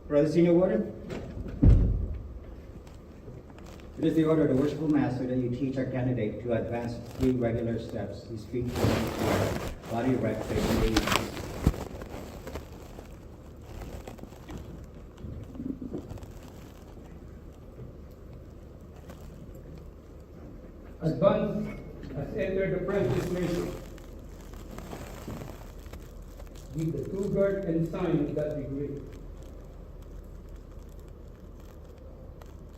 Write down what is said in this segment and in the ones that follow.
Brother Senior Warden? It is the order of the Worshipful Master that you teach our candidate to advance 3 regular steps. His feet body erect, facing the east. Advance has entered the Francis Mason. Give the true guard and sign of that degree.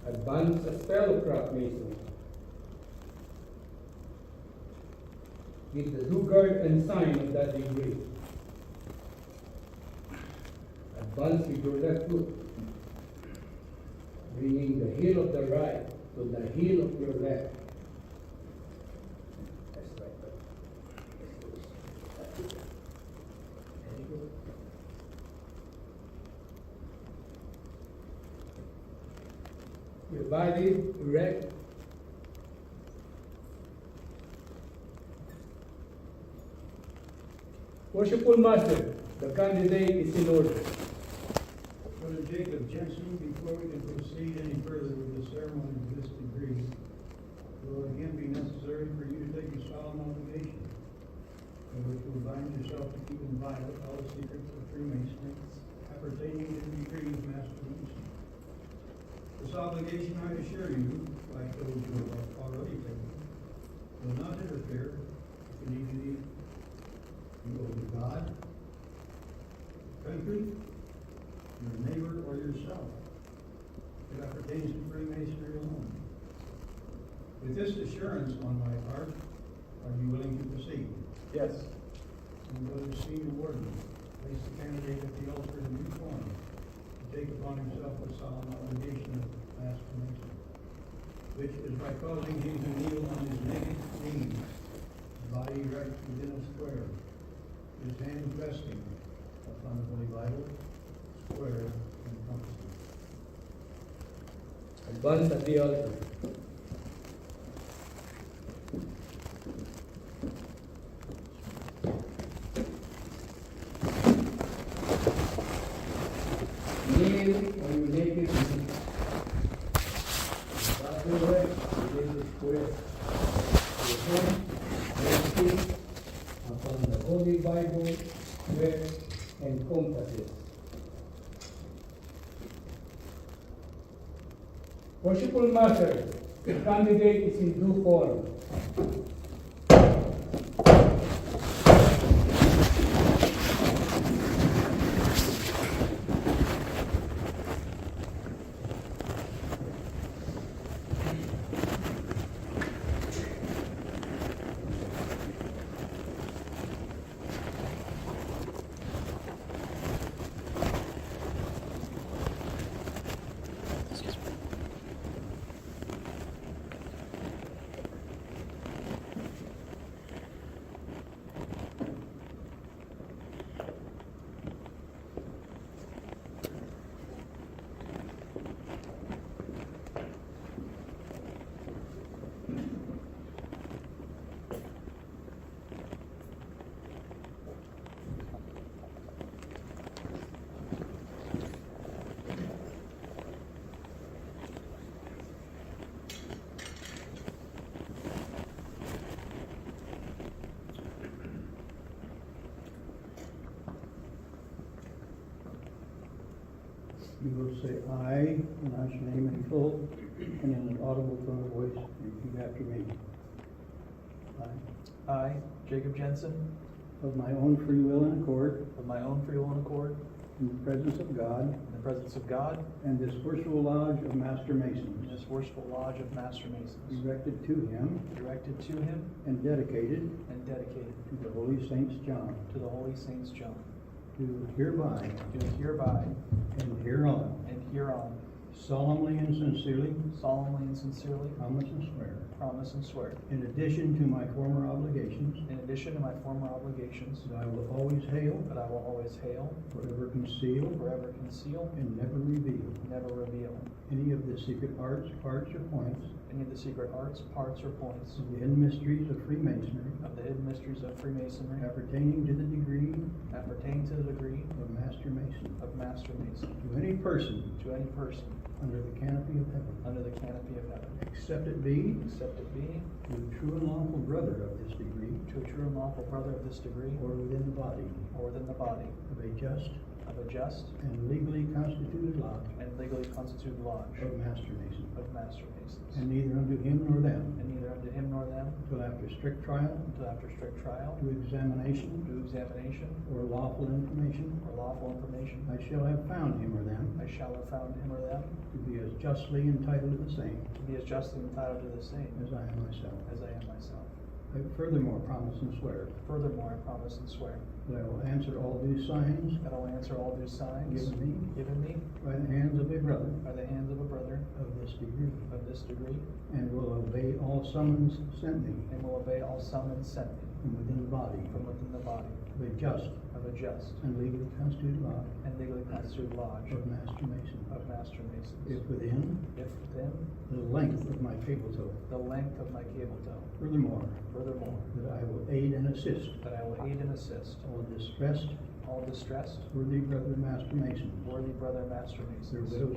Advance as fellow craft Mason. Give the true guard and sign of that degree. Advance with your left foot, bringing the heel of the right to the heel of your left. Your body erect. Worshipful Master, the candidate is in order. Brother Jacob Jensen, before we can proceed any further with the ceremony of this degree, it will again be necessary for you to take a solemn obligation, in which you will bind yourself to keep inviolate all the secrets of Freemasonry appertaining to the degree of Master Mason. This obligation, I assure you, like those who have already taken, will not interfere with any duty you owe to God, country, your neighbor, or yourself. It appertains to Freemasonry alone. With this assurance on my part, are you willing to proceed? Yes. And Brother Senior Warden, place the candidate at the altar in due form to take upon himself the solemn obligation of Master Mason, which is by causing him to kneel on his naked knees, his body erect within a square, his hands resting upon the Holy Bible, square and compassing. Advance at the altar. Kneel on your naked knees. Body erect within the square. Your hands resting upon the Holy Bible, square and compasses. Worshipful Master, the candidate is in due form. You will say aye, announce your name in full, and in an audible tone of voice, repeat after me. I, I, Jacob Jensen, of my own free will and accord, of my own free will and accord, in the presence of God, in the presence of God, and this worshipful lodge of Master in Masons, this worshipful lodge of Master Masons, erected to him directed to him and dedicated and dedicated to the Holy Saints John, to the Holy Saints John, do hereby do hereby and hereon and hereon solemnly and sincerely solemnly and sincerely promise and swear, promise and swear, in addition to my former obligations, in addition to my former obligations, that I will always hail, that I will always hail, forever conceal, forever conceal, and never reveal never reveal any of the secret arts, parts, or points any of the secret arts, parts, or points of the hidden mysteries of Freemasonry of the hidden mysteries of Freemasonry appertaining to the degree appertaining to the degree of Master Mason, of Master Mason, to any person to any person under the canopy of heaven, under the canopy of heaven, except it be except it be to a true and lawful brother of this degree, to a true and lawful brother of this degree, or within the body or within the body of a just of a just and legally constituted lodge and legally constituted lodge of Master Mason, of Master Masons, and neither unto him nor them, and neither unto him nor them, till after strict trial, until after strict trial, to examination, to examination, or lawful information, or lawful information, I shall have found him or them I shall have found him or them to be as justly entitled to the same to be as justly entitled to the same as I am myself. as I am myself. I furthermore promise and swear Furthermore, I promise and swear that I will answer all due signs that I will answer all due signs given me by by the hands of a brother the hands of a brother of this degree, of this degree, and will obey all summons sent me and will obey all summons sent me from within the body from within the body of a just of a just and legally constituted lodge and legally constituted lodge of Master Mason, of Master Masons, if within if within the length of my cable toe. the length of my cable toe. Furthermore, Furthermore, that I will aid and assist that I will aid and assist all distressed, all distressed, worthy brother Master Masons, worthy brother Master their Masons, widows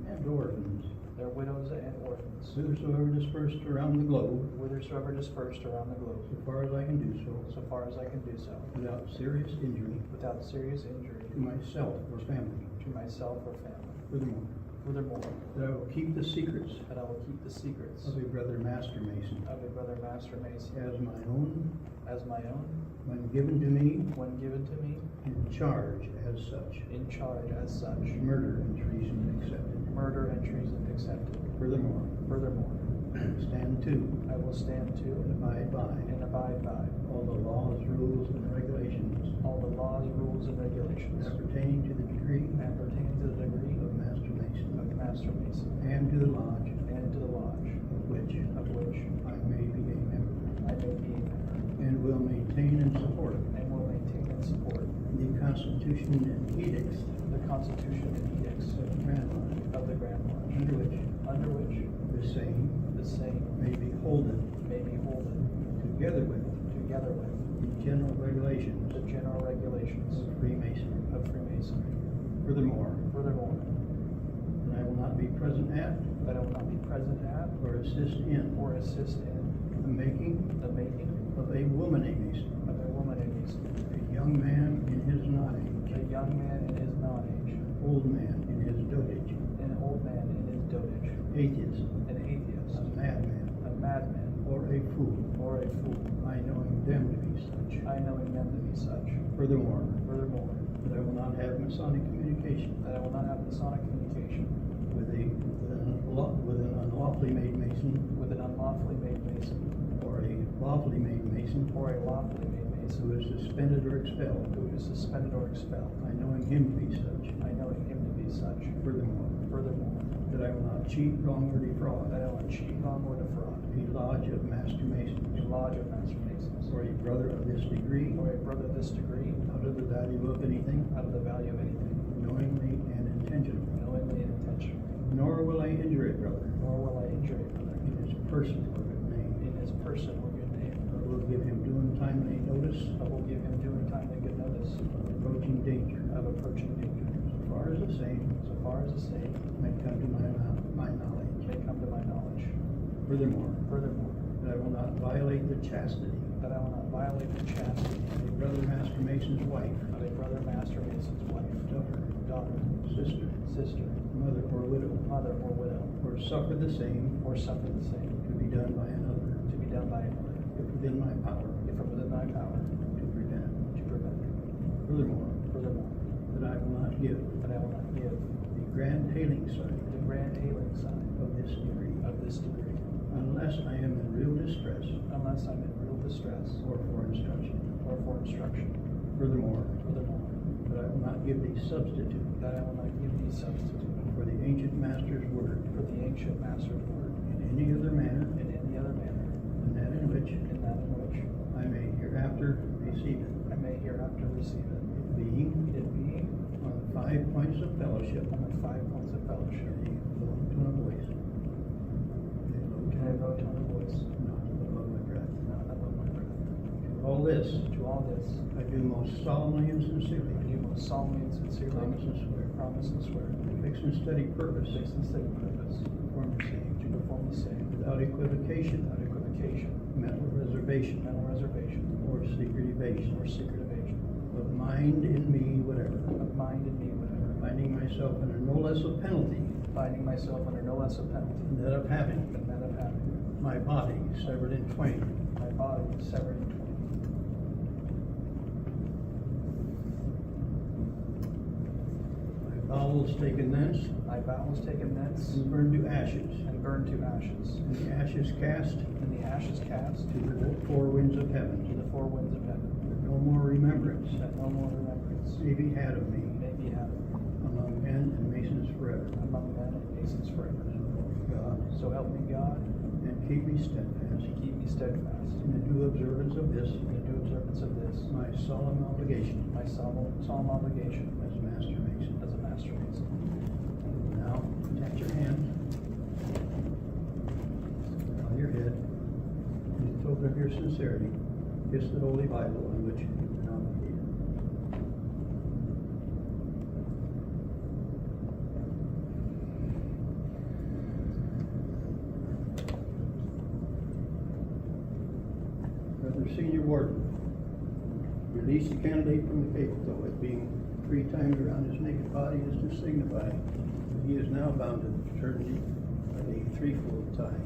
and orphans, their widows and orphans, whithersoever dispersed around the globe, whithersoever dispersed around the globe, so far as I can do so, so far as I can do so, without serious injury without serious injury to myself or family. to myself or family. Furthermore, Furthermore, that I will keep the secrets that I will keep the secrets of a brother Master Mason of a brother Master Mason as my own, as my own, when given to me when given to me, in charge as such, in charge as such, murder and treason accepted. murder and treason accepted. Furthermore, Furthermore, stand to I will stand to and abide by and abide by all the laws, rules, and regulations all the laws, rules, and regulations appertaining to the degree appertaining to the degree of Master Mason, of Master Mason and to the lodge and to the lodge of which of which I may be a member, I may be a member, and will maintain and support and will maintain and support the Constitution and edicts the Constitution and edicts of the Grand Lodge, of the Grand Lodge, under which the same may be holden may be holden together with together with the general regulations the general regulations of Freemasonry. of Freemasonry. Furthermore, Furthermore, that I will not be present at that I will not be present at or assist in or assist in the making the making of a woman a Mason, of a woman a Mason, a young man in his nonage, a young man in his non-age, old man in his dotage, an old man in his dotage, atheist, an atheist, a madman, a madman, or a fool, or a fool, I knowing them to be such. I knowing them to be such. Furthermore, Furthermore, that I will not have Masonic communication that I will not have Masonic communication with an unlawfully made Mason, with an unlawfully made Mason, or a lawfully made Mason, or a lawfully made Mason, who is suspended or expelled, who is suspended or expelled, I knowing him to be such. I knowing him to be such. Furthermore, Furthermore, that I will not cheat, wrong, or defraud that I will not cheat, wrong, or defraud a lodge of Master Masons, a lodge of Master Masons, or a brother of this degree, or a brother of this degree, out of the value of anything, out of the value of anything, knowingly and intentionally. knowingly and intentionally. Nor will I injure a brother Nor will I injure a brother in his person or good name, in his person or good name, but will give him due and timely notice but will give him due and timely good notice of approaching danger, of approaching danger, so far as the same so far as the same may come to my knowledge. may come to my knowledge. Furthermore, Furthermore, that I will not violate the chastity that I will not violate the chastity of a brother Master Mason's wife, of a brother Master Mason's wife, daughter, sister, sister, mother, or widow, mother, or widow, or suffer the same or suffer the same to be done by another, to be done by another, if within my power if from within thy power to prevent. to prevent. Furthermore, Furthermore, that I will not give that I will not give the grand hailing sign the grand hailing sign of this degree, of this degree, unless I am in real distress unless I'm in real distress or for instruction. or for instruction. Furthermore, Furthermore, that I will not give the substitute that I will not give thee substitute for the ancient master's word for the ancient master's word in any other manner in any other manner than that in which I may hereafter receive it. I may hereafter receive it. Being It being on the 5 points of fellowship, on the 5 points of fellowship, a low tone of voice, in a low tone of voice, not above my breath. not above my breath. All this To all this, I do most solemnly and I sincerely, do most solemnly and sincerely promise and swear, promise and swear, fixed and steady purpose, fixed and steady purpose, to perform the same, to perform the same, without equivocation, without equivocation, mental reservation, mental reservation, or secret evasion, or secret evasion, of mind in me, whatever, of mind in me, whatever, finding myself under no less a penalty finding myself under no less a penalty than that of having than that of having my body severed in twain, my body severed in twain. my bowels taken thence, My bowels taken thence and burned to ashes, and burned to ashes, and the ashes cast and the ashes cast to the 4 winds of to heaven, the 4 winds of heaven, that no more remembrance that no more remembrance may be had of me may be had among men and masons forever. among men and nations forever. God, So help me God, and keep me steadfast and keep me steadfast in the due observance of this, in the due observance of this, my solemn obligation my solemn obligation as Master Mason. as a master mason. Now, at your hand, bow your head, in token of your sincerity, kiss the Holy Bible on which you've been obligated. Brother Senior Warden, release the candidate from the faith, though it being 3 times around his naked body is to signify that he is now bound to the fraternity by a 3-fold tie.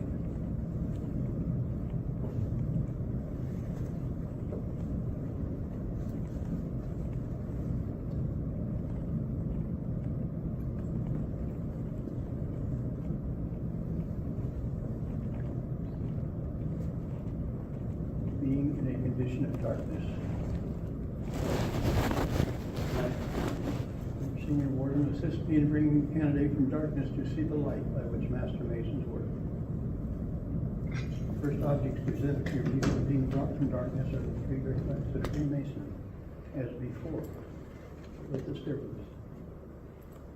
Being in a condition of darkness. Senior Warden, assist me in bringing the candidate from darkness to see the light by which Master Masons work. First objects presented to you are being brought from darkness are the 3 great lights of Freemason, as before, with this difference.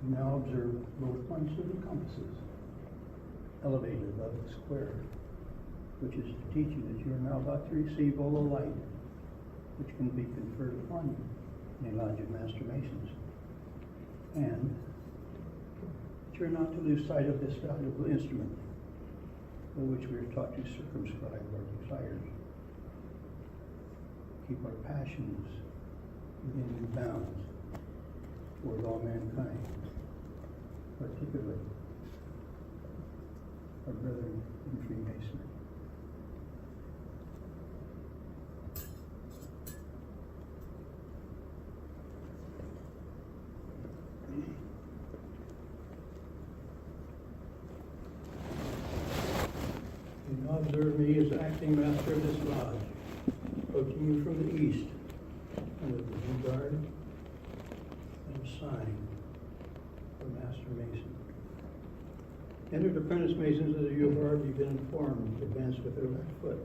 You now observe both points of the compasses, elevated above the square, which is to teach you that you are now about to receive all the light which can be conferred upon you in a lodge of Master Masons. And that you are not to lose sight of this valuable instrument, by which we are taught to circumscribe our desires, keep our passions within due bounds toward all mankind, particularly our brethren in Freemasonry. You now observe me as acting master of this lodge, approaching you from the east, and with the due guard and sign for Master Mason. Entered apprentice masons, as you have already been informed, advance with their left foot.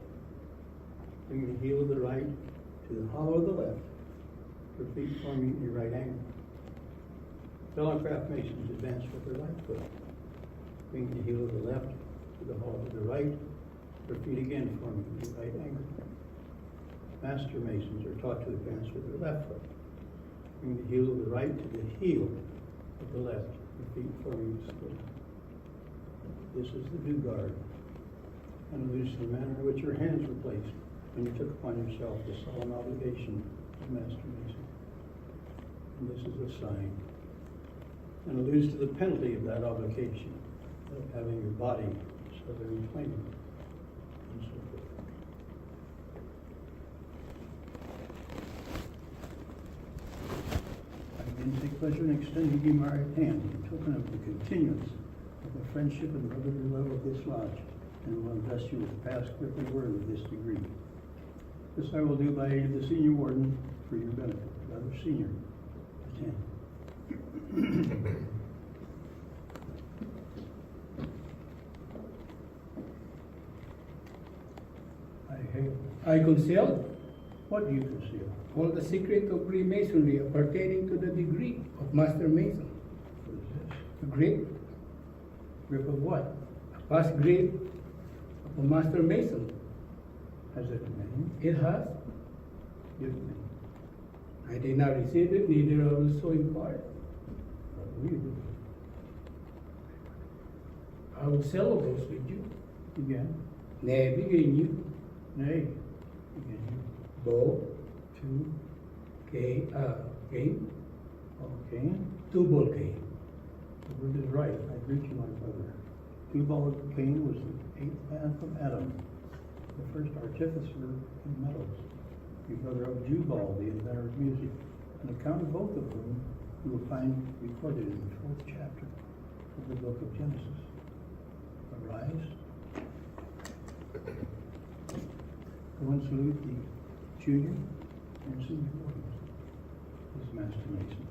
Bring the heel of the right to the hollow of the left, your feet forming a right angle. Fellowcraft masons advance with their right foot. Bring the heel of the left to the hollow of the right, your feet again forming a right angle. Master masons are taught to advance with their left foot. Bring the heel of the right to the heel of the left, your feet forming a split. This is the due guard, and alludes to the manner in which your hands were placed when you took upon yourself the solemn obligation of Master Mason. And this is a sign, and alludes to the penalty of that obligation, of having your body severed in twain, and so forth. I again take pleasure in extending you my right hand in token of the continuance of the friendship and brotherly love of this lodge, and will invest you with the past quickly word of this degree. This I will do by aid of the Senior Warden for your benefit. Brother Senior, attend. I conceal What do you conceal? all the secret of Freemasonry pertaining to the degree of Master Mason. What is this? A grip, Grip of what? a past grip of a Master Mason. Has it a name? It has. Give it me. I did not receive it, neither I will so impart. What will you I will celebrate with you. do? Again? Nay, begin you. Nay. Again. Bow, Two. cane, Okay. two ball cane. The word is right. I greet you, my brother. Tubal Cain was the eighth man from Adam, the first artificer in metals. The brother of Jubal, the inventor of music. An account of both of whom you will find recorded in the 4th chapter of the book of Genesis. Arise. Go and salute the junior and senior warriors. This is Master Mason.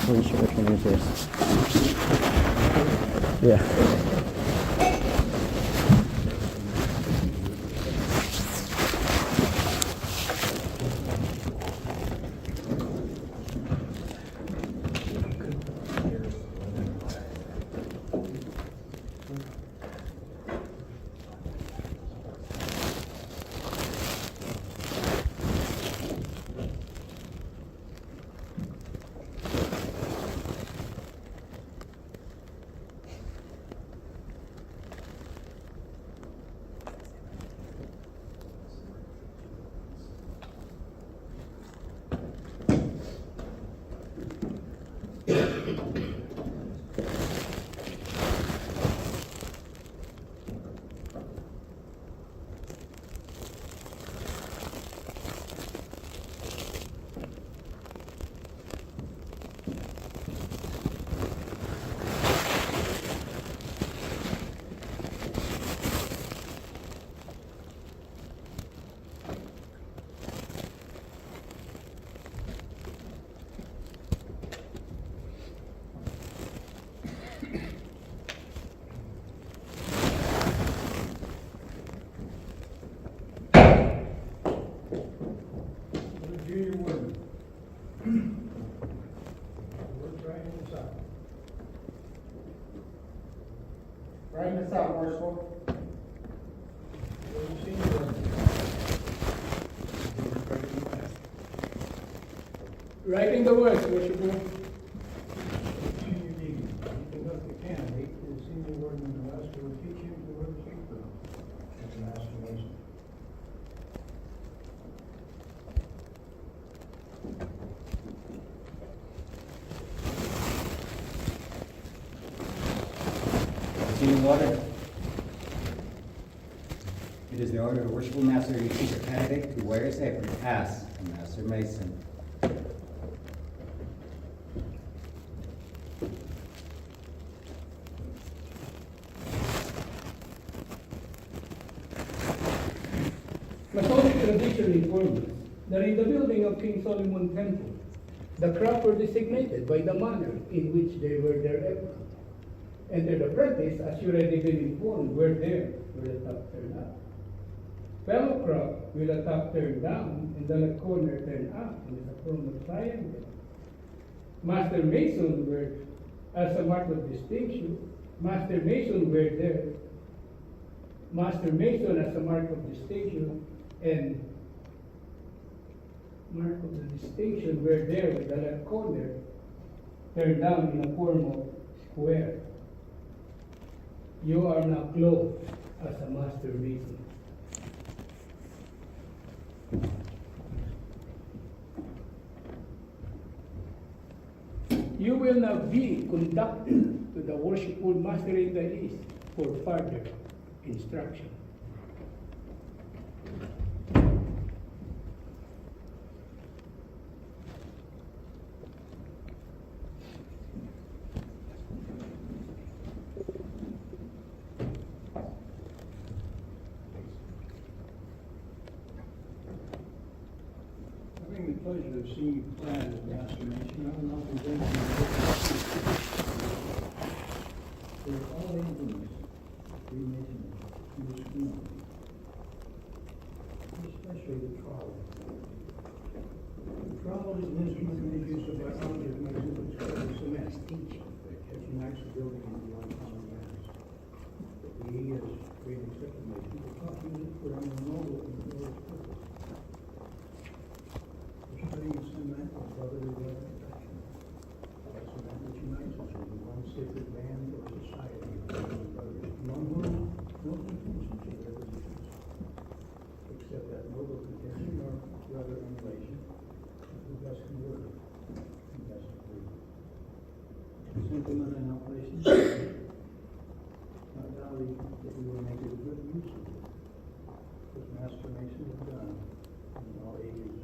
Which one is yours? Yeah. Junior warden. Word's right on the side. Writing this out, Worshipful. Go to senior warden. Writing the words, worshipful. Senior deacon, you conduct the candidate to the senior warden in the West who will teach you the word of truth. That's the Master Mason. Senior Warden. It is the order of the Worshipful Master you teach a candidate to wear his apron as a Master Mason. Masonic tradition informs us that in the building of King Solomon Temple, the crafts were designated by the manner in which they were their apron. And their apprentice, as you already been informed, were there with the top turned up. Fellow crop with the top turned down and the left corner turned up in the form of triangle. Master Mason were as a mark of distinction. Master Mason were there. Master Mason as a mark of distinction and mark of the distinction were there with the left corner turned down in a form of square. You are now clothed as a Master Mason. You will now be conducted to the worshipful Master in the East for further instruction. pleasure of seeing you clad as Master Mason. I will now present you with all emblems of Freemasonry to this community, especially the trowel. The trowel is an instrument made use of by founders Masons to explode cement, which unites the building into one common mass. We, as great accepted Masons, will talk use it for our noble and glorious purpose. Studying cement or brotherly love and affection. That's cement which unites us in one sacred band or society of brothers, among whom no contentions should ever exist, except that noble contention or rather emulation of the best in word and best in deed. Sentiment and outplacement, not doubting that we will make a good use of it, as Master Masons have done in all ages.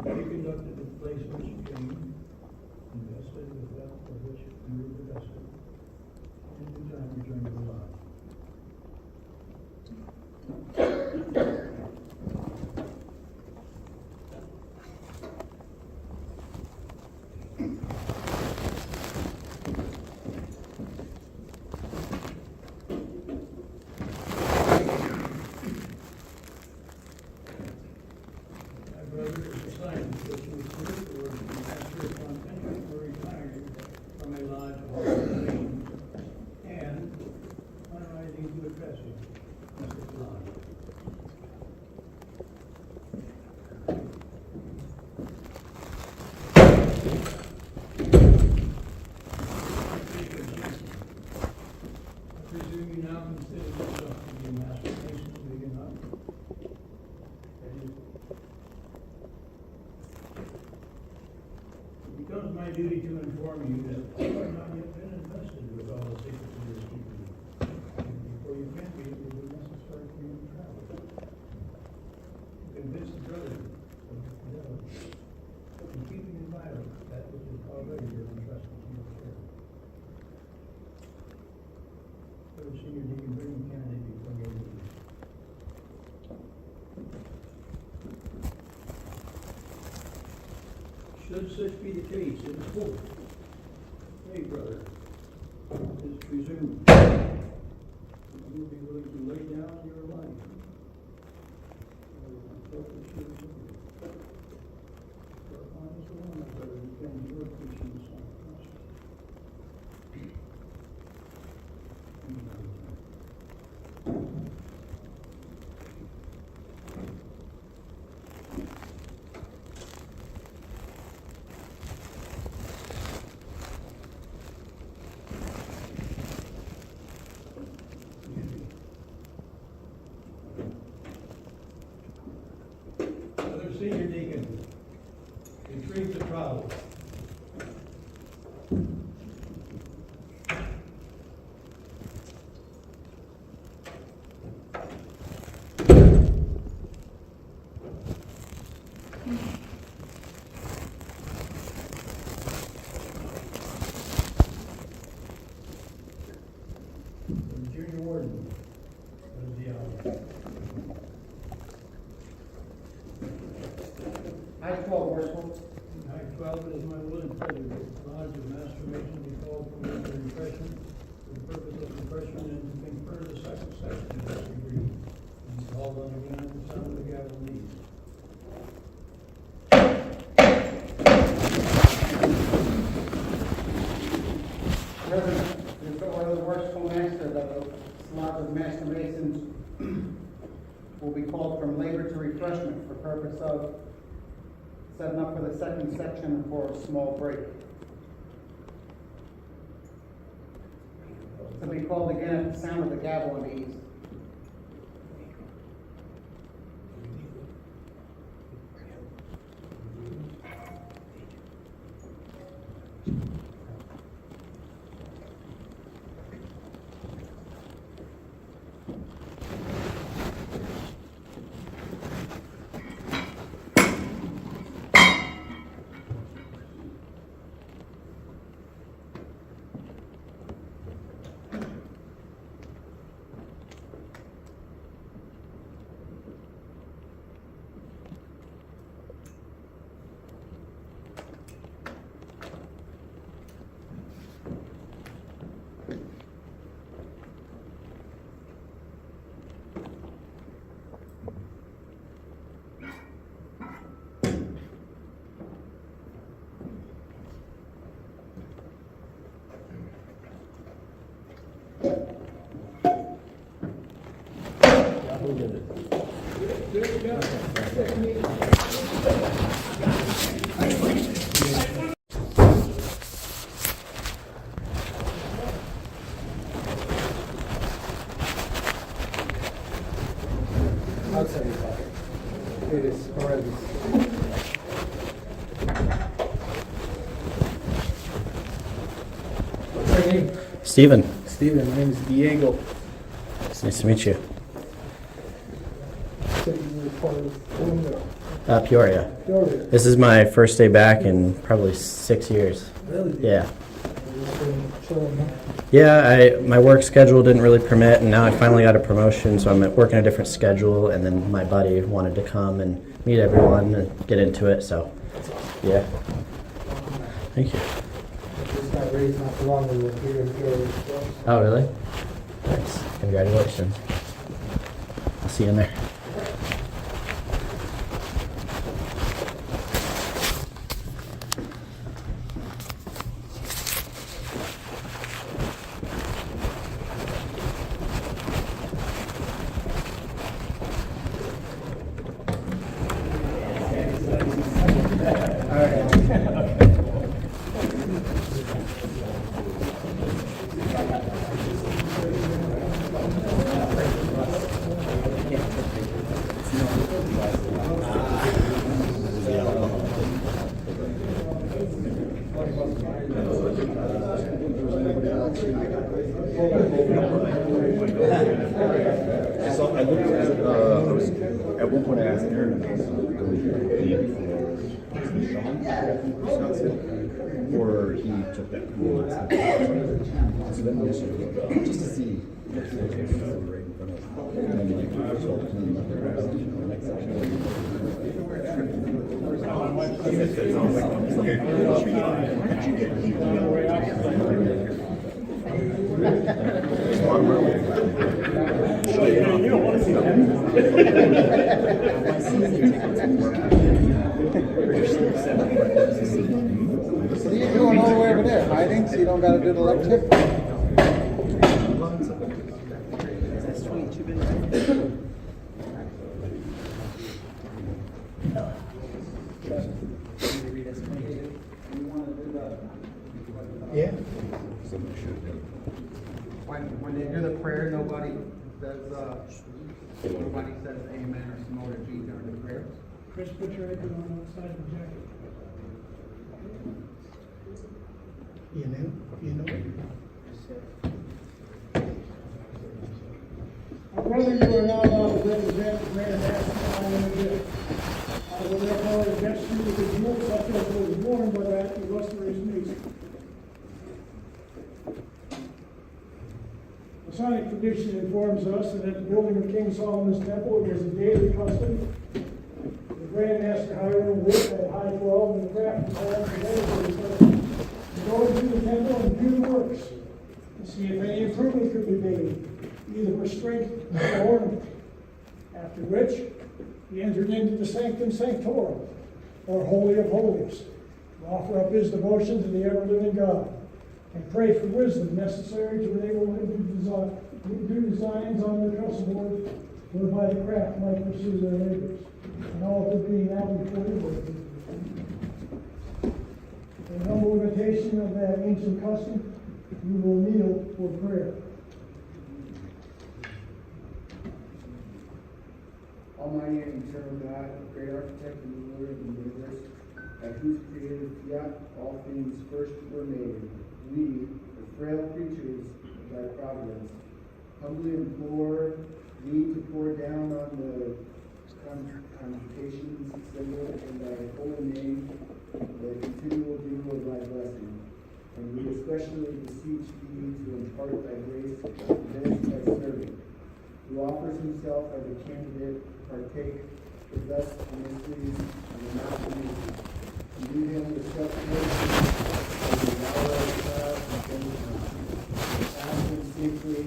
You conducted the place which you came, invested with that for which you were divested, and in time returned to the light. It becomes my duty to inform you that you have not yet been invested with all the secrets of this keeping. Before you can be, it will be necessary for you to travel. To convince the brothers of the fidelity in keeping inviolate that which is already been entrusted to your care. Brother Senior Deacon, bring the candidate before your meeting. Should such be the case, it is hope. Hey, brother, it is presumed that you will be willing to lay down your life. For upon this one, my brother, depends your preaching the Son of Christ. Senior Deacon, retrieve the trowel. The Junior Warden, what is the honor? I, Paul Worsfold, Act 12, it is my will and pleasure that the lodge of Master Mason be called for the refreshment for the purpose of refreshment and to confer the second section of this degree. And called on again at the sound of the gavel leaves. President, the order of the Worshipful Master that the lodge of Master Masons will be called from labor to refreshment for purpose of setting up for the second section for a small break. To be called again at the sound of the gavel in the east. we did it. Outside is better. It is horrendous. What's your name? Steven, Steven, my name is Diego. it's nice to meet you. So you were part of Colombia. Peoria. Florida. This is my first day back in probably 6 years. Really? Yeah. You've been chilling, huh? Yeah, my work schedule didn't really permit, and now I finally got a promotion, so I'm working a different schedule. And then my buddy wanted to come and meet everyone and get into it. So, yeah. Thank you. Just got raised not too long ago here in Florida. Oh, really? Nice. Congratulations. I'll see you in there. So I looked at at one point I asked Aaron about or he took that pool. So then we just to see if there's anything right in front of us. And then like first of all clean up the next section. You don't want to see that. What are you doing all the way over there? Hiding so you don't gotta do the lecture? Yeah. When they do the prayer, nobody says amen or some or G during the prayer. Chris, put your apron on the side of the jacket. You know. Our brother, you are now allowed to represent the Grand National High I will therefore address you with the rules such as was born by that illustrious music. Masonic tradition informs us that at the building of King Solomon's Temple, it was a daily custom. The Grand Master Hiram Wood at High 12 and the craftsmen hall together to go into the temple and view the works, to see if any improvement could be made, either for strength or ornament. After which, he entered into the Sanctum Sanctorum, or Holy of Holies, to offer up his devotion to the ever-living God, and pray for wisdom necessary to enable him to do designs on the trestle board whereby the craft might pursue their labors, and all of it being now before the Lord. In humble imitation of that ancient custom, we will kneel for prayer. Almighty and eternal God, great architect and ruler of the universe, by whose creative fiat all things first were made, we, the frail creatures of thy providence, humbly implore thee to pour down on the congregation's symbol in thy holy name the continual dew of thy blessing. And we especially beseech thee to impart thy grace to this thy servant, who offers himself as a candidate to partake with us the mysteries of the mountain. And do him with such mercy as the hour of trial and temptation. Pass him safely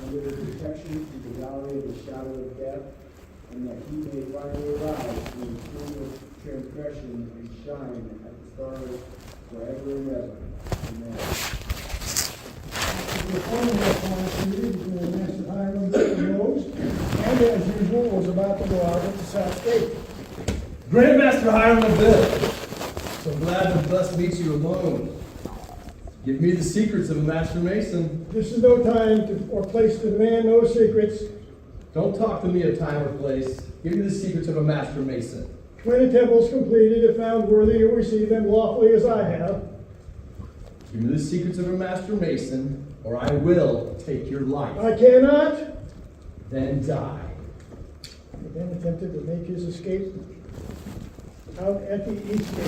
under the protection through the valley of the shadow of death, and that he may finally rise from the tomb of transgression and shine at the stars forever and ever. Amen. The formal response to the Master Hiram knows, and as usual, not to go out at the south gate. Grandmaster Hiram LaBelle. So glad and blessed to meet you alone. Give me the secrets of a Master Mason. This is no time or place to demand no secrets. Don't talk to me of time or place. Give me the secrets of a Master Mason. When the temple is completed, if found worthy, you'll receive them lawfully as I have. Give me the secrets of a Master Mason, or I will take your life. I cannot. Then die. He then attempted to make his escape out at the east gate.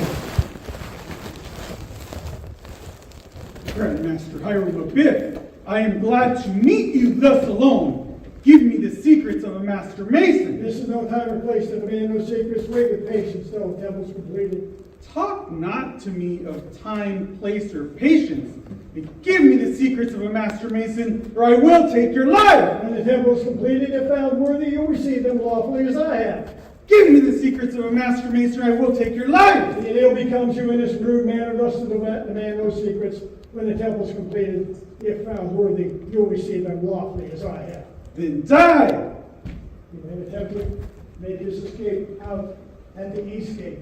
Grandmaster Hiram LaBelle, I am glad to meet you thus alone. Give me the secrets of a Master Mason. This is no time or place to demand no secrets. Wait with patience till the temple's completed. Talk not to me of time, place, or patience. But give me the secrets of a Master Mason, or I will take your life. When the temple is completed, if found worthy, you'll receive them lawfully as I have. Give me the secrets of a Master Mason, or I will take your life. The ill becomes you in this rude manner, thus to demand no secrets. When the temple is completed, if found worthy, you'll receive them lawfully as I have. Then die. He then attempted to make his escape out at the east gate.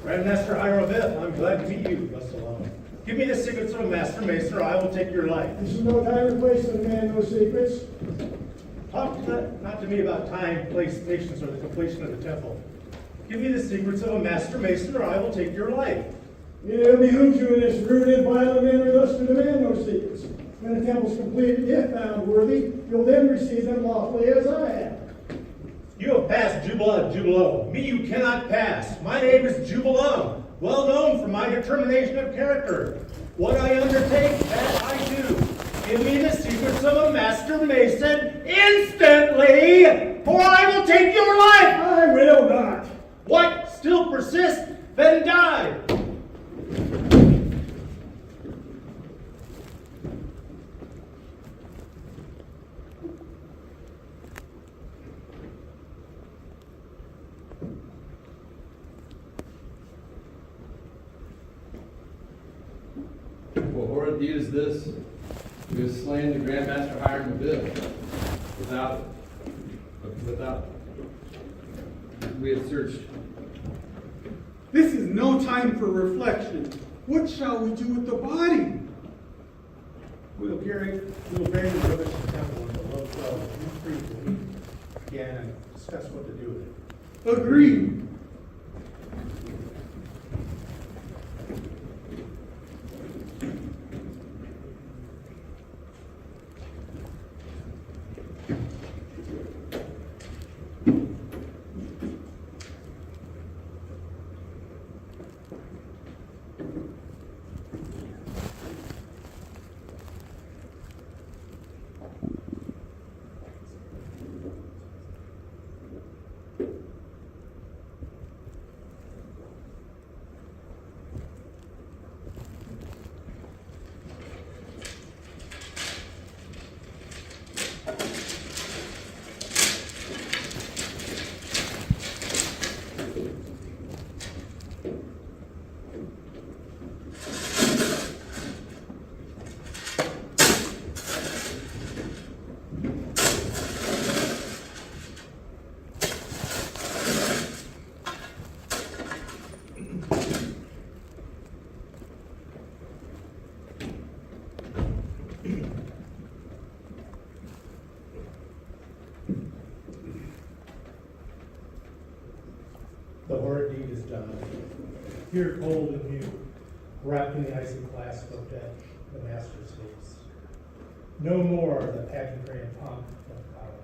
Grandmaster Hiram LaBelle, I'm glad to meet you thus alone. Give me the secrets of a Master Mason, or I will take your life. This is no time or place to demand no secrets. Talk not to me about time, place, patience, or the completion of the temple. Give me the secrets of a Master Mason, or I will take your life. It behooves you in this rude and violent manner thus to demand no secrets. When the temple's completed, if found worthy, you'll then receive them lawfully as I have. You have passed Jubala Jubalo. Me you cannot pass. My name is Jubalum, well known for my determination of character. What I undertake, that I do. Give me the secrets of a Master Mason instantly, or I will take your life. I will not. What? Still persist? Then die. What horrid deed is this? We have slain the Grandmaster Hiram LaBelle. We have searched. This is no time for reflection. What shall we do with the body? We will bury the rubbish in the temple in the low flow. You three will meet again and discuss what to do with it. Agreed. The horrid deed is done. Here, cold and mute, wrapped in the icy clasp of death, the master's face. No more the pageantry and pomp of power.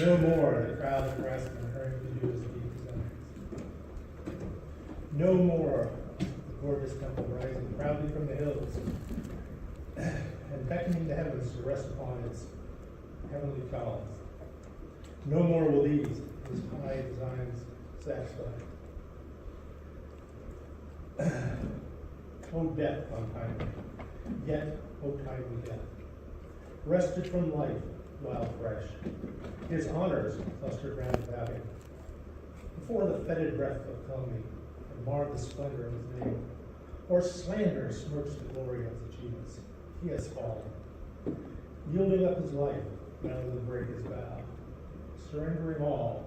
No more the crowd of grasping and hurrying to do his deeds and ends. No more the gorgeous temple rising proudly from the hills and beckoning the heavens to rest upon its heavenly columns. No more will these, his high designs, satisfy. O death untimely, yet O timely death, wrested from life while fresh, his honors clustered round about him. Before the fetid breath of calumny and marred the splendor of his name, or slander smirched the glory of his achievements, he has fallen, yielding up his life Now the break is vow, surrendering all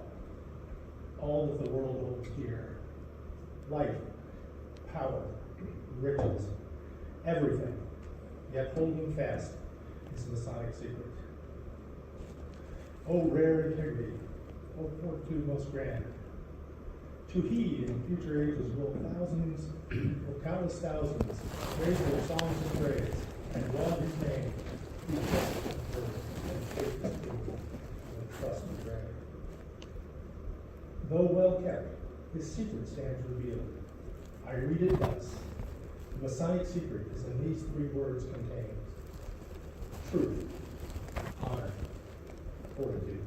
that the world holds dear, life, power, riches, everything, yet holding fast his Masonic secret. O rare integrity, O fortitude most grand, to heed in future ages will countless thousands raise their songs of praise and laud his name, who just and faith and people with trust and dread. Though well kept, his secret stands revealed. I read it thus. The Masonic secret is in these 3 words contained: truth, honor, fortitude.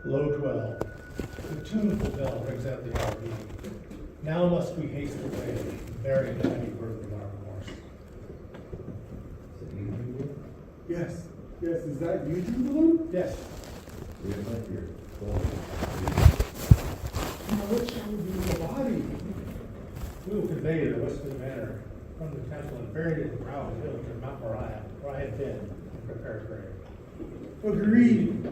Low 12. The tuneful bell rings out the RV. Now must we haste away, bearing the heavy burden of our remorse. Yes, is that you, Jubilant? Yes. Now what shall we do with the body? We will convey it to Westwood Manor from the temple and bury it at the brow of the hill to Mount Moriah, where I have been and prepared grave. Agreed.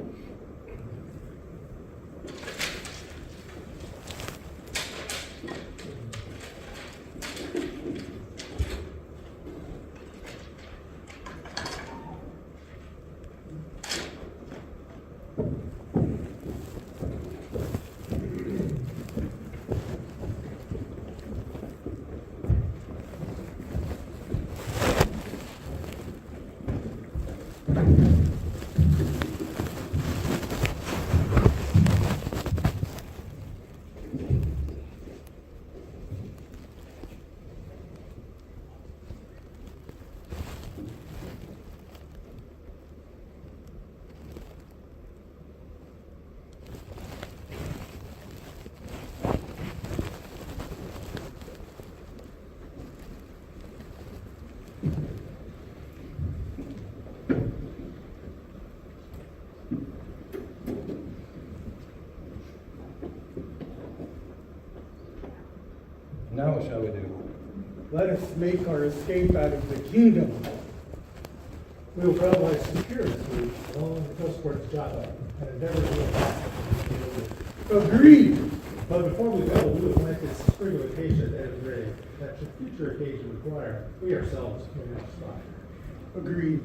Now what shall we do? Let us make our escape out of the kingdom. We will travel by security along the coast towards Java and endeavor to attack. Agreed. But before we go, we will plant this spring of acacia at the end of the grave, that should future occasion require, we ourselves may not spot. Agreed.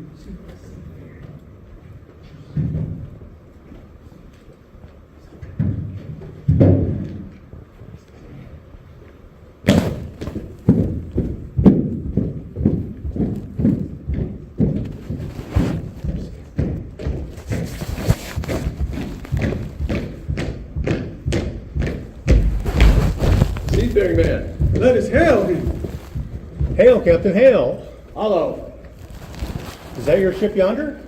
Seafaring man. Let us hail him. Hail, Captain, hail! Hello. Is that your ship yonder?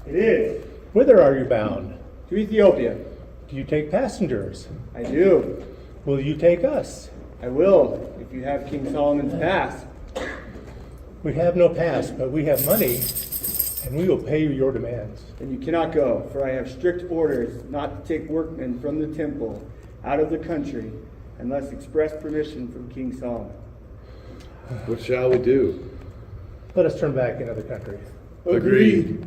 It is. Whither are you bound? To Ethiopia. Do you take passengers? I do. Will you take us? I will, if you have King Solomon's pass. We have no pass, but we have money, and we will pay you your demands. Then you cannot go, for I have strict orders not to take workmen from the temple out of the country unless express permission from King Solomon. What shall we do? Let us turn back into the country. Agreed.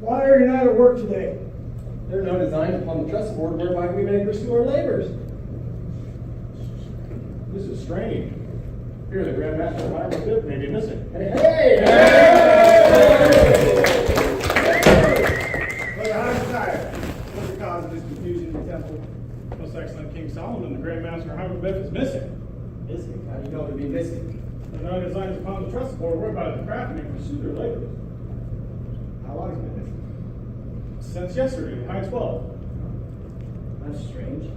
Why are you not at work today? There are no designs upon the trust board whereby we may pursue our labors. This is strange. Here, the Grand Master of Hiram Abiff may be missing. Hey! Brother Hiram Tyre, what's the cause of this confusion in the temple? Most Excellent King Solomon, the Grand Master of Hiram Abiff is missing. Missing? How do you know to be missing? The nine designs upon the trust board whereby the craftsmen pursue their labors. How long has he been missing? Since yesterday, high 12. That's strange.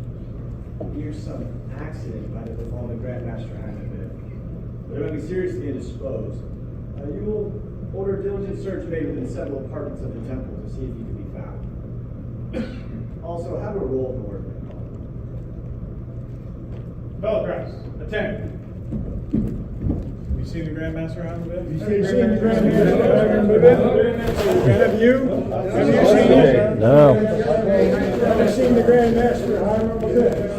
Here's some accident might have befallen the Grand Master Hiram Abiff. But it might be seriously indisposed. You will order diligent search made within several apartments of the temple to see if he can be found. Also, have a roll of the workman call. Fellow crafts, attend. You seen the Grand Master of Hiram Abiff? Have you seen the Grand Master of Hiram Abiff? Have you? Have you seen him? No. Have you seen the Grand Master of Hiram Abiff?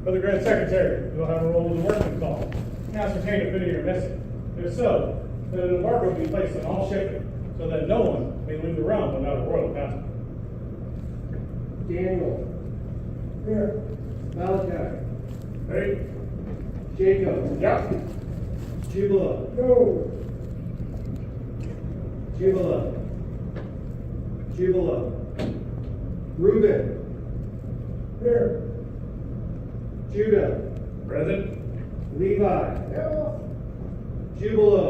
For the Grand Secretary, you'll have a roll of the workman call. Ascertain if any are missing. If so, then an embargo be placed on all shipping, so that no one may leave the realm without a royal passport. Daniel. Here. Malachi. Hey? Jacob. Yeah. Jubala. Go. Jubala. Jubala. Reuben. Here. Judah. Present. Levi. Yeah. Jubalo.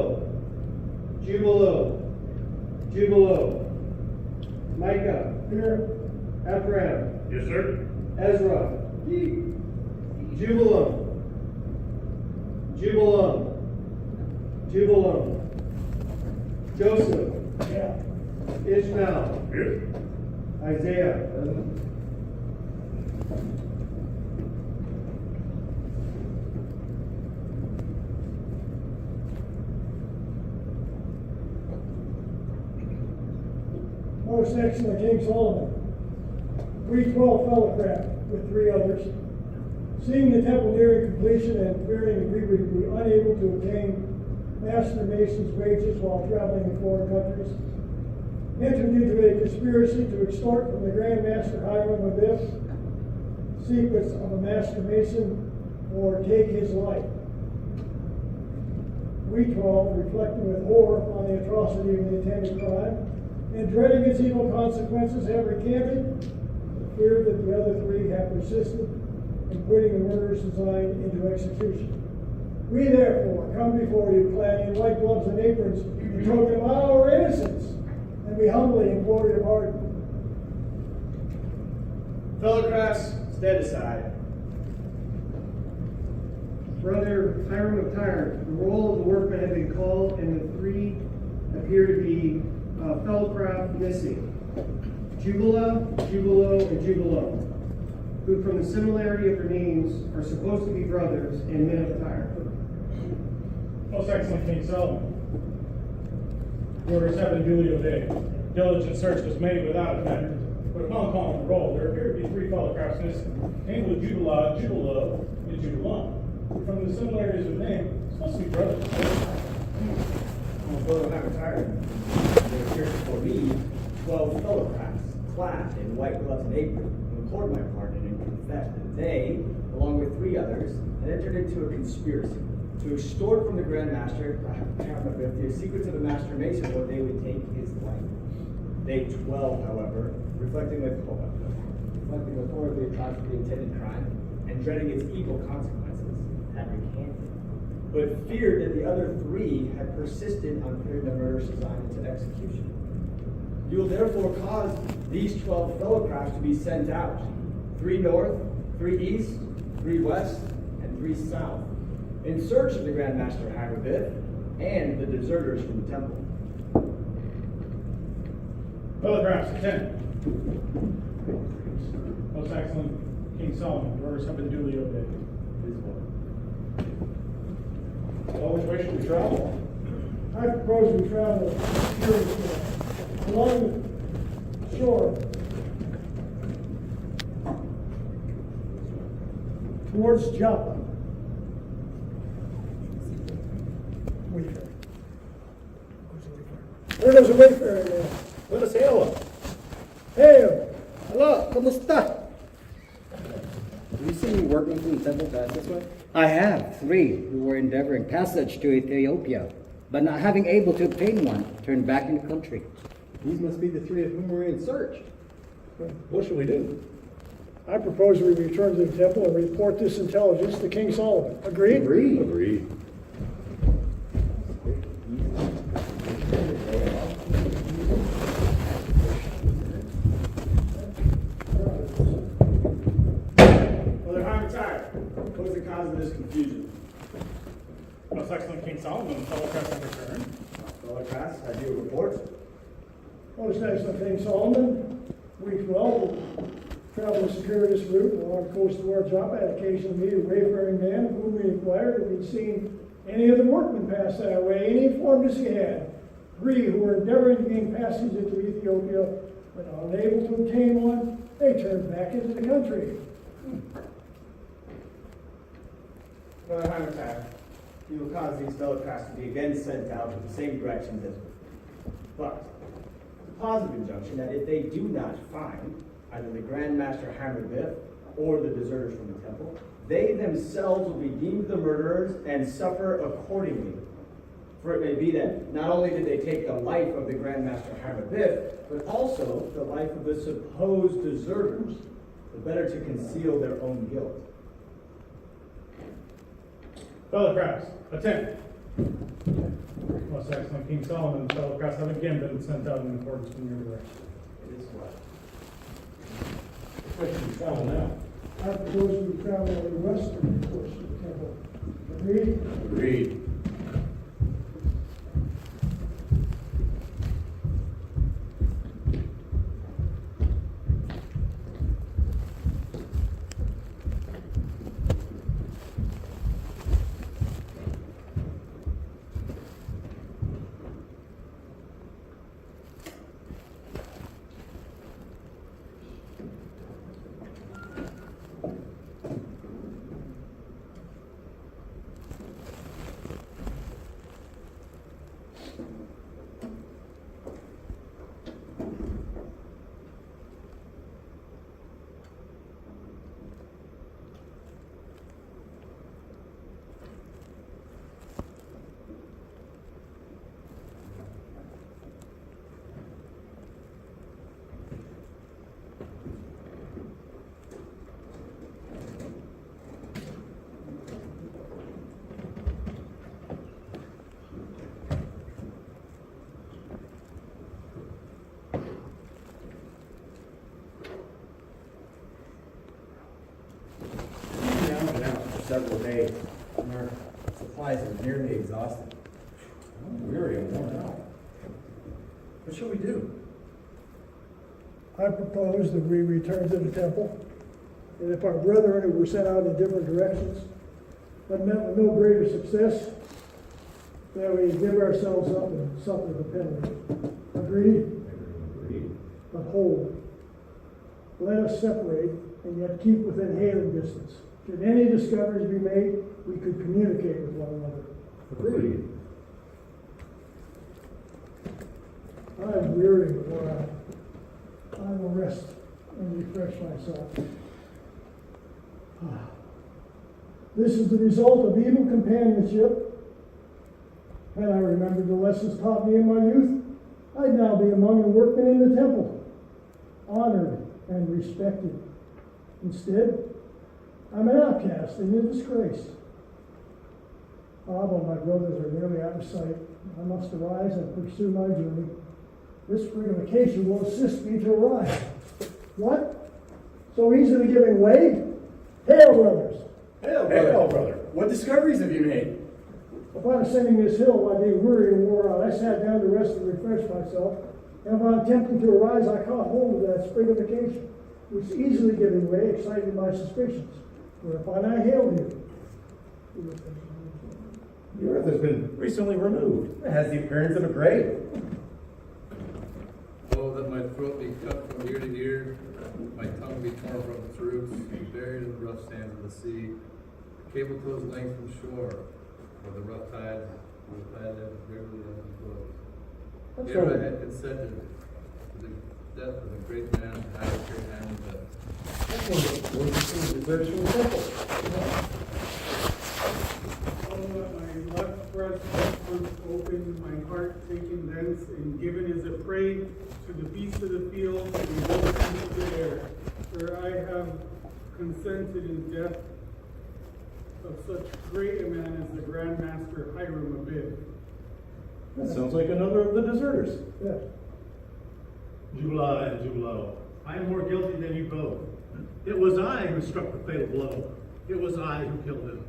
Jubalo. Jubalo. Micah. Here. Ephraim. Yes, sir. Ezra. Jubilam. Jubilam. Jubilam. Joseph. Yeah. Ishmael. Here. Isaiah. Most Excellent King Solomon. We 12 fellowcraft with 3 others. Seeing the temple nearing completion and fearing we would be unable to obtain master masons' wages while traveling in foreign countries, entered into a conspiracy to extort from the Grand Master Hiram Abiff secrets of a master mason or take his life. We 12, reflecting with horror on the atrocity of the intended crime, and dreading its evil consequences, have recanted, but fear that the other 3 have persisted in putting the murderous design into execution. We therefore come before you clad in white gloves and aprons in token of our innocence, and we humbly implore your pardon. Fellow crafts, stand aside. Brother Hiram of Tyre, the roll of the workmen have been called, and the 3 appear to be fellow craft missing. Jubala, Jubalo, and Jubalo, who from the similarity of their names are supposed to be brothers and men of Tyre. Most Excellent King Solomon. The orders have been duly obeyed. Diligent search was made without offender, but upon calling the roll, there appear to be 3 fellow crafts missing, named with Jubala, Jubalo, and Jubalam. From the similarities of name, supposed to be brothers. Brother Hiram Tyre, there appears before me 12 fellow crafts, clad in white gloves and aprons, who implored my pardon and confessed that they, along with 3 others, had entered into a conspiracy to extort from the Grand Master Hiram Abiff the secrets of the Master Mason, or they would take his life. They 12, however, reflecting with horror of the atrocity of the intended crime and dreading its evil consequences, had recanted, but feared that the other 3 had persisted on putting the murderous design into execution. You will therefore cause these 12 fellow crafts to be sent out, 3 north, 3 east, 3 west, and 3 south, in search of the Grand Master Hiram Abiff and the deserters from the temple. Fellow crafts, attend. Most Excellent King Solomon, the orders have been duly obeyed. Well, which way should we travel? I propose we travel along the shore towards Joppa. We Where does a wayfarer man? Let us hail him. Hey, hello, kamusta? Have you seen any workmen from the temple pass this way? I have 3 who were endeavoring passage to Ethiopia, but not having able to obtain one, turned back in the country. These must be the 3 of whom we're in search. What should we do? I propose we return to the temple and report this intelligence to King Solomon. Agreed? Agreed. Brother Harmon, what is the cause of this confusion? Most excellent King Solomon, fellow press on return. Brother Crass, have you a report? Most excellent King Solomon, we 12 travel to secure this route along the coast of our job. I occasionally meet a wayfaring man of whom we inquired if he'd seen any of the workmen pass that way. And he informed us he had. 3 who were endeavoring to gain passage into Ethiopia, but unable to obtain one, they turned back into the country. Brother Harmon, you will cause these fellow crafts to be again sent out in the same directions as before. But it's a positive injunction that if they do not find either the Grand Master Hammerbiff or the deserters from the temple, they themselves will be deemed the murderers and suffer accordingly. For it may be that not only did they take the life of the Grand Master Hammerbiff, but also the life of the supposed deserters, the better to conceal their own guilt. Fellow press, attend. Most excellent King Solomon, fellow press have again been sent out in accordance with your direction. It is what? Where should we travel now? I propose we travel on the western course of the temple. Agreed? Agreed. Several days, and our supplies are nearly exhausted. I'm weary and worn out. What shall we do? I propose that we return to the temple, and if our brethren who were sent out in different directions, but met with no greater success, that we give ourselves up and suffer the penalty. Agreed? Agreed. But hold. Let us separate and yet keep within hailing distance. Should any discoveries be made, we could communicate with one another. Agreed. I am weary and worn out. I will rest and refresh myself. This is the result of evil companionship. Had I remembered the lessons taught me in my youth, I'd now be among the workmen in the temple, honored and respected. Instead, I'm an outcast and in disgrace. But my brothers are nearly out of sight. I must arise and pursue my journey. This frigatification will assist me to arrive. What? So easily giving way? Hail, brothers! Hail, brother. Hail, brother. What discoveries have you made? Upon ascending this hill, while being weary and wore out, I sat down to rest and refresh myself. And upon attempting to arise, I caught hold of that frigatification, which easily giving way, excited my suspicions. Whereupon I hailed you. The earth has been recently removed. It has the appearance of a grave. Oh, that my throat be cut from ear to ear, my tongue be torn from its roots, buried in the rough sands of the sea, the cable toes length from shore, where the rough tides will pad them gravely as it flows. Hereby I consent to the death of a great man, Alistair Hamilton. My left breast first opened, my heart taken thence, and given as a prey to the beasts of the field and the vultures of the air. For I have consented in death of such great a man as the Grand Master Hiram Abib. That sounds like another of the deserters. Yeah. July and Jubilo, I am more guilty than you both. It was I who struck the fatal blow. It was I who killed him.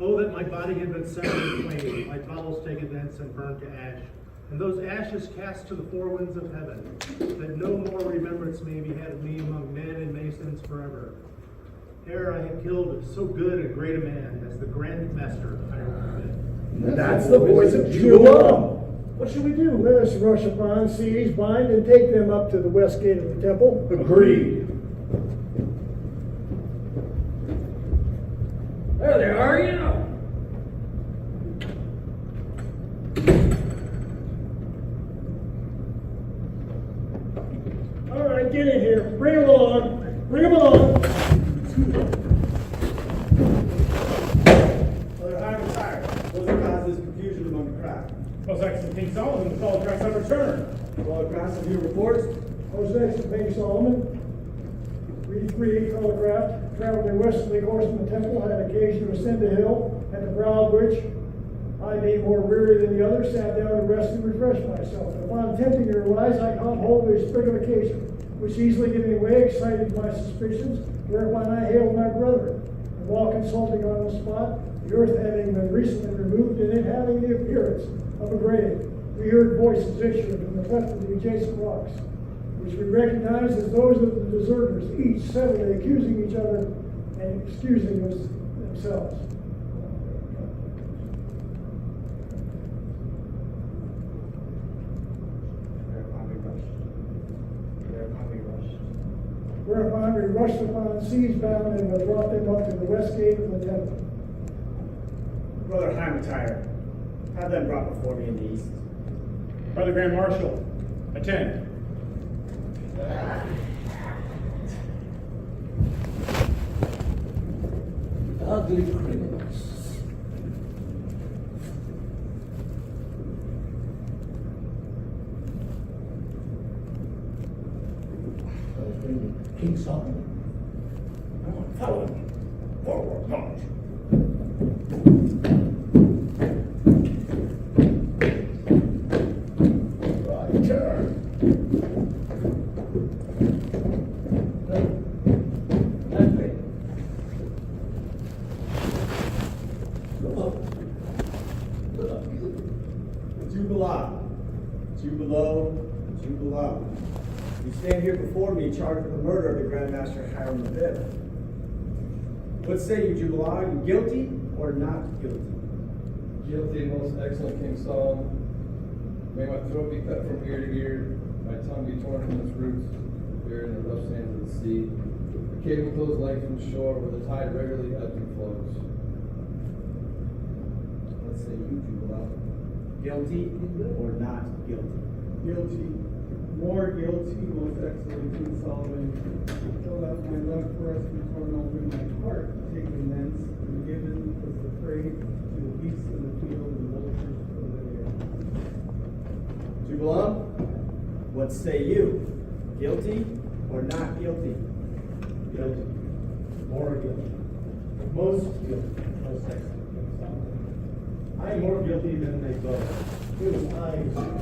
Oh, that my body had been set in flame, my bowels taken thence and burned to ash, and those ashes cast to the four winds of heaven, that no more remembrance may be had of me among men and masons forever. Ere I had killed so good and great a man as the Grand Master Hiram. That's the voice of Jubilo. What should we do? Let us rush upon, seize, bind, and take them up to the west gate of the temple. Agreed. There they are, you know. All right, get in here. Bring them along. Bring them along. Brother Hiram tired. What caused this confusion among the crowd? Most excellent King Solomon, the fellow Christ have returned. Brother Cross, have you reports? Jose King Solomon, we three telegraphed, traveled a westerly course from the temple, had occasion to ascend a hill, at the brow of which I, being more weary than the others, sat down to rest and refresh myself. And upon attempting to rise, I caught hold of a sprig of acacia, which easily giving way excited my suspicions, whereupon I hailed my brethren. And while consulting on the spot, the earth having been recently removed and it having the appearance of a grave, we heard voices issuing from the cleft of the adjacent rocks, which we recognized as those of the deserters, each severally accusing each other and excusing themselves. Whereupon we rushed upon, seized, bound, and brought them up to the west gate of the temple. Brother Hiram tired. Have them brought before me in the east. Brother Grand Marshal, attend. Ugly criminals. King Solomon. Follow him. Forward, march. Right turn. That way. Jubilo. You stand here before me charged with the murder of the Grand Master Hiram Abib. What say you, Jubilo? Are you guilty or not guilty? Guilty, most excellent King Solomon. May my throat be cut from ear to ear, my tongue be torn from its roots, buried in the rough sands of the sea. The cable flows length from the shore where the tide regularly ebbs and flows. What say you, Jubilo? Guilty or not guilty? Guilty, more guilty, most excellent King Solomon, till that my left breast be torn open, my heart taken thence, and given as the prey to the beasts of the field and vultures of the air. Jubilo, what say you? Guilty or not guilty? Guilty. More guilty. Most guilty. Most excellent King Solomon. I am more guilty than they both. It was I who said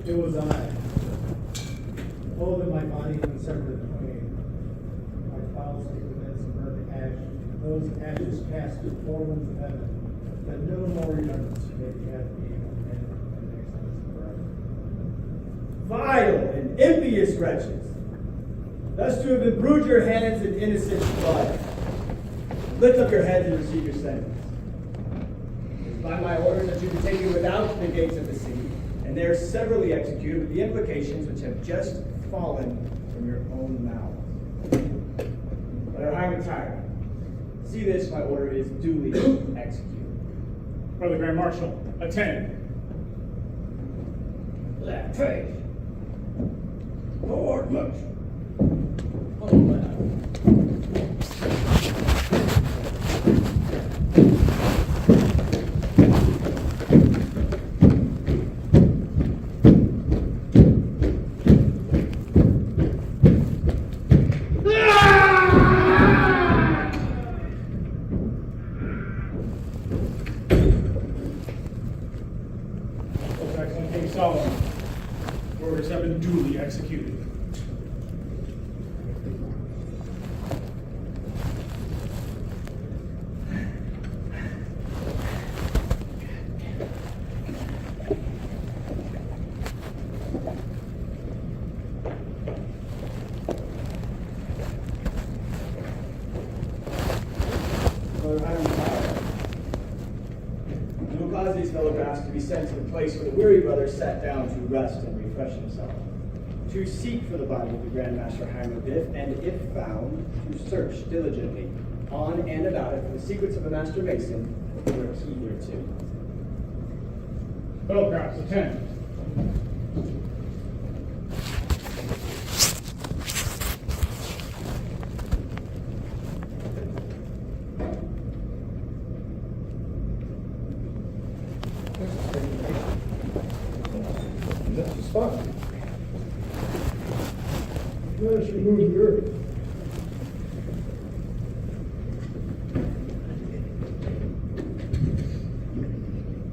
it was I. Oh, that my body had been severed in twain. My bowels taken thence and burned to ash. Those ashes cast to the four winds of heaven, that no more remembrance may be had of me among men and nations forever. Vile and impious wretches, thus to have imbrued your hands in innocent blood. Lift up your heads and receive your sentence. It is by my order that you be taken without the gates of the city, and there severally executed with the implications which have just fallen from your own mouths. Brother Hiram tired. See this, my order is duly executed. Brother Grand Marshal, attend. Left trace. Forward march. Most excellent King Solomon, orders have been duly executed. Brother Hiram Fire. You will cause these photographs to be sent to the place where the weary brother sat down to rest and refresh himself, to seek for the body of the Grand Master Hiram Abiff, and if found, to search diligently on and about it for the secrets of a Master Mason who are key thereto. Photographs, attend. That's the spot. Let us remove the earth.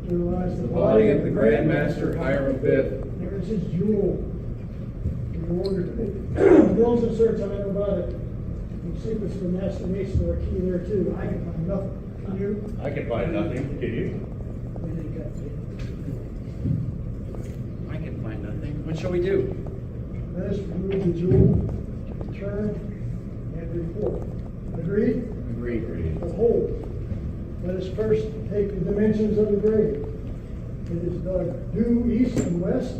Realize The body of the Grand Master Hiram Abiff. There's his jewel. We ordered it. Those in search on everybody. The secrets of the Master Mason are key there too. I can find nothing. Can you? I can find nothing, can you? I can find nothing. What shall we do? Let us remove the jewel, turn, and report. Agreed? Agreed. Behold, let us first take the dimensions of the grave. It is dug due east and west,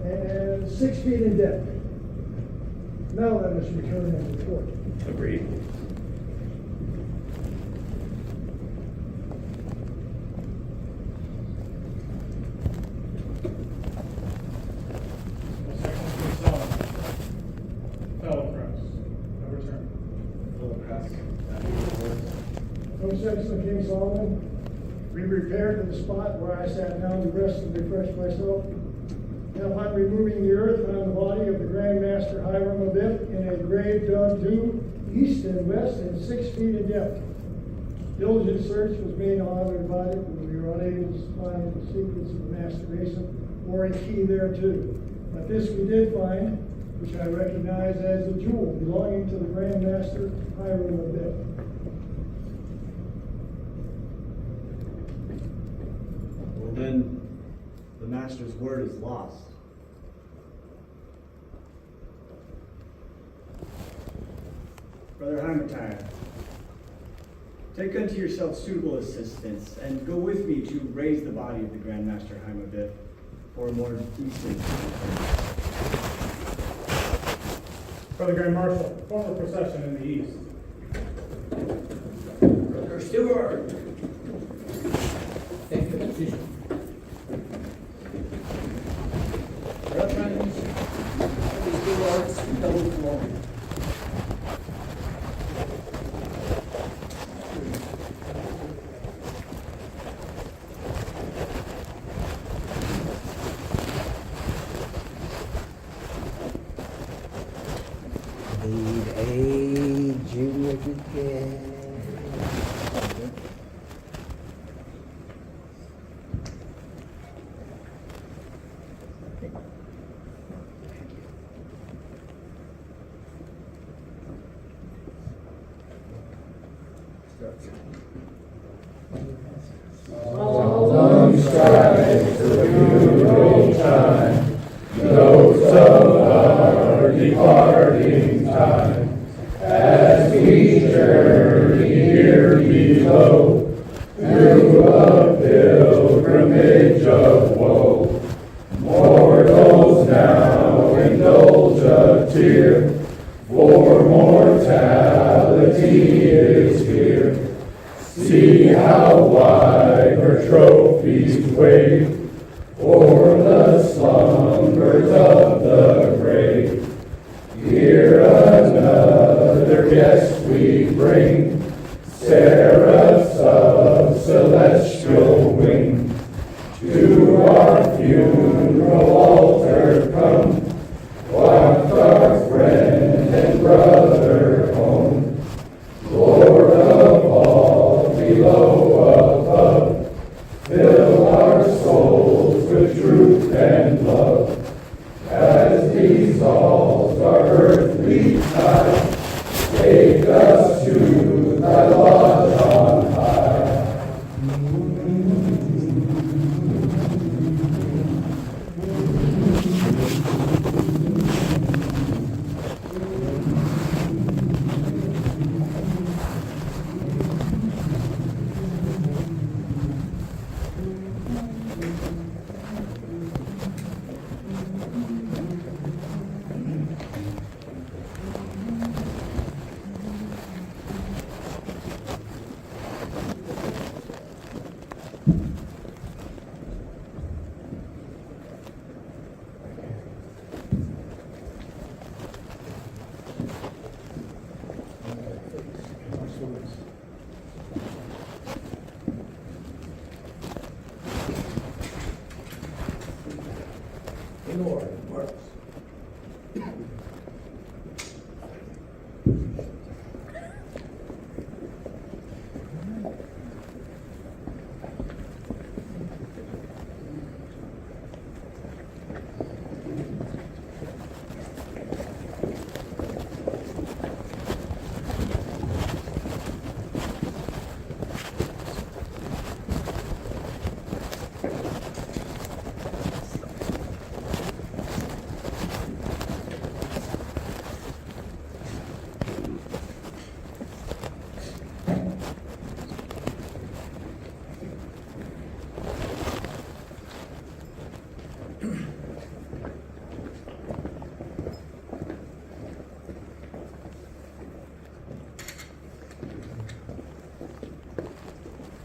and 6 feet in depth. Now let us return and report. Agreed. Most excellent King Solomon, fellow press, I return. Photographs. Most excellent King Solomon, we repaired to the spot where I sat down to rest and refresh myself. And upon removing the earth, found the body of the Grand Master Hiram Abiff in a grave dug due east and west and 6 feet in depth. Diligent search was made all over the body, but we were unable to find the secrets of the Master Mason or a key thereto. But this we did find, which I recognize as a jewel belonging to the Grand Master Hiram Abiff. Well, then, the Master's word is lost. Brother Heimertire, take unto yourself suitable assistance and go with me to raise the body of the Grand Master Hiram Abiff for a more decent. Brother Grand Marshal, form a procession in the east. Brother Stewart, take your position. Brethren, Brother Stewart, double glory. Need a junior deacon. Solemn strife to funeral time, notes of our departing time, as we journey here below, through a pilgrimage of woe. Mortals now indulge a tear, for mortality is here. See how wide her trophies wave o'er the slaughter. slumbers of the grave. Here another guest we bring, seraphs of celestial wing. To our funeral altar come, waft our friend and brother home. Lord of all, below, above, fill our souls with truth and love. As dissolves our earthly tie, take us to thy lodge on high.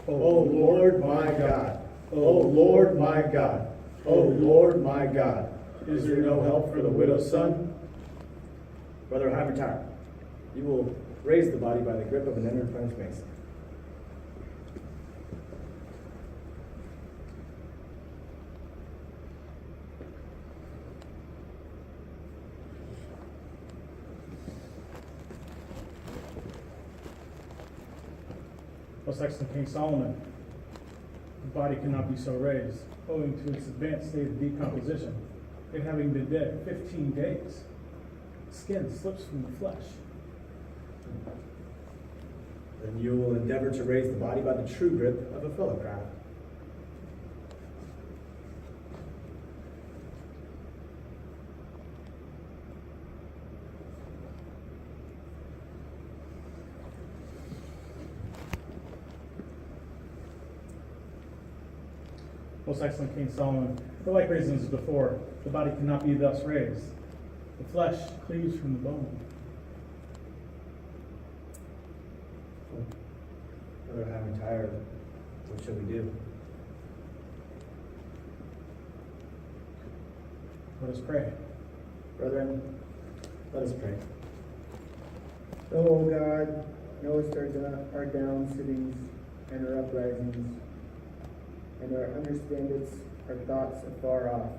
O Lord my God, O Lord my God, O Lord my God, is there no help for the widow's son? Brother Hymantyre, you will raise the body by the grip of an inner Freemason. Most excellent King Solomon, the body cannot be so raised, owing to its advanced state of decomposition. It having been dead 15 days, skin slips from the flesh. Then you will endeavor to raise the body by the true grip of a fellow craft. Most excellent King Solomon, for like reasons before, the body cannot be thus raised. The flesh cleaves from the bone. Brother Hymantyre, what shall we do? Let us pray. Brethren, let us pray. O God, knowest our down sittings and our uprisings, and understandest our thoughts afar off.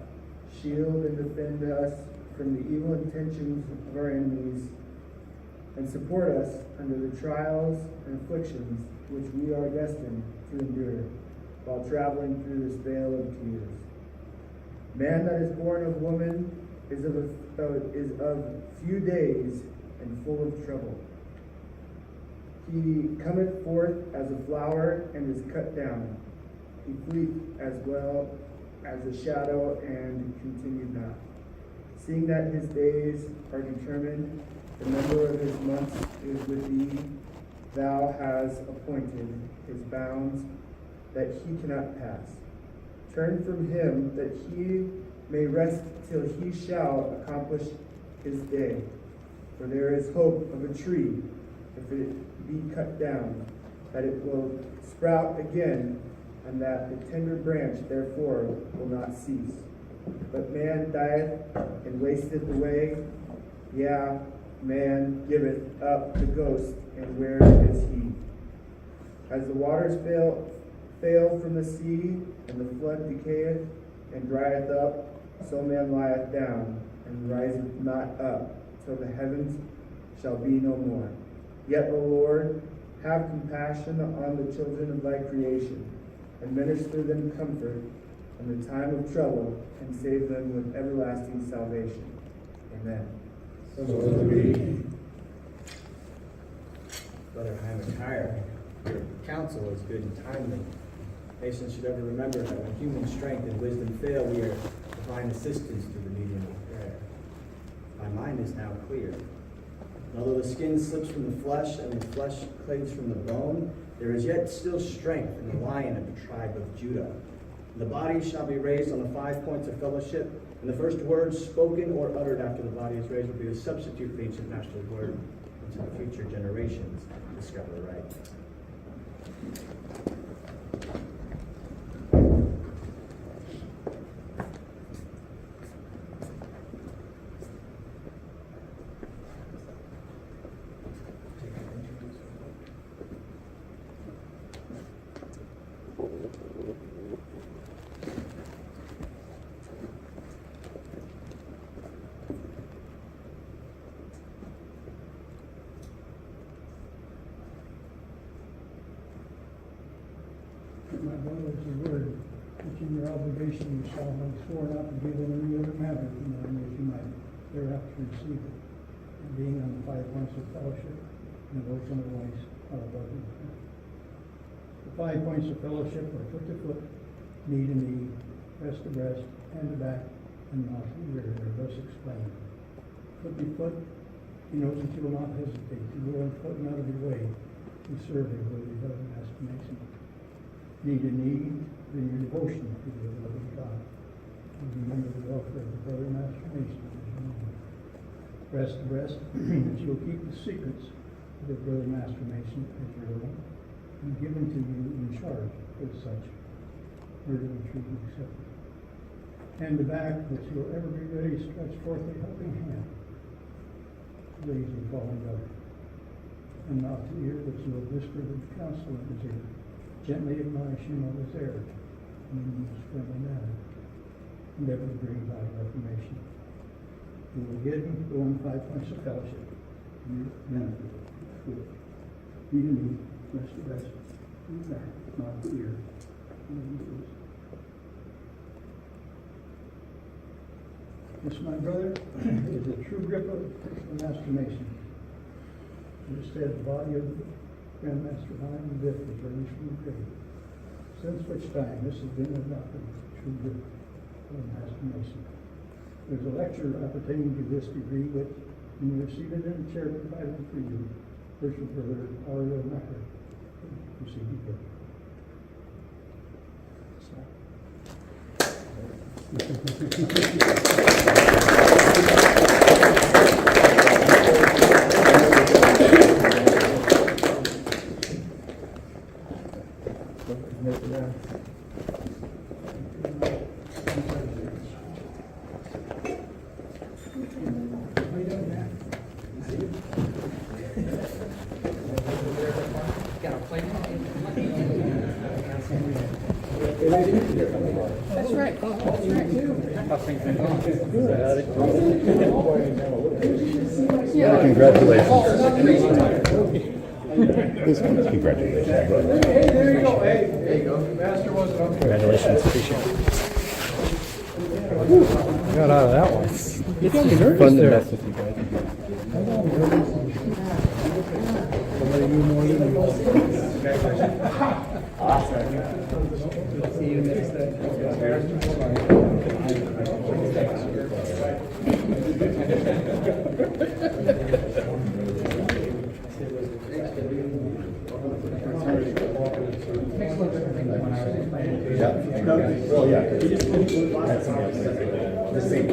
Shield and defend us from the evil intentions of our enemies, and support us under the trials and afflictions which we are destined to endure while traveling through this vale of tears. Man that is born of woman is of few days and full of trouble. He cometh forth as a flower and is cut down. He fleeth as well as a shadow and continued not. Seeing that his days are determined, the number of his months is with thee. Thou hast appointed his bounds that he cannot pass. Turn from him that he may rest till he shall accomplish his day. For there is hope of a tree, if it be cut down, that it will sprout again, and that the tender branch therefore will not cease. But man dieth and wasteth away. Yeah, man giveth up the ghost, and where is he? As the waters fail from the sea, and the flood decayeth and drieth up, so man lieth down and riseth not up, till the heavens shall be no more. Yet, O Lord, have compassion on the children of thy creation, and minister them comfort in the time of trouble, and save them with everlasting salvation. Amen. Brother Heimachire, your counsel is good and timely. Nations should ever remember that when human strength and wisdom fail, we are divine assistance through the medium of prayer. My mind is now clear. And although the skin slips from the flesh and the flesh clings from the bone, there is yet still strength in the lion of the tribe of Judah. And the body shall be raised on the 5 points of fellowship, and the first words spoken or uttered after the body is raised will be the substitute for ancient master's word until the future generations discover right. My brothers, the word, which in your obligation you solemnly swore not to give in any other manner than that in which you might thereafter receive it, and being on the 5 points of fellowship, and the voice and the voice are above you. The 5 points of fellowship are foot to foot, knee to knee, breast to breast, hand to back, and mouth to ear, and are thus explained. Foot to foot, he knows that you will not hesitate to go and foot out of your way to serve him with your brother Master Mason. Knee to knee, bring your devotion to the loving God. And remember the welfare of the brother Master Mason as your own. Breast to breast, that you will keep the secrets of the brother Master Mason as your own, and given to you in charge for such murder and treaty accepted. Hand to back, that you will ever be ready to stretch forth a helping hand, raise your fallen brother. And mouth to ear, that you will whisper the counsel in his ear, gently admonish him of his error, and in the most friendly manner, endeavor to bring about reformation. You will again go on 5 points of fellowship, and you benefit with knee to knee, breast to breast, and back, mouth to ear. This, my brother, is a true grip of the Master Mason. Instead, the body of the Grandmaster Hiram Biff was raised from the grave. Since which time this has been adopted true grip of the Master Mason. There's a lecture appertaining to this degree which, when you receive it in a chair provided for you, Worship Brother Ariel Macker, receive the gift. That's right. That's right. Yeah. Congratulations. Congratulations. Hey, there you go. Hey, there you go. Master wasn't up here. Congratulations, appreciate it. Got out of that one. It's fun to mess with you guys. See you next time. Well, yeah. He just had something else. The same.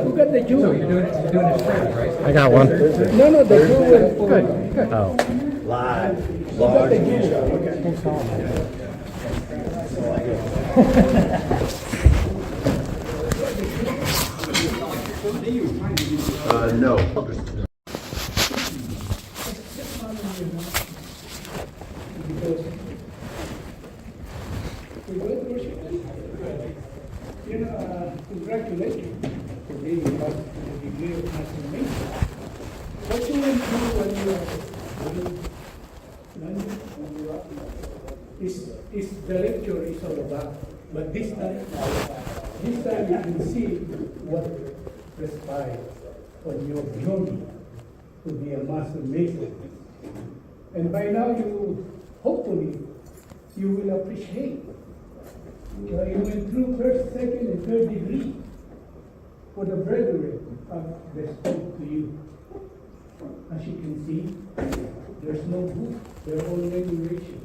Who got the jewel? You're doing it straight, right? I got one. No, the jewel. Good. Oh. Who got the jewel? No. Congratulations for being part of the degree of transformation. What you went through when you were is the lecture is all about. But this time you can see what transpired on your journey to be a master mason. And by now hopefully, you will appreciate. You went through first, second, and third degree for the brethren of respect to you. As you can see, there's no book. They're all regulation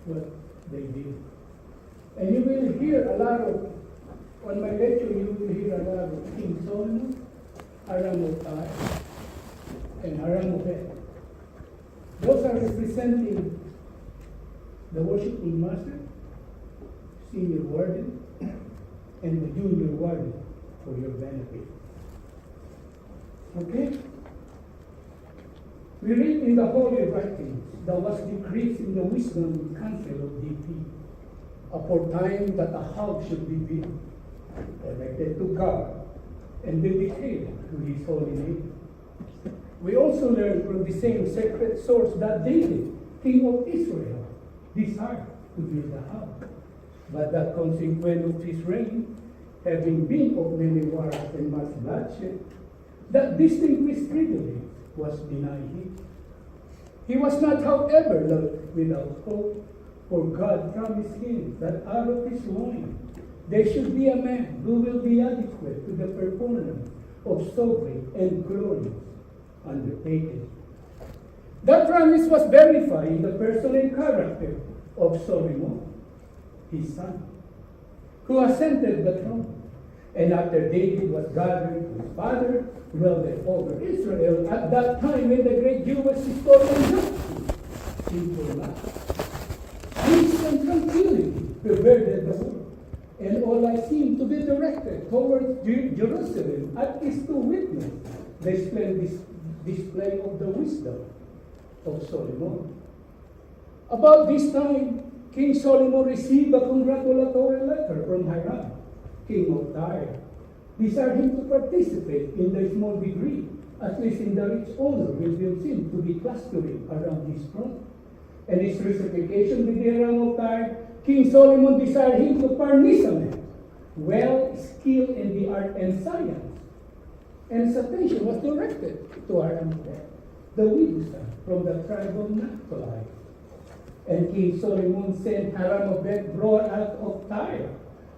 what they did. And you will hear a lot of, on my lecture, you will hear a lot of King Solomon, Haramotai, and Haramobet. Those are representing the worshiping master, senior warden, and the junior warden for your benefit. Okay? We read in the Holy Writings that was decreased in the wisdom council of DP, aforetime that a house should be built, erected to God, and dedicated to His holy name. We also learn from the same sacred source that David, king of Israel, desired to build a house. But the consequence of his reign, having been of many wars and much bloodshed, that distinguished privilege was denied him. He was not, however, left without hope, for God promised him that out of his loins there should be a man who will be adequate to the performance of sovereign and glorious undertaking. That promise was verified in the person and character of Solomon, his son, who ascended the throne. And after David was gathered to his father, ruled over Israel at that time when the great Jewish historian came to life. Peace and tranquility pervaded the world, and all eyes seemed to be directed towards Jerusalem, at least to witness the splendid display of the wisdom of Solomon. About this time, King Solomon received a congratulatory letter from Hiram, king of Tyre, desired him to participate in the small degree, at least in the rich honor which will seem to be clustering around his throne. And his reciprocation with the Hiram of Tyre, King Solomon desired him to furnish a man well skilled in the art and science. And his attention was directed to Haramobet, the widow's son from the tribe of Naphtali. And King Solomon sent Haramobet brought out of Tyre.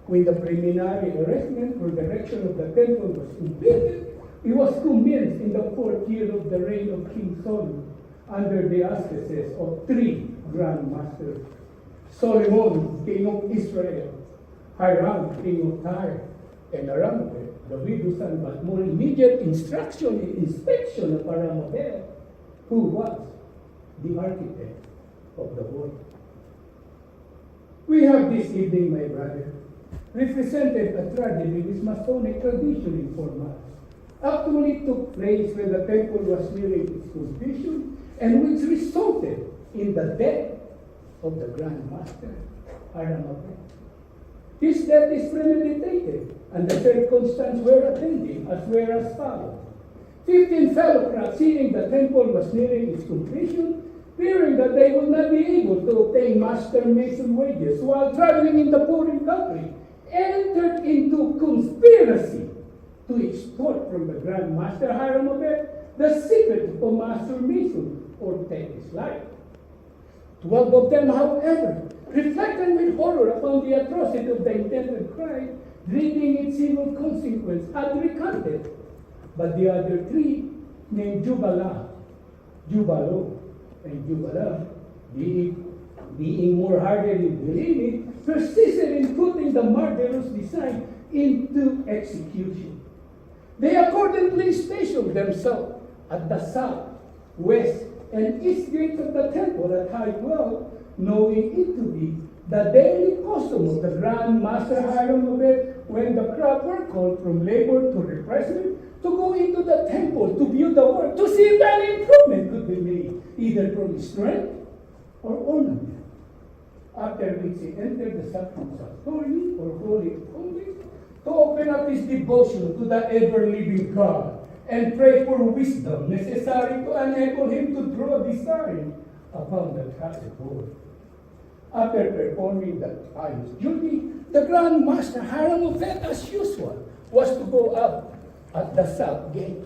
When the preliminary arrangement for the erection of the temple was completed, he was commenced in the 4th year of the reign of King Solomon, under the auspices of 3 grand masters: Solomon, king of Israel, Hiram, king of Tyre, and Haramobet, the widow's son, but more immediate inspection of Haramobet, who was the architect of the world. We have this evening, my brother, represented a tragedy which Masonic tradition informs us actually took place when the temple was nearing its completion, and which resulted in the death of the Grand Master, Haramobet. His death is premeditated, and the circumstances were attending as were as follows. 15 fellowcrafts, seeing the temple was nearing its completion, fearing that they would not be able to obtain master mason wages while traveling in the foreign country, entered into conspiracy to extort from the Grand Master Haramobet the secret of master mason, or take his life. 12 of them, however, reflecting with horror upon the atrocity of the intended crime, dreading its evil consequence, had recanted. But the other 3, named Jubalo, and Jubala, being more hardly believing, persisted in putting the murderous design into execution. They accordingly stationed themselves at the south, west, and east gates of the temple at high 12, knowing it to be the daily custom of the Grand Master Hiram of it, when the crowd were called from labor to refreshment, to go into the temple to view the work, to see if any improvement could be made, either from strength or ornament. After which he entered the sanctuary or holy of holies, to open up his devotion to the ever-living God, and pray for wisdom necessary to enable him to draw design upon the trusted board. After performing the pious duty, the Grand Master Hiram of it, as usual, was to go up at the south gate,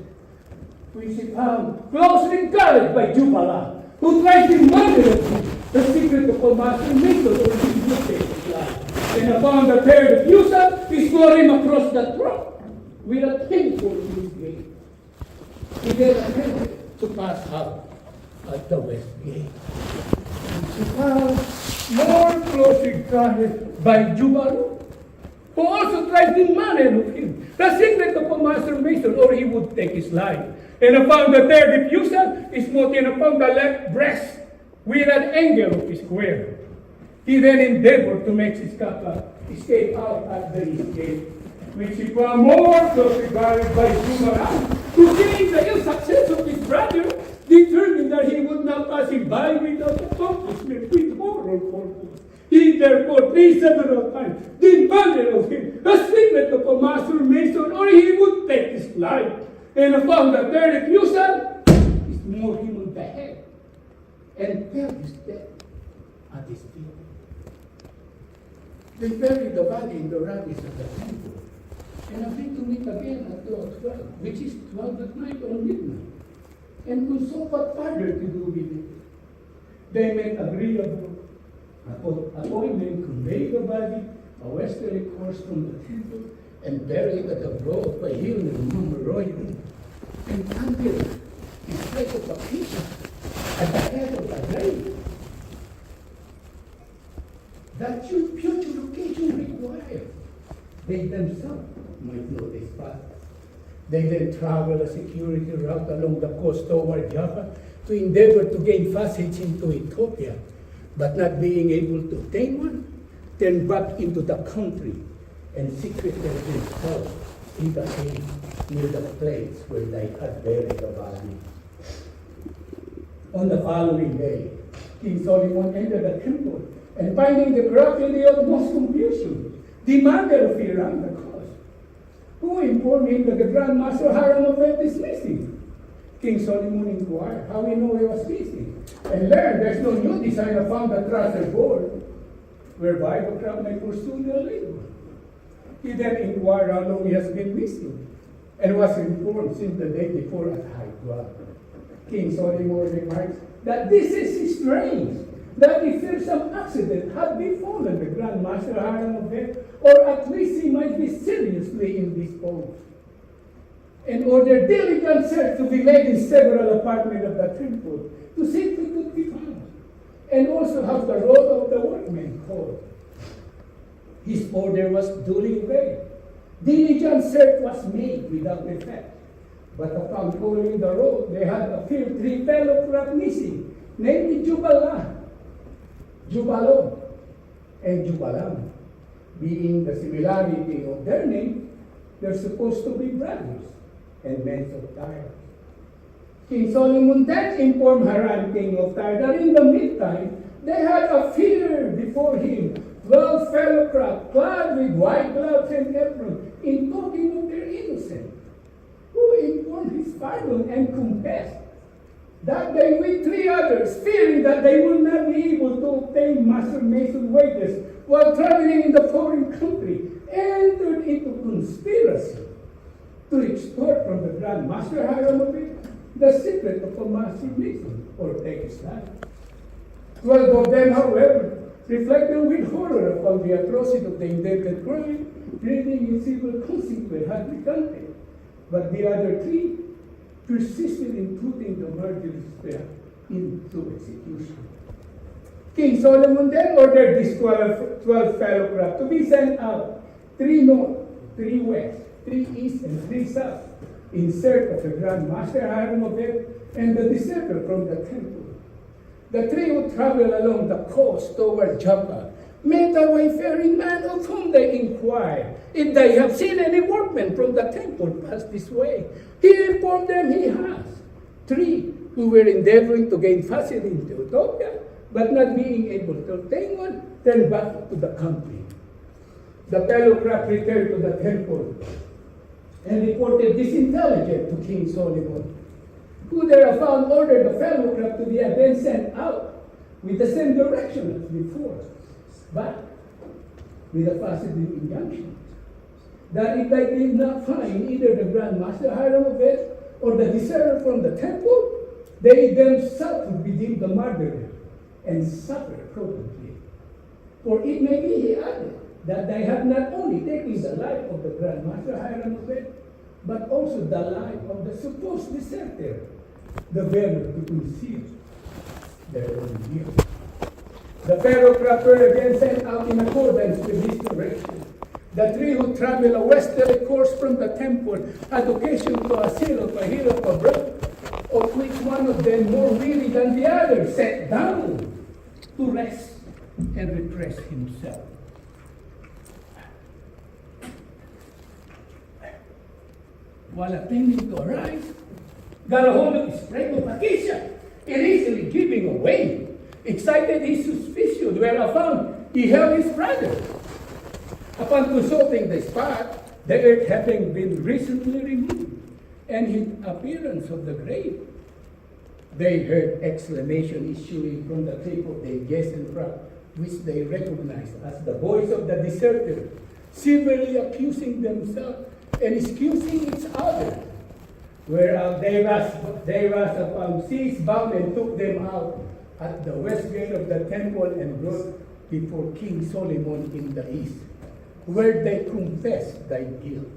which he found closely guarded by Jubala, who tried to murder him, the secret of a Master Mason or his mistake life. And upon the third refusal, he swore him across the throat with a painful in his gate. He then attempted to pass out at the west gate, which he found more closely guarded by Jubala, who also tried to murder of him, the secret of a Master Mason, or he would take his life. And upon the third refusal, he smote him upon the left breast with an angle of his square. He then endeavored to make his escape out at the east gate, which he found more closely guarded by Jubala, who, seeing the ill success of his brother, determined that he would not pass him by without accomplishment with moral purpose. He therefore prayed several times, demanded of him the secret of a Master Mason, or he would take his life. And upon the third refusal, he smote him on the head and fell his death at his feet. They buried the body in the rabbis of the temple, and agreed to meet again at 12, which is 12 at night or midnight, and consult what further to do with it. They made agreeable appointment, conveyed the body a westerly course from the temple, and buried at the brow of a hill in Memorial, and until his place of vacation at the head of the grave. That your future occasion required, they themselves might know this path. They then traveled a security route along the coast toward Java to endeavor to gain passage into Ethiopia, but not being able to obtain one, turned back into the country and secreted themselves in the cave near the place where they had buried the body. On the following day, King Solomon entered the temple, and finding the crowd in the utmost confusion, demanded of Hiram the cause, who informed him that the Grand Master Hiram of it is missing. King Solomon inquired how he knew he was missing, and learned there's no new design upon the trusted board, whereby the crowd may pursue their labor. He then inquired how long he has been missing, and was informed since the day before at high 12. King Solomon remarks that this is strange, that if there's some accident had befallen the Grand Master Hiram of it, or at least he might be seriously indisposed, and ordered diligent search to be made in several apartments of the temple to see if he could be found, and also have the roll of the workmen called. His order was duly obeyed. Diligent search was made without effect, but upon following the road, they had appeared 3 fellow craft missing, namely Jubalo, and Jubalam. Being the similarity of their name, they're supposed to be brothers and men of Tyre. King Solomon then informed Hiram, king of Tyre, that in the meantime, they had appeared before him 12 fellow craft, clad with white gloves and apron, in token of their innocence, who informed his pardon and confessed that they with 3 others, fearing that they would not be able to obtain Master Mason wages while traveling in the foreign country, entered into conspiracy to extort from the Grand Master Hiram of it the secret of a Master Mason, or take his life. 12 of them, however, reflected with horror upon the atrocity of the intended crime, pleading in civil consequence had recanted, but the other 3 persisted in putting the murderous pair into execution. King Solomon then ordered these 12 fellow craft to be sent out, 3 north, 3 west, 3 east, and 3 south, in search of the Grand Master Hiram of it and the deserter from the temple. The 3 who traveled along the coast toward Joppa met a wayfaring man of whom they inquired if they have seen any workmen from the temple pass this way. He informed them he has. 3 who were endeavoring to gain passage into Ethiopia, but not being able to obtain one, turned back to the country. The fellow craft returned to the temple and reported this intelligence to King Solomon, who thereupon ordered the fellow craft to be again sent out with the same direction as before, but with a positive injunction that if they did not find either the Grand Master Hiram of it or the deserter from the temple, they themselves would be deemed the murderer and suffer accordingly. For it may be, he added, that they have not only taken the life of the Grand Master Hiram of it, but also the life of the supposed deserter, the better to conceal their own guilt. The fellow craft were again sent out in accordance with this direction. The 3 who traveled a westerly course from the temple had occasion to assail a hill of a brook, of which one of them, more weary than the other, sat down to rest and refresh himself. While attempting to arise, got a hold of his spray of acacia, and easily giving away, excited his suspicion, whereupon he held his brother. Upon consulting the spot, the earth having been recently removed, and his appearance of the grave, they heard exclamation issuing from the tip of the adjacent rock, which they recognized as the voice of the deserter, severely accusing themselves and excusing each other. Whereas they was upon seized, bound, and took them out at the west gate of the temple and brought before King Solomon in the east, where they confessed their guilt,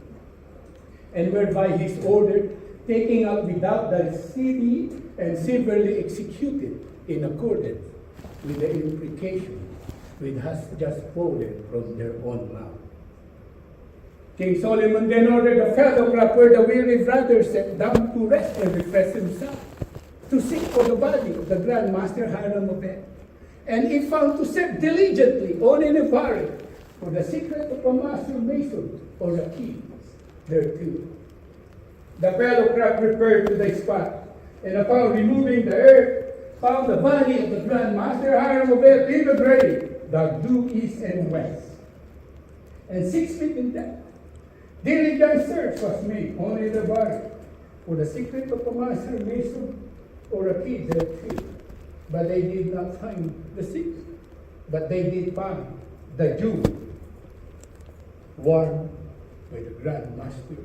and were by his order taken out without the city and severely executed in accordance with the imprecation which has just fallen from their own mouth. King Solomon then ordered the fellow craft where the weary brother sat down to rest and refresh himself, to seek for the body of the Grand Master Hiram of it. And he found to search diligently on and inquiry for the secret of a master mason or a key thereto. The fellow craft repaired to the spot, and upon removing the earth, found the body of the Grand Master Hiram of it in the grave, that due east and west, and 6 feet in depth. Diligent search was made only the body for the secret of a master mason or a key thereto, but they did not find the secret. But they did find the jewel worn by the Grand Master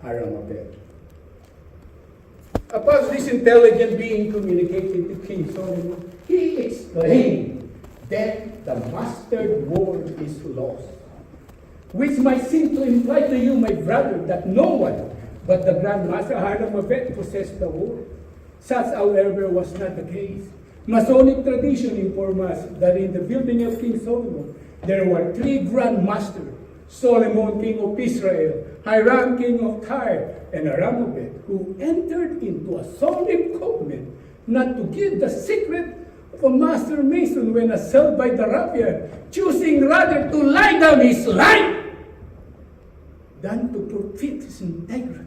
Hiram of it. Upon this intelligence being communicated to King Solomon, he exclaimed, "Then the mastered word is lost." Which might seem to imply to you, my brother, that no one but the Grand Master Hiram of it possessed the word. Such, however, was not the case. Masonic tradition informs us that in the building of King Solomon, there were 3 Grand Masters: Solomon, king of Israel, Hiram, king of Tyre, and Hiram of it, who entered into a solemn covenant not to give the secret of a master mason when assailed by the ruffian, choosing rather to lie down his life than to forfeit his integrity.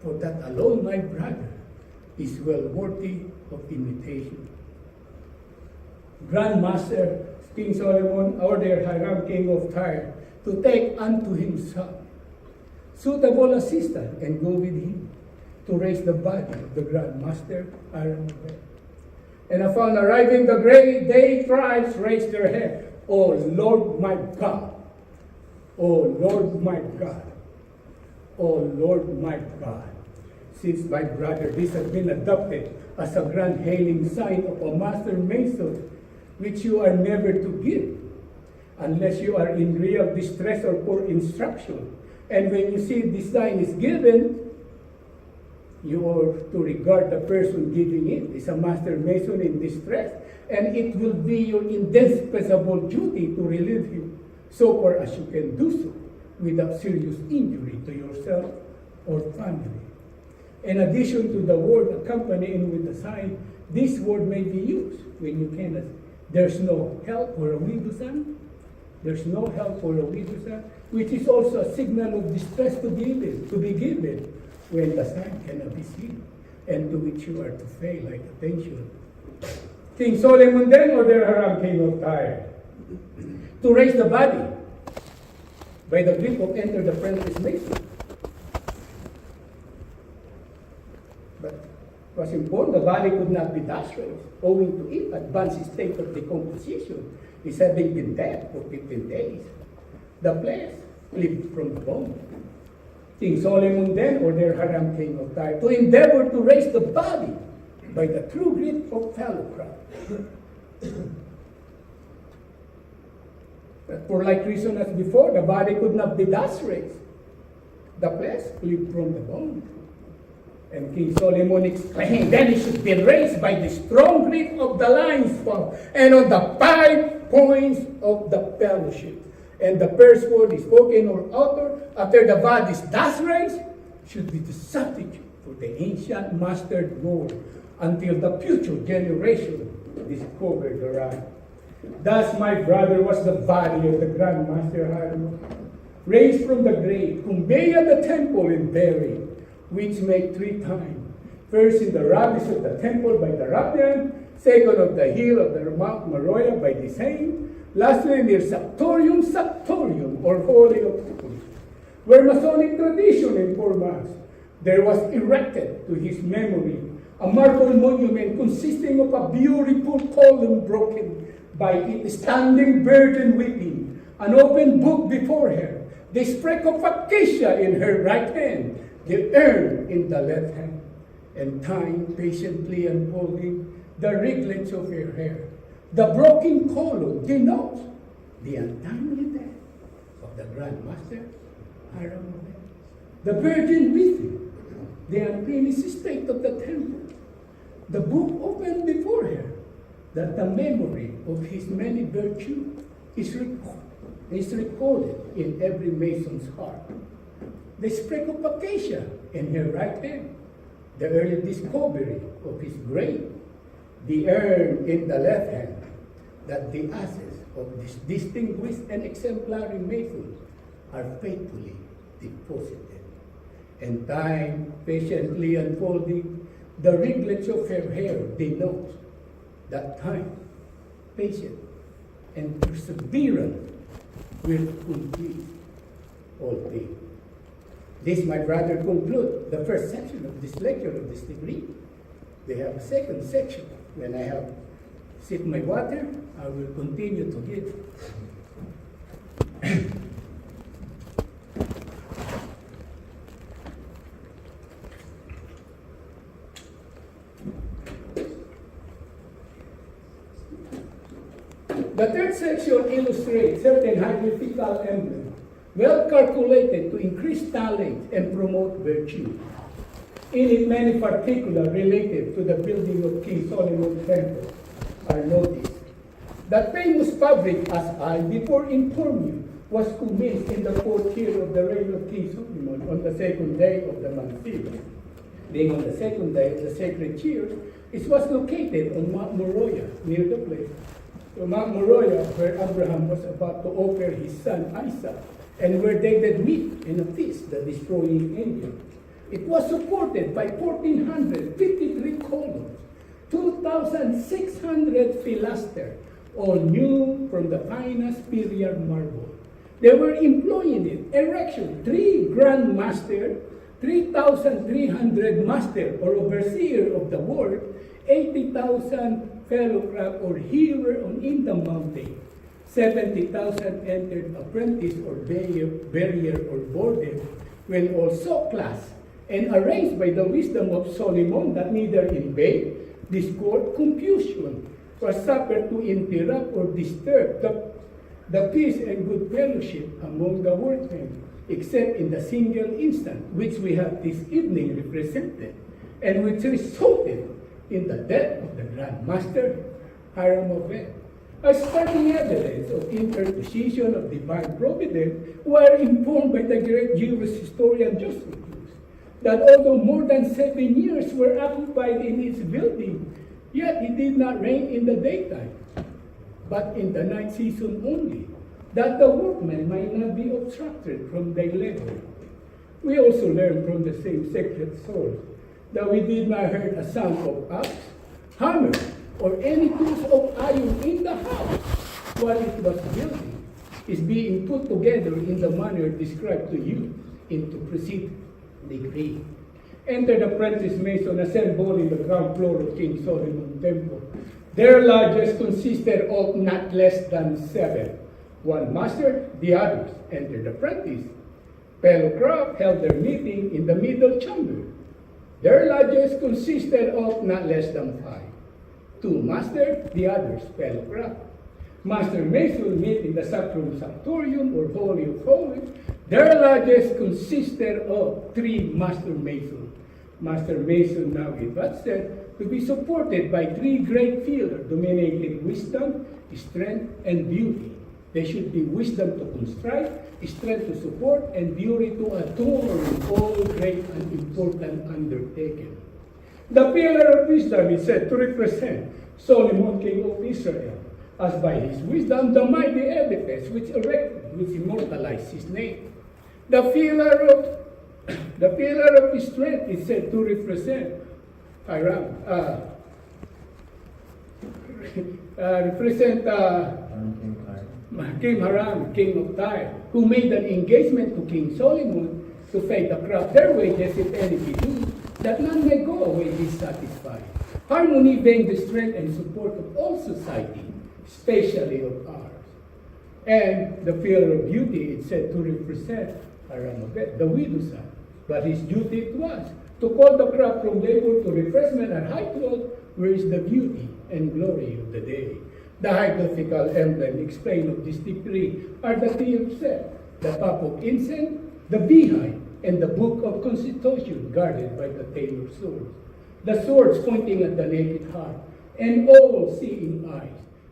For that alone, my brother, is well worthy of imitation. Grand Master King Solomon ordered Hiram, king of Tyre, to take unto himself suitable assistant and go with him to raise the body of the Grand Master Hiram of it. And upon arriving the grave, they thrice raised their head, "O Lord my God, O Lord my God, O Lord my God." Since, my brother, this has been adopted as a grand hailing sign of a master mason, which you are never to give, unless you are in real distress or poor instruction. And when you see this sign is given, You are to regard the person giving it as a master mason in distress, and it will be your indispensable duty to relieve him so far as you can do so without serious injury to yourself or family. In addition to the word accompanying with the sign, this word may be used when you cannot. There's no help for a widow's son. There's no help for a widow's son, which is also a signal of distress to be given when the sign cannot be seen, and to which you are to pay like attention. King Solomon then ordered Hiram, king of Tyre, to raise the body by the grip of enter the apprentice mason. But it was important the body could not be thus raised, owing to its advanced state of decomposition, is having been dead for 15 days. The flesh flipped from the bone. King Solomon then ordered Hiram, king of Tyre, to endeavor to raise the body by the true grip of fellowcraft. But for like reason as before, the body could not be thus raised. The flesh flipped from the bone. And King Solomon exclaimed, then it should be raised by the strong grip of the lion's paw and on the 5 points of the fellowship. And the first word is spoken or uttered after the body is thus raised should be the substitute for the ancient mastered word until the future generation discovered the right. Thus, my brother, was the body of the Grand Master Hiram, raised from the grave, conveyed at the temple and buried, which made 3 times. First in the rabbis of the temple by the Rabban, second on the hill of the Mount Moriah by the same, lastly near Sactorium, or Holy of Holies, where Masonic tradition informs us. There was erected to his memory a marble monument consisting of a beautiful column broken by it standing virgin weeping, an open book before her, the sprig of acacia in her right hand, the urn in the left hand, and time patiently unfolding the riglets of her hair. The broken column denotes the untimely death of the Grand Master Hiram. The virgin weeping, the unfinished state of the temple. The book opened before her, that the memory of his many virtues is recorded in every mason's heart. The sprig of acacia in her right hand, the early discovery of his grave, the urn in the left hand, that the ashes of this distinguished and exemplary masons are faithfully deposited, and time patiently unfolding the riglets of her hair denotes that time, patience, and perseverance will complete all things. This, my brother, concludes the first section of this lecture of this degree. They have a second section. When I have sipped my water, I will continue to give. The third section illustrates certain hierarchical emblems, well calculated to increase talent and promote virtue. In it, many particulars related to the building of King Solomon's temple are noticed. That famous fabric, as I before informed you, was commenced in the 4th year of the reign of King Solomon on the 2nd day of the month Siv. Being on the 2nd day of the sacred year, it was located on Mount Moriah, near the place. So Mount Moriah, where Abraham was about to offer his son Isaac, and where they did meet in a feast, the destroying angel. It was supported by 1,453 columns, 2,600 pilasters, all new from the finest period marble. They were employing it, erection, 3 grand masters, 3,300 master or overseer of the work, 80,000 fellowcraft or hearer on in the mountain, 70,000 entered apprentice or barrier or border, when also class, and arranged by the wisdom of Solomon that neither in vain, discord, confusion was suffered to interrupt or disturb the peace and good fellowship among the workmen, except in the single instant which we have this evening represented, and which resulted in the death of the Grand Master Hiram Obed. As starting evidence of interposition of divine providence, we are informed by the great Jewish historian Josephus that although more than 7 years were occupied in its building, yet he did not reign in the daytime, but in the night season only, that the workmen might not be obstructed from their labor. We also learn from the same sacred source that we did not hear a sound of axe, hammer, or any tools of iron in the house while it was building is being put together in the manner described to you in the preceding degree. Enter the apprentice mason assembled in the ground floor of King Solomon's temple. Their lodges consisted of not less than 7. One master, the others entered the apprentice. Fellow craft held their meeting in the middle chamber. Their lodges consisted of not less than 5. 2 master, the others fellow craft. Master mason meet in the sacrum sanctorium or holy of holies. Their lodges consisted of 3 master masons. Master mason now invested to be supported by 3 great pillars dominating wisdom, strength, and beauty. They should be wisdom to construct, strength to support, and beauty to adorn all great and important undertaking. The pillar of wisdom is said to represent Solomon, king of Israel, as by his wisdom the mighty edifice which erected, which immortalized his name. The pillar of his strength is said to represent King Hiram, king of Tyre, who made an engagement to King Solomon to pay the crop their wages if any be due, that none may go away dissatisfied. Harmony being the strength and support of all society, especially of ours. And the pillar of beauty is said to represent Hiram Obed, the widow's son. But his duty it was to call the crop from labor to refreshment and high clothes, where is the beauty and glory of the day. The hieroglyphical emblem explained of this decree are the 3 of Set, the cup of incense, the beehive, and the book of constitution guarded by the tailor's sword. The swords pointing at the naked heart, and all seeing eyes,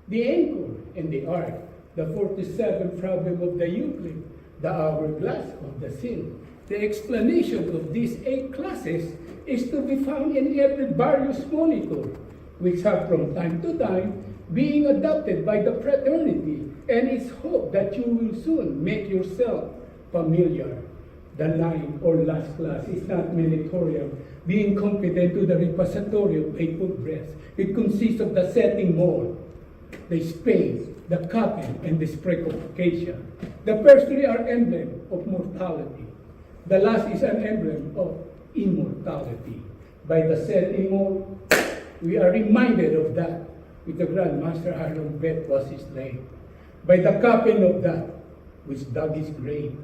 the anchor and the ark, the 47th problem of the Euclid, the hourglass of the sin. The explanation of these 8 classes is to be found in every various monitor, which have from time to time being adopted by the fraternity, and it's hoped that you will soon make yourself familiar. The 9th or last class is not meritorious, being competent to the repository of faithful breaths. It consists of the setting mold, the space, the coffin, and the spray of acacia. The first 3 are emblem of mortality. The last is an emblem of immortality. By the setting mold, we are reminded of that, with the Grand Master Hiram Obed was his name. By the coffin of that, which dug his grave,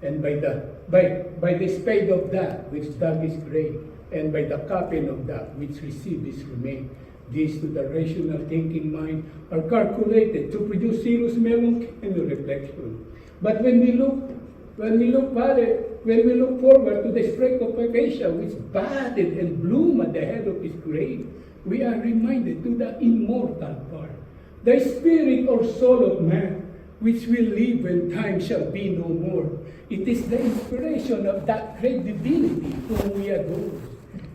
and by the spade of that which dug his grave, and by the coffin of that which received his remains. These to the rational thinking mind are calculated to produce serious melancholy reflection. But when we look forward to the spray of acacia which budded and bloomed at the head of his grave, we are reminded to the immortal part, the spirit or soul of man, which will live when time shall be no more. It is the inspiration of that great divinity whom we adore,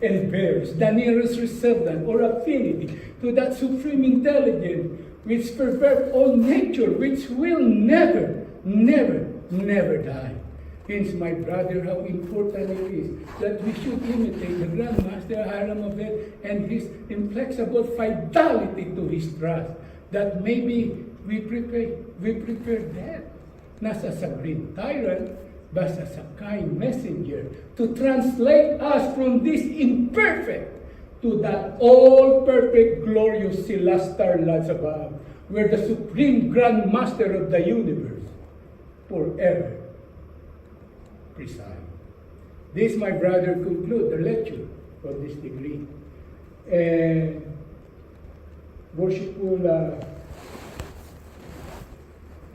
and bears the nearest resemblance or affinity to that supreme intelligence which pervades all nature, which will never, never, never die. Hence, my brother, how important it is that we should imitate the Grand Master Hiram Obed and his inflexible fidelity to his trust, that maybe we prepare death, not as a great tyrant, but as a kind messenger to translate us from this imperfect to that all-perfect, glorious celestial lands above, where the supreme Grand Master of the universe forever preside. This, my brother, conclude the lecture for this degree. And worshipful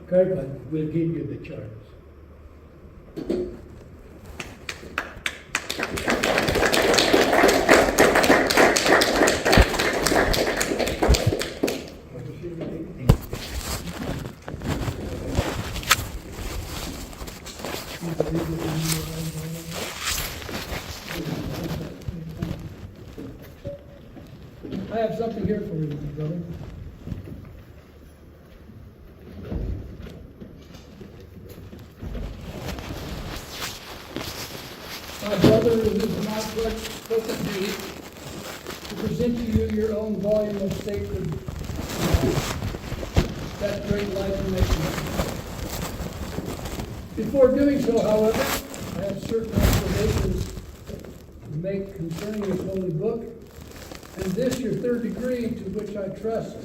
Kirkland will give you the charge. I have something here for you, brother. My brother, it is my pleasant duty to present to you your own volume of sacred that great life in nature. Before doing so, however, I have certain observations to make concerning this holy book, and this your third degree, to which I trust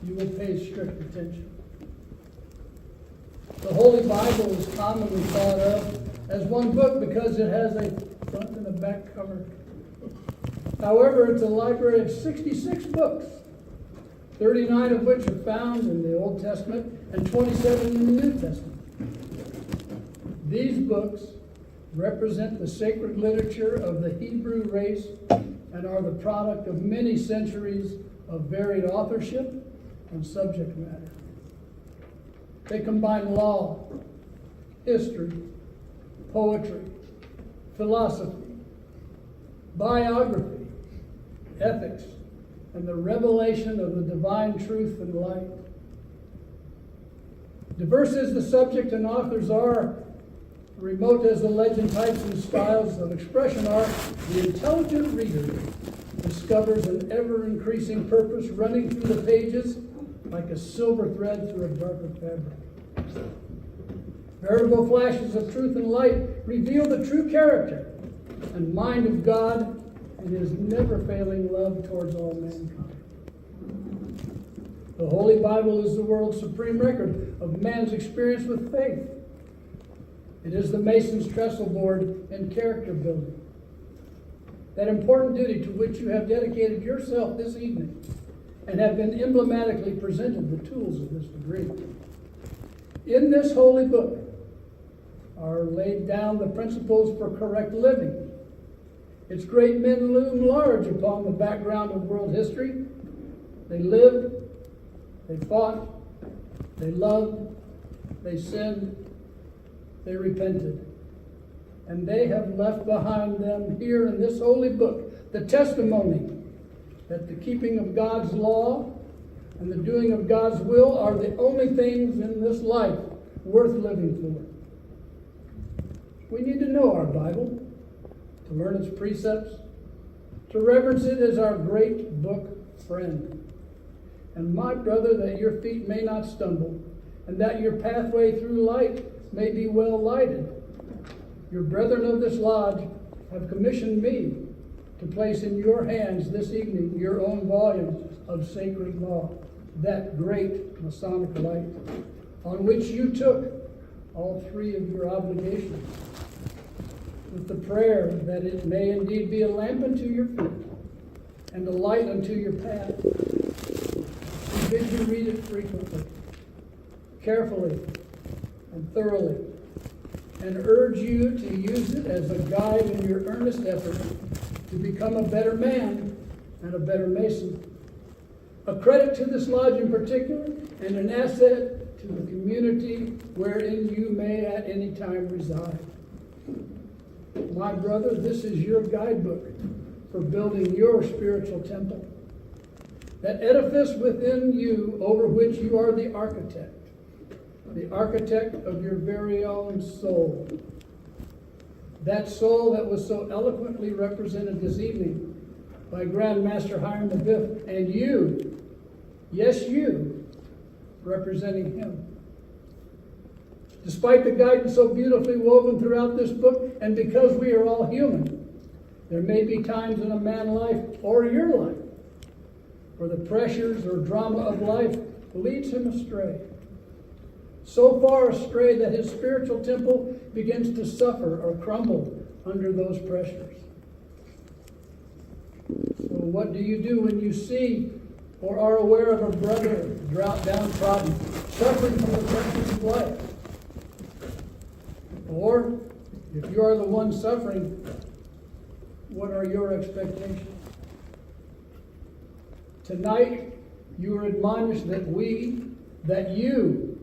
you will pay strict attention. The Holy Bible is commonly thought of as one book because it has a front and a back cover. However, it's a library of 66 books, 39 of which are found in the Old Testament and 27 in the New Testament. These books represent the sacred literature of the Hebrew race and are the product of many centuries of varied authorship and subject matter. They combine law, history, poetry, philosophy, biography, ethics, and the revelation of the divine truth and light. Diverse as the subject and authors are, remote as the legend types and styles of expression are, the intelligent reader discovers an ever-increasing purpose running through the pages like a silver thread through a darker fabric. Veritable flashes of truth and light reveal the true character and mind of God and his never-failing love towards all mankind. The Holy Bible is the world's supreme record of man's experience with faith. It is the Mason's trestle board in character building. That important duty to which you have dedicated yourself this evening and have been emblematically presented the tools of this degree. In this holy book are laid down the principles for correct living. Its great men loom large upon the background of world history. They lived, they fought, they loved, they sinned, they repented. And they have left behind them here in this holy book the testimony that the keeping of God's law and the doing of God's will are the only things in this life worth living for. We need to know our Bible, to learn its precepts, to reverence it as our great book friend. And my brother, that your feet may not stumble, and that your pathway through light may be well lighted. Your brethren of this lodge have commissioned me to place in your hands this evening your own volume of sacred law, that great Masonic light, on which you took all three of your obligations, with the prayer that it may indeed be a lamp unto your feet and a light unto your path. We bid you read it frequently, carefully, and thoroughly, and urge you to use it as a guide in your earnest effort to become a better man and a better Mason. A credit to this lodge in particular, and an asset to the community wherein you may at any time reside. My brother, this is your guidebook for building your spiritual temple. That edifice within you over which you are the architect of your very own soul. That soul that was so eloquently represented this evening by Grand Master Hiram V, and you, yes you, representing him. Despite the guidance so beautifully woven throughout this book, and because we are all human, there may be times in a man's life, or your life, where the pressures or drama of life leads him astray. So far astray that his spiritual temple begins to suffer or crumble under those pressures. So what do you do when you see or are aware of a brother downtrodden, suffering from the pressures of life? Or, if you are the one suffering, what are your expectations? Tonight, you are admonished that you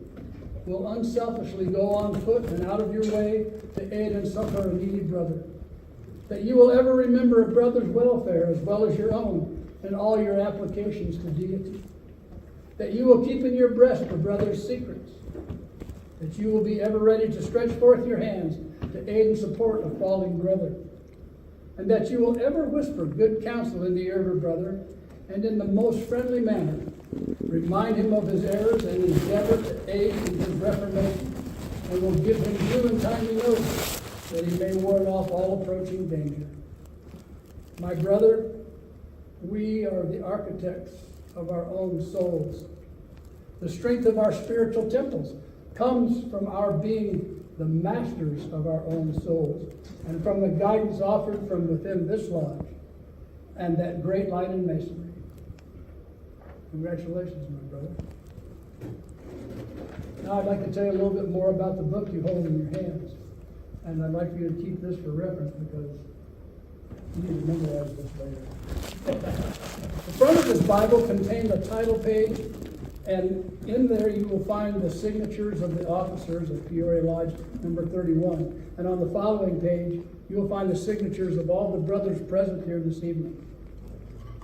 will unselfishly go on foot and out of your way to aid and succor a needy brother. That you will ever remember a brother's welfare as well as your own in all your applications to deity. That you will keep in your breast a brother's secrets. That you will be ever ready to stretch forth your hands to aid and support a falling brother. And that you will ever whisper good counsel in the ear of a brother, and in the most friendly manner remind him of his errors and endeavor to aid in his reformation, and will give him due and timely notice that he may ward off all approaching danger. My brother, we are the architects of our own souls. The strength of our spiritual temples comes from our being the masters of our own souls, and from the guidance offered from within this lodge and that great light in masonry. Congratulations, my brother. Now I'd like to tell you a little bit more about the book you hold in your hands. And I'd like for you to keep this for reference because you need to memorize this later. The front of this Bible contains a title page, and in there you will find the signatures of the officers of Peoria Lodge number 31. And on the following page, you will find the signatures of all the brothers present here this evening.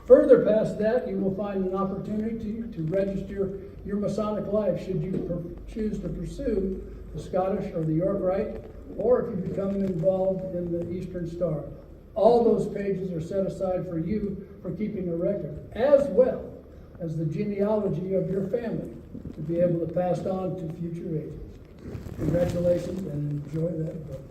Further past that, you will find an opportunity to register your Masonic life should you choose to pursue the Scottish or the York Rite, or if you become involved in the Eastern Star. All those pages are set aside for you for keeping a record, as well as the genealogy of your family to be able to pass on to future ages. Congratulations and enjoy that book.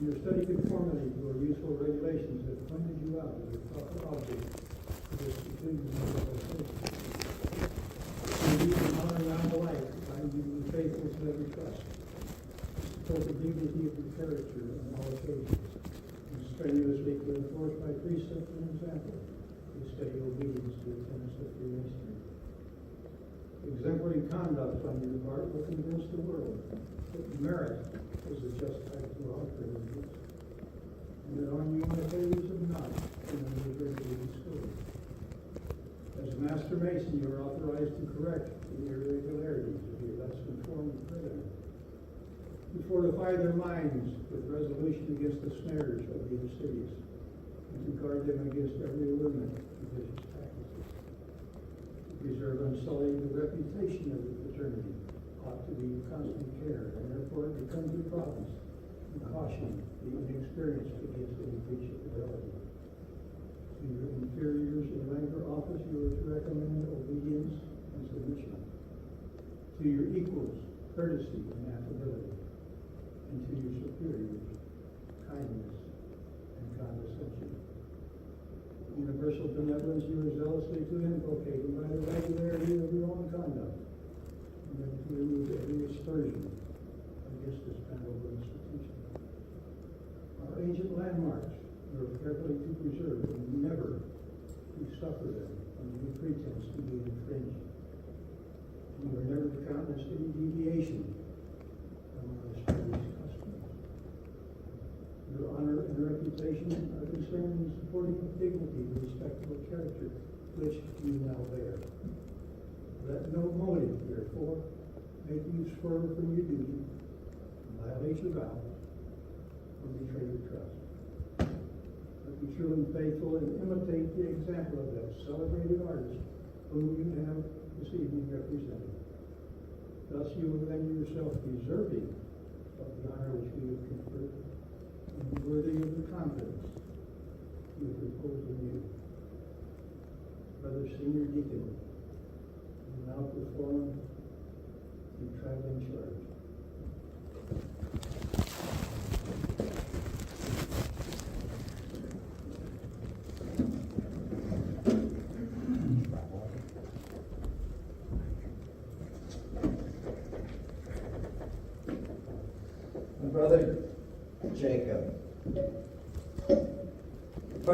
Your study conformity to our useful regulations that pointed you out as a proper object for this seclusion of the you can honor around life, find you to be faithful to every trust. Support the dignity of your character on all occasions, and strenuously to enforce by precept and example the steady obedience to the tenets of Freemasonry. Exemplary conduct on your part will convince the world that merit is a just right to all privileges, and that on you occasions of not, and then the greatly bestowed. As a Master Mason, you are authorized to correct the irregularities of your less conformed brethren, to fortify their minds with resolution against the snares of the insidious, and to guard them against every allurement of vicious practices. To preserve unsullied the reputation of the fraternity ought to be your constant care, and therefore it becomes your province to caution the inexperienced against any breach of fidelity. To your inferiors in rank or office, you are to recommend obedience and submission. To your equals, courtesy and affability. And to your superiors, kindness and condescension. Universal benevolence you are zealously to inculcate by the regularity of your own conduct, and then to remove every aspersion against this venerable institution. Our ancient landmarks you are carefully to preserve and never to suffer them under any pretense to be infringed. You are never to countenance any deviation from our established customs. Your honor and reputation are concerned in supporting the dignity and respectable character which you now bear. Let no motive, therefore, make you swerve from your duty, violate your vows, or betray your trust. But be true and faithful and imitate the example of that celebrated artist whom you have this evening represented. Thus you will render yourself deserving of the honor which we have conferred, and worthy of the confidence we have reposed in you. Brother Senior Deacon, you now perform the traveling charge.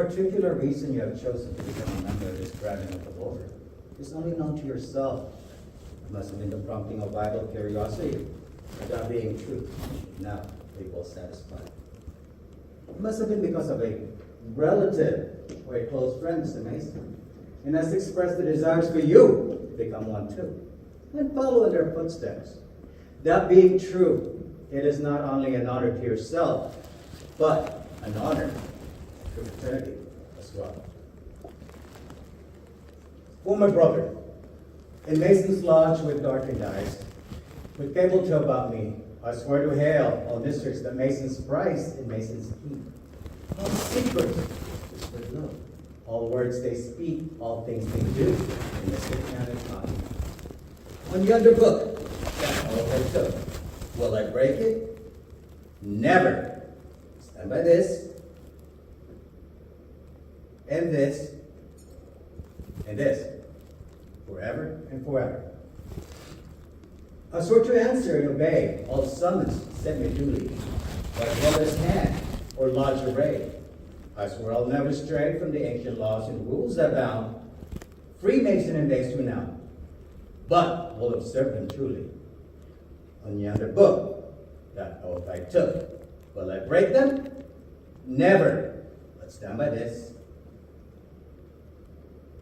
particular reason you have chosen to become a member of this brethren of the Lord is only known to yourself. It must have been the prompting of vital curiosity, without being truth. Now, we will satisfy. It must have been because of a relative or a close friend, Mr. Mason, and has expressed the desires for you to become one too, and follow in their footsteps. That being true, it is not only an honor to yourself, but an honor to fraternity as well. For my brother, in Mason's lodge with darkened eyes, with cable to about me, I swear to hail all districts that Masons prize and Masons keep. All secrets whispered low. All words they speak, all things they do, in this counted copy. On yonder book, that all I took. Will I break it? Never. Stand by this, and this, and this, forever and forever. I swear to answer and obey all summons sent me duly, by brother's hand or lodge array. I swear I'll never stray from the ancient laws and rules that bound Freemason and days to now, but will observe them truly. On yonder book, that oath I took. Will I break them? Never. But stand by this,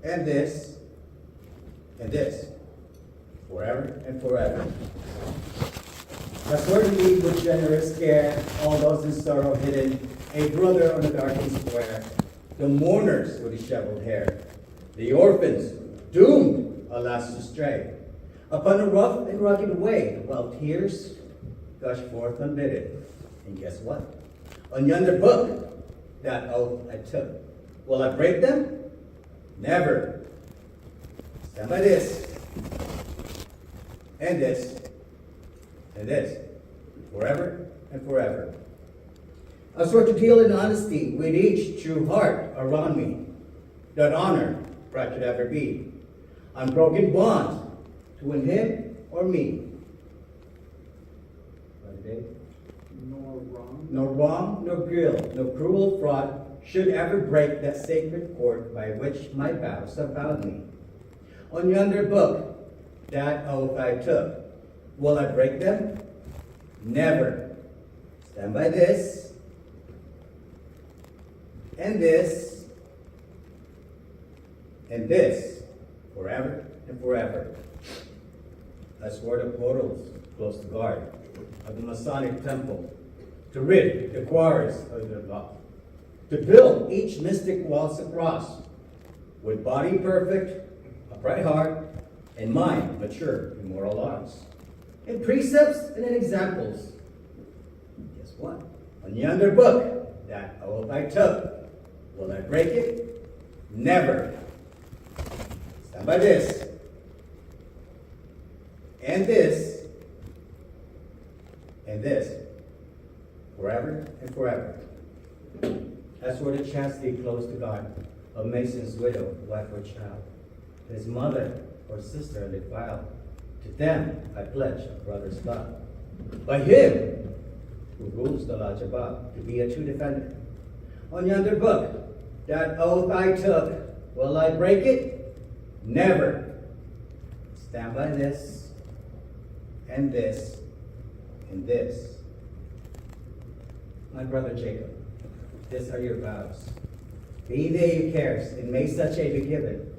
and this, and this, forever and forever. I swear to lead with generous care all those in sorrow hidden, a brother on the darkened square, the mourners with disheveled hair, the orphans doomed, alas, to stray, upon a rough and rugged way, while tears gush forth unbidden. And guess what? On yonder book, that oath I took. Will I break them? Never. Stand by this, and this, and this, forever and forever. I swear to deal in honesty with each true heart around me, that honor pride should ever be, unbroken bond to win him or me. No wrong, no guilt, no cruel fraud should ever break that sacred cord by which my vows have bound me. On yonder book, that oath I took. Will I break them? Never. Stand by this, and this, and this, forever and forever. I swore the portals close to guard of the Masonic temple, to rid the quarries of their law, to build each mystic walls across, with body perfect, upright heart, and mind mature in moral laws, in precepts and in examples. Guess what? On yonder book, that oath I took. Will I break it? Never. Stand by this, and this, and this, forever and forever. As for the chastity close to God of Mason's widow, wife or child, his mother or sister undefiled, to them I pledge a brother's love. By him who rules the lodge above, to be a true defender. On yonder book, that oath I took. Will I break it? Never. Stand by this, and this, and this. My brother Jacob, these are your vows. Be they your cares, and may such aid be given,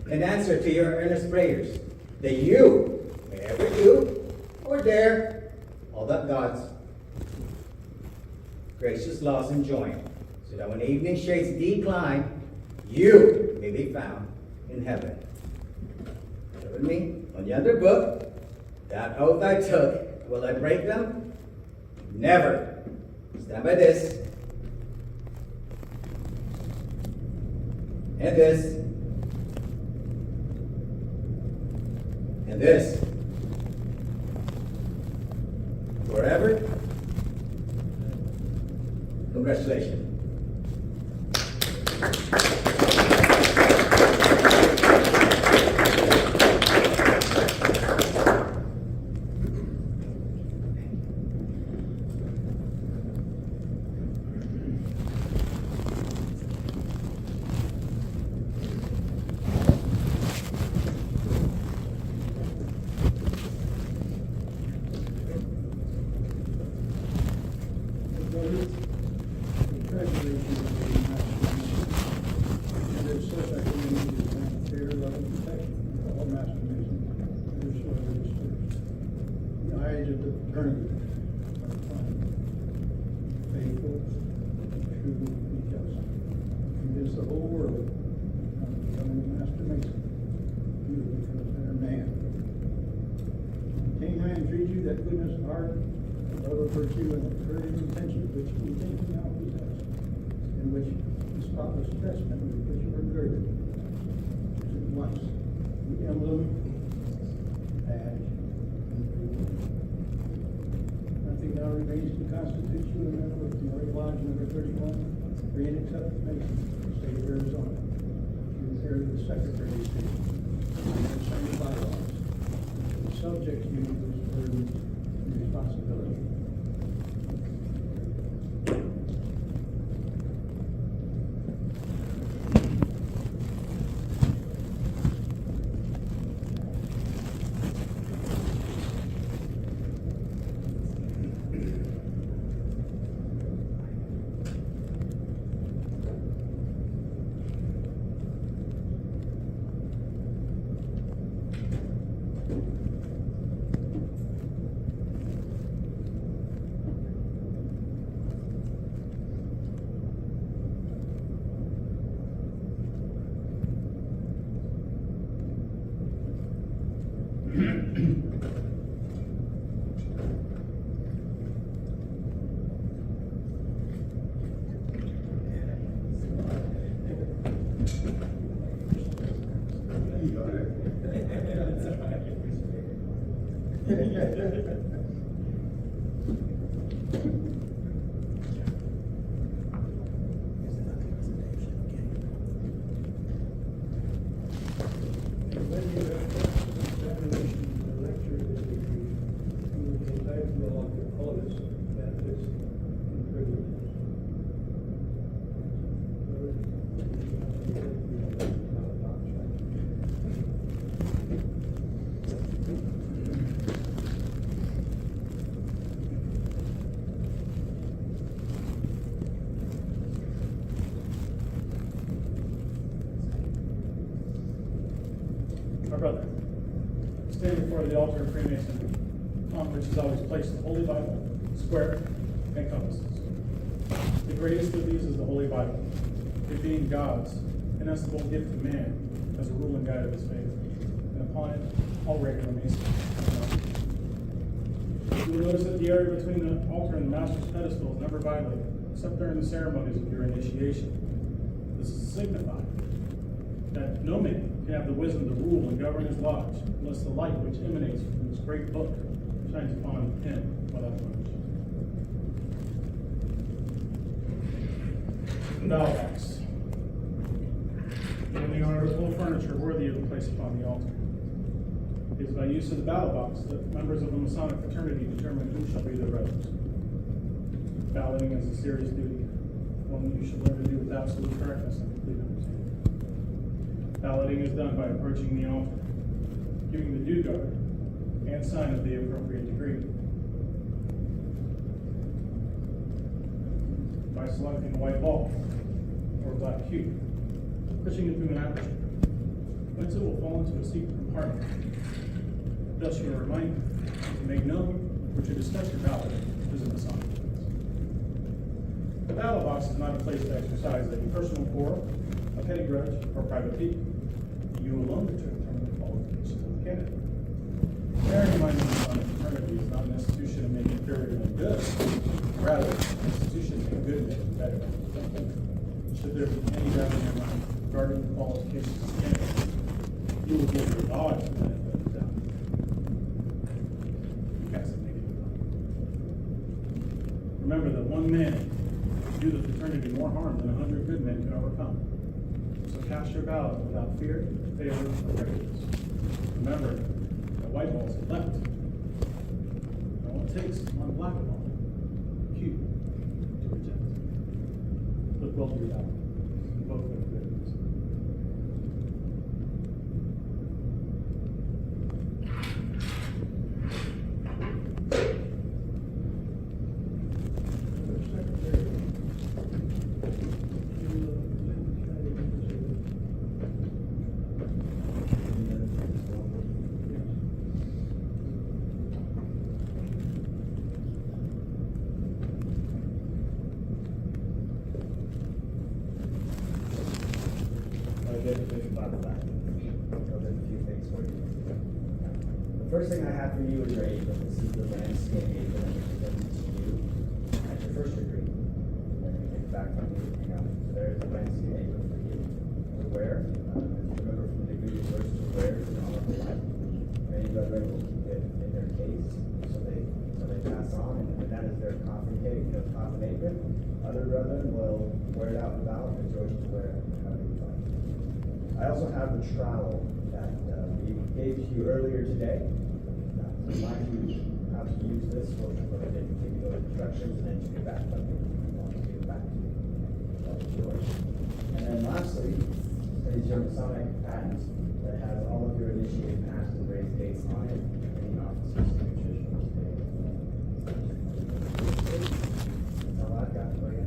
in answer to your earnest prayers, that you may ever do or dare all that God's gracious laws enjoin, so that when evening shades decline, you may be found in heaven. Bear with me. On yonder book, that oath I took. Will I break them? Never. Stand by this, and this, and this, forever. Congratulations. heart, love of virtue, and the courage and intention which we think you now possess, in which the spotless testament with which you were girded, is at once the emblem, badge, and reward. Nothing now remains to constitute you a member of Memorial Lodge number 31, free and accepted Mason, state of Arizona. You inherit the Secretary of State, and sign the bylaws. Subject to you this burden and responsibility. My brother, stand before the altar of Freemason, on which is always placed the Holy Bible, square, and compasses. The greatest of these is the Holy Bible, it being God's inestimable gift to man as a rule and guide of his faith, and upon it all regular Masons. You will notice that the area between the altar and the master's pedestal is never violated, except during the ceremonies of your initiation. This is signified that no man can have the wisdom to rule and govern his lodge unless the light which emanates from this great book shines upon him without blemish. Bell box. And the honorable furniture worthy of a place upon the altar. It is by use of the ballot box that members of the Masonic fraternity determine who shall be their brothers. Balloting is a serious duty, one you should learn to do with absolute correctness and complete understanding. Balloting is done by approaching the altar, giving the due guard, and sign of the appropriate degree. By selecting a white ball or a black cube, pushing it through an aperture, whence it will fall into a secret compartment. Thus you are reminded to make known or to discuss your ballot as a Masonic. The ballot box is not a place to exercise a personal quarrel, a petty grudge, or private pique. You alone determine the qualifications of the candidate. Bearing in mind that the Masonic fraternity is not an institution of making inferior men good, rather, an institution of making good men better. Should there be any doubt in your mind regarding the qualifications of the candidate, you will give your knowledge to the benefit of the doubt. Cast a negative vote. Remember that one man can do the fraternity more harm than 100 good men can overcome. So cast your ballot without fear, favor, or prejudice. Remember that white balls are left. And all it takes is one black ball, Q, to reject. Look well to your ballot. Vote for the good news. first thing I have for you is your apron. This is the landscape apron that was given to you at your first degree. And then you take it back from you and hang out. So there's a landscape apron for you to wear. Remember from the degree you're first to wear in all of your life. Many brethren will keep it in their case so they pass on, and that is their coffin cake, coffin apron. Other brethren will wear it out and about, and George to wear it however you like. I also have the trowel that we gave to you earlier today. To remind you how to use this, we'll take you those instructions and then to get back from you. Give it back to you. George. And then lastly, is your Masonic patent that has all of your initiated past and raised dates on it, and the officer's signatures from today. That's all I've got for you.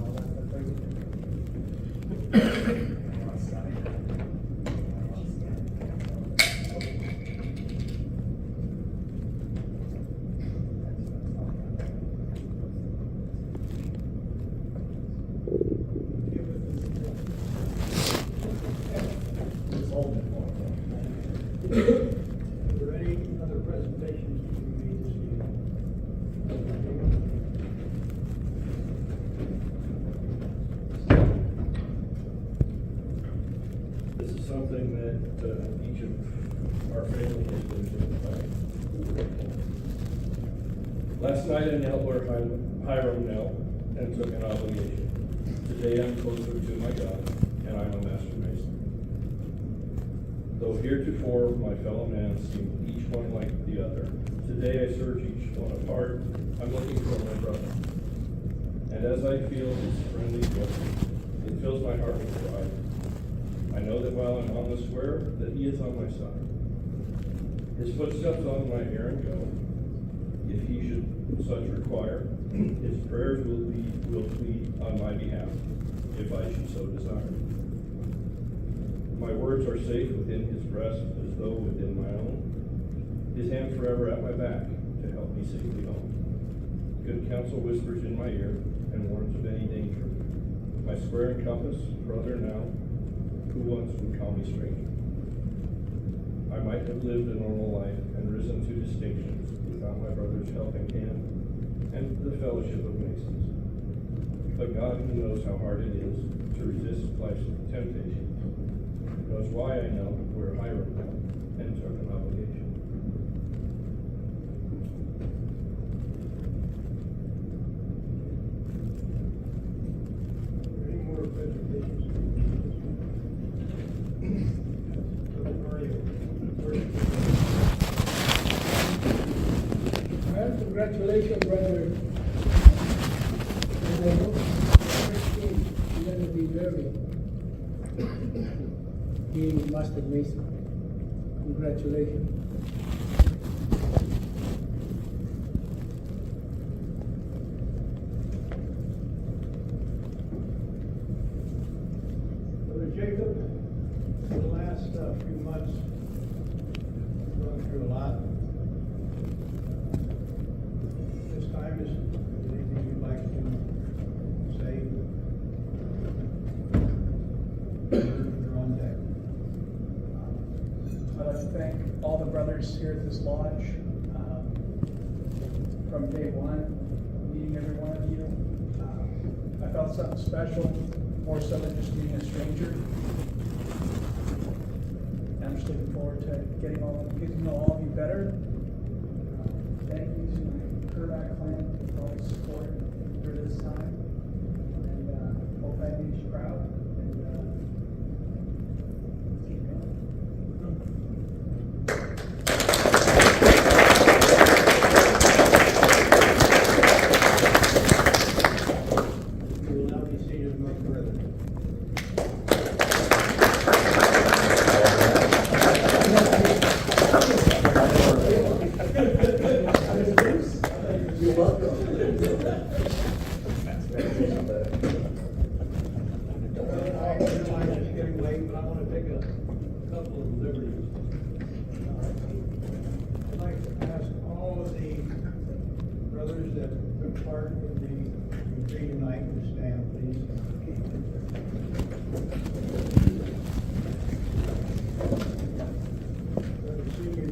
All I've got for you. Are there any other presentations to be made this evening? This is something that each of our family has been doing. Last night I knelt where Hiram knelt and took an obligation. Today I'm closer to my God, and I'm a master mason. Though heretofore my fellow man seemed each one like the other, today I search each one apart. I'm looking for my brother. And as I feel his friendly grip, it fills my heart with pride. I know that while I'm on the square, that he is on my side. His footsteps on my errand go. If he should such require, his prayers will plead on my behalf, if I should so desire. My words are safe within his breast, as though within my own. His hand forever at my back, to help me safely home. Good counsel whispers in my ear, and warns of any danger. My square and compass, brother now, who once would call me stranger. I might have lived a normal life, and risen to distinctions, without my brother's helping hand, and the fellowship of Masons. But God, who knows how hard it is to resist life's temptation, knows why I know where Hiram knelt and took an obligation. Are there any more presentations? Well, congratulations, brother. And I hope you're going to be very being Master Mason. Congratulations. Brother Jacob, for the last few months, going through a lot. This time, is there anything you'd like to say? You're on deck. I'd like to thank all the brothers here at this lodge. From day one, meeting every one of you, I felt something special, more so than just being a stranger. I'm just looking forward to getting to know all of you better. Thank you to my Kermack clan for all the support through this time, and hope I made you proud. And keep going. You will now be seated among the brethren. You're welcome. It's getting late, but I want to take a couple of liberties. I'd like to ask all of the brothers that took part in the retreat tonight to stand, please. Brother Senior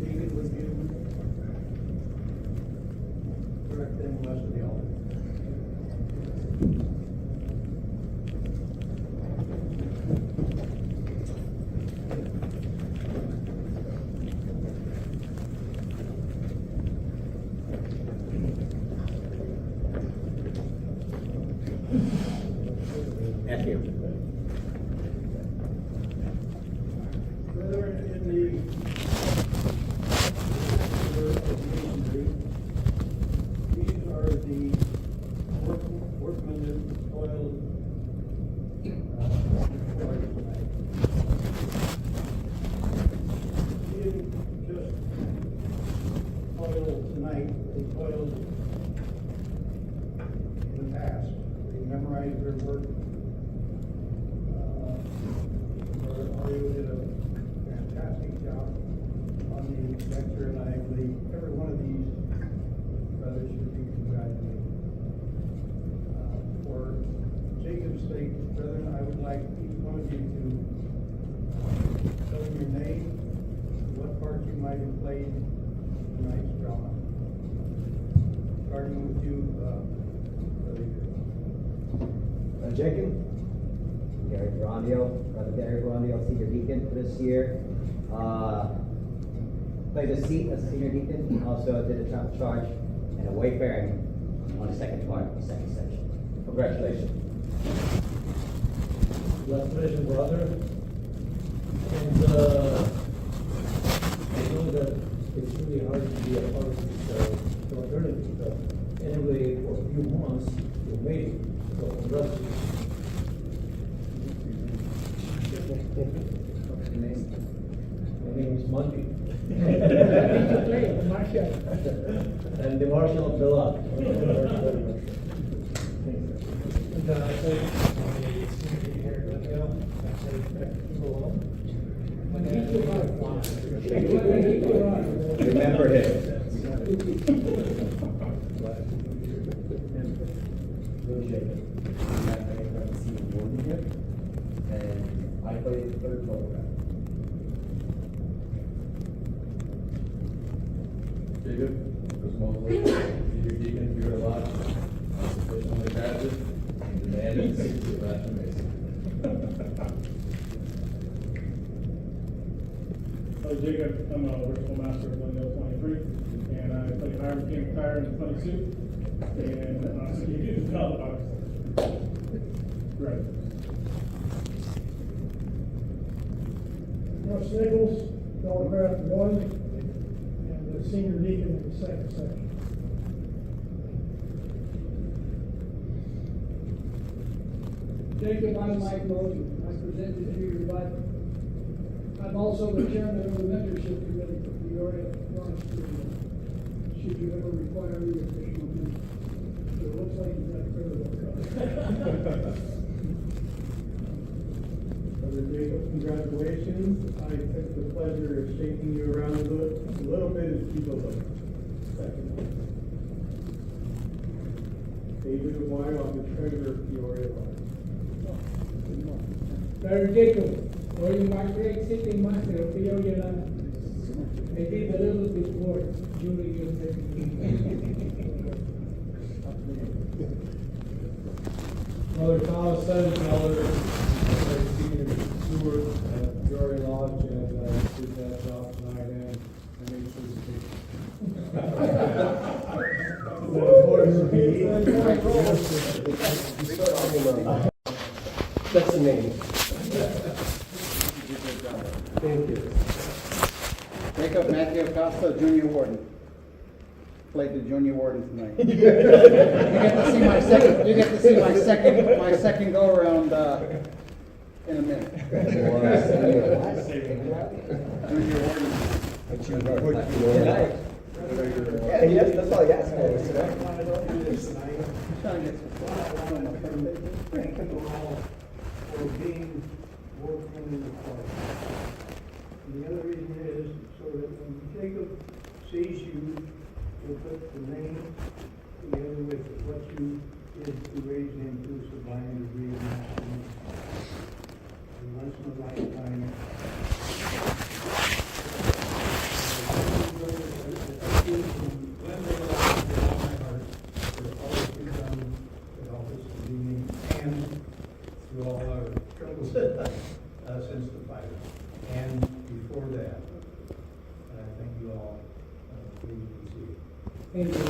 the these are the workmen that toiled tonight. He didn't just toil tonight, they toiled in the past. They memorized their work. Mario did a fantastic job on the lecture, and I believe every one of these brothers should be congratulated. For Jacob's sake, brethren, I would like each one of you to tell them your name, what part you might have played in tonight's drama. Starting with you, Brother Jacob? Gary Grandio, Brother Gary Grandio, senior deacon for this year. Played a seat as a senior deacon, also did a chapel charge and a wayfaring on the second part, the second section. Congratulations. Congratulations, brother. And I know that it's really hard to be a part of this fraternity, but anyway, for a few months, you made it. So congratulations. My name is Monty. And the Marshal of the Lot. Remember him. And I played the third program. Jacob, was mostly senior deacon here a lot, officially graduate, and demanded the seat of Master Mason. Jacob, I'm a virtual master of Glendale 23, and I played Hiram King Fire in the funny suit, and you do the job box. Right. Russ Nichols, Telegraph 1, and the senior deacon in the second section. Jacob, I'm Mike Mosley. I presented you your Bible. I'm also the chairman of the mentorship committee for Peoria Launch Studio. Should you ever require the official mentor. So it looks like you've got a pretty well covered. Brother Jacob, congratulations. I took the pleasure of shaking you around a little bit as people look. Second one. David Aguayo, I'm the treasurer of Peoria Launch. Brother Jacob, or you my great sitting master of Peoria Land. I did a little bit more during your Brother Thomas Sedenfeller, senior steward at Peoria Lodge, and I did that job tonight, and I made sure to take. That's the name. Thank you. Jacob Matthew Acosta, junior warden. Played the junior warden tonight. You get to see my second go around in a minute. Junior warden. Yeah, yes, that's all he asked for was today. For being workmen in the party. And the other reason is so that when Jacob sees you, he'll put the name together with what you did to raise him to a sublime degree of mastery. And once in a lifetime. Through all our troubles since the fire, and before that. And I thank you all. Please be seated. Thank you.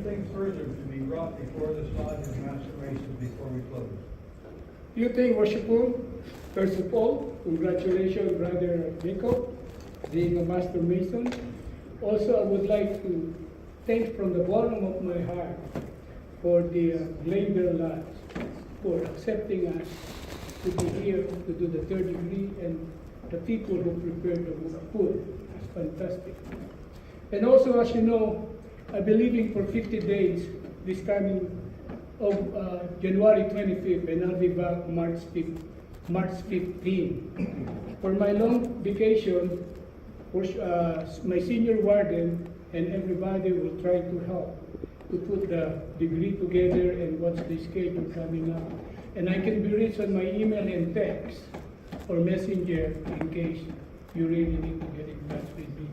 anything further to be brought before this lodge of Master Masons before we close? You think, Worshipful, first of all, congratulations, Brother Jacob, being a Master Mason. Also, I would like to thank from the bottom of my heart for the Glendale Lodge for accepting us to be here to do the third degree, and the people who prepared the food. It's fantastic. And also, as you know, I've been leaving for 50 days this coming of January 25th, and I'll be back March 15th. For my long vacation, my senior warden and everybody will try to help to put the degree together and what's the schedule coming up. And I can be reached on my email and text or messenger in case you really need to get in touch with me.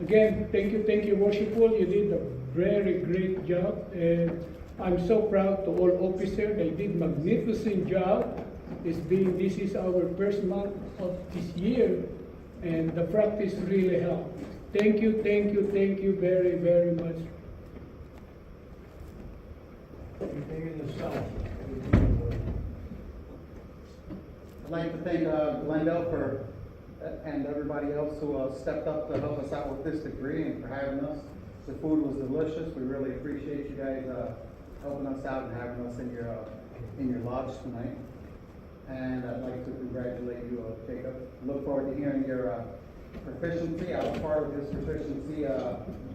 Again, thank you, Worshipful. You did a very great job, and I'm so proud to all officers. They did magnificent job. This is our first month of this year, and the practice really helped. Thank you very, very much. Anything in the south? I'd like to thank Glendale for, and everybody else who stepped up to help us out with this degree and for having us. The food was delicious. We really appreciate you guys helping us out and having us in your lodge tonight. And I'd like to congratulate you, Jacob. Look forward to hearing your proficiency. I was part of his proficiency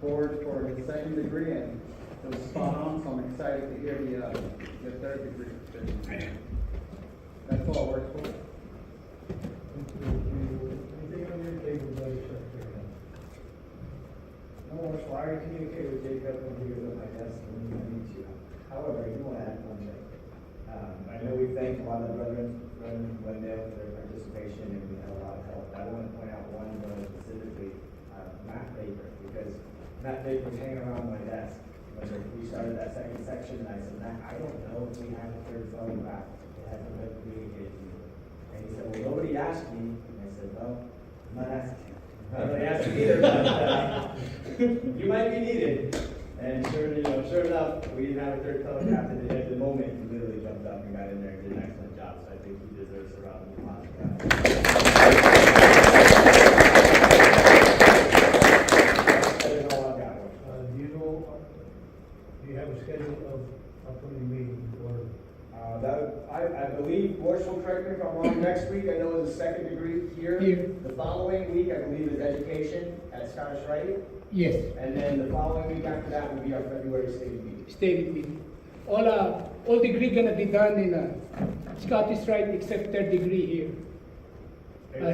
board for his second degree, and it was spot on, so I'm excited to hear the third degree proficiency. That's all it works for. Anything on your table, buddy, Secretary? No, so I already communicated with Jacob when he was at my desk when I need you. However, I do want to add one thing. I know we thanked a lot of the brethren from Glendale for their participation, and we had a lot of help. I want to point out one brother specifically, Matt Baker, because Matt Baker was hanging around my desk when we started that second section, and I said, Matt, I don't know if we have a third fellow back. It hasn't been communicated to you. And he said, well, nobody asked me. And I said, well, I'm not asking you. I'm not really asking either, but you might be needed. And sure enough, we didn't have a third fellow captain, and at the moment, he literally jumped up and got in there and did an excellent job. So I think he deserves a round of applause for that. That is all I've got. Do you have a schedule of upcoming meetings or? I believe, Boris will correct me if I'm wrong, next week I know is a second degree here. The following week I believe is education at Scottish Rite. Yes. And then the following week after that will be our February state meeting. State meeting. All degree gonna be done in Scottish Rite except third degree here.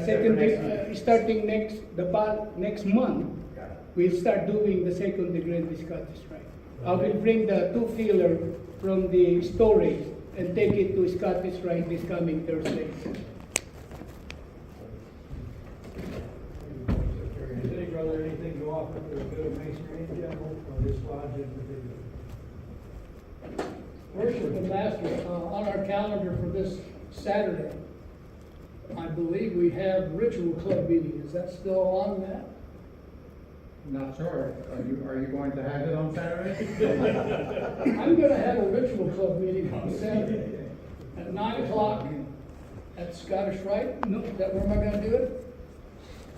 Second degree, starting next month, we'll start doing the second degree in the Scottish Rite. I will bring the 2 filler from the storage and take it to Scottish Rite this coming Thursday. Does any brother anything to offer for the good of masonry in general, or this lodge in particular? Worship and Master, on our calendar for this Saturday, I believe we have ritual club meeting. Is that still on that? Not sure. Are you going to have it on Saturday? I'm gonna have a ritual club meeting on Saturday at 9 o'clock at Scottish Rite. No, is that where am I gonna do it?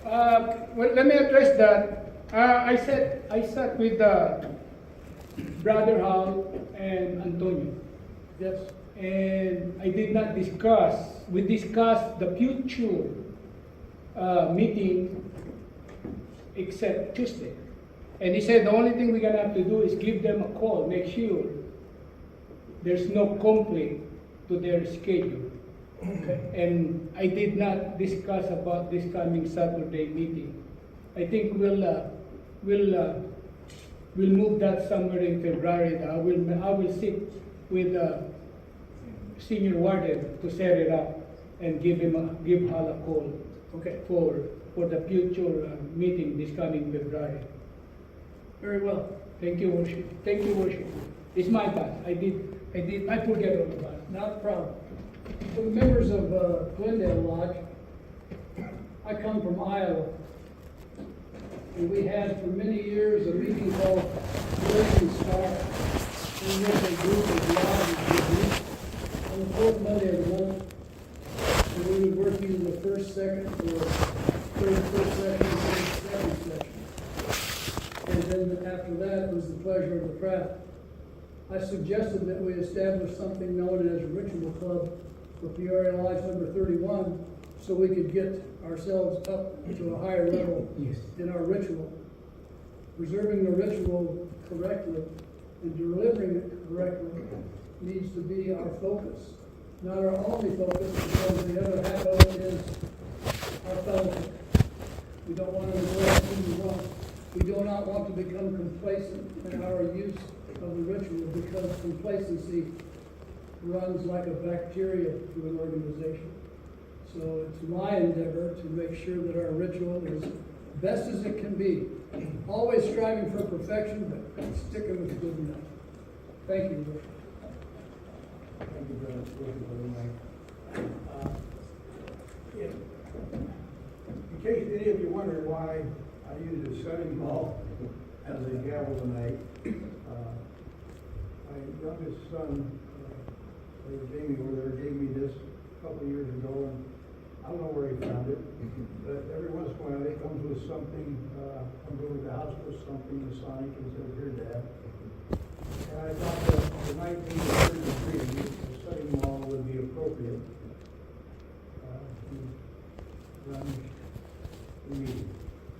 Well, let me address that. I sat with Brother Hal and Antonio. Yes. And I did not we discussed the future meeting except Tuesday. And he said the only thing we're gonna have to do is give them a call, make sure there's no conflict to their schedule. Okay. And I did not discuss about this coming Saturday meeting. I think we'll move that somewhere in February. I will sit with senior warden to set it up and give Hal a call. Okay. For the future meeting this coming February. Very well. Thank you, Worship. Thank you, Worship. It's my bad. I forget all about it. Not a problem. For the members of Glendale Lodge, I come from Iowa. And we had for many years a meeting called Blazing Star. in which a group of geologists would meet on the fourth Monday of the month. And we would work either the first, second, or third, first section, third, second section. And then after that, it was the pleasure of the craft. I suggested that we establish something known as a ritual club for Peoria Lodge number 31, so we could get ourselves up to a higher level in our ritual. Preserving the ritual correctly and delivering it correctly needs to be our focus. Not our only focus, because the other half of it is our fellowship. We don't want to neglect who we want. We do not want to become complacent in our use of the ritual, because complacency runs like a bacteria through an organization. So it's my endeavor to make sure that our ritual is best as it can be. Always striving for perfection, but sticking with good enough. Thank you, Lord. Thank you, Brother. Brother Mike. In case any of you wonder why I use a setting ball as a gavel tonight, my youngest son, Jamie over there, gave me this a couple of years ago, and I don't know where he found it, but every once in a while it comes with something, comes over to the house with something Masonic and says, "Here, Dad." And I thought that the night being the 3rd degree, the setting ball would be appropriate to run the meeting.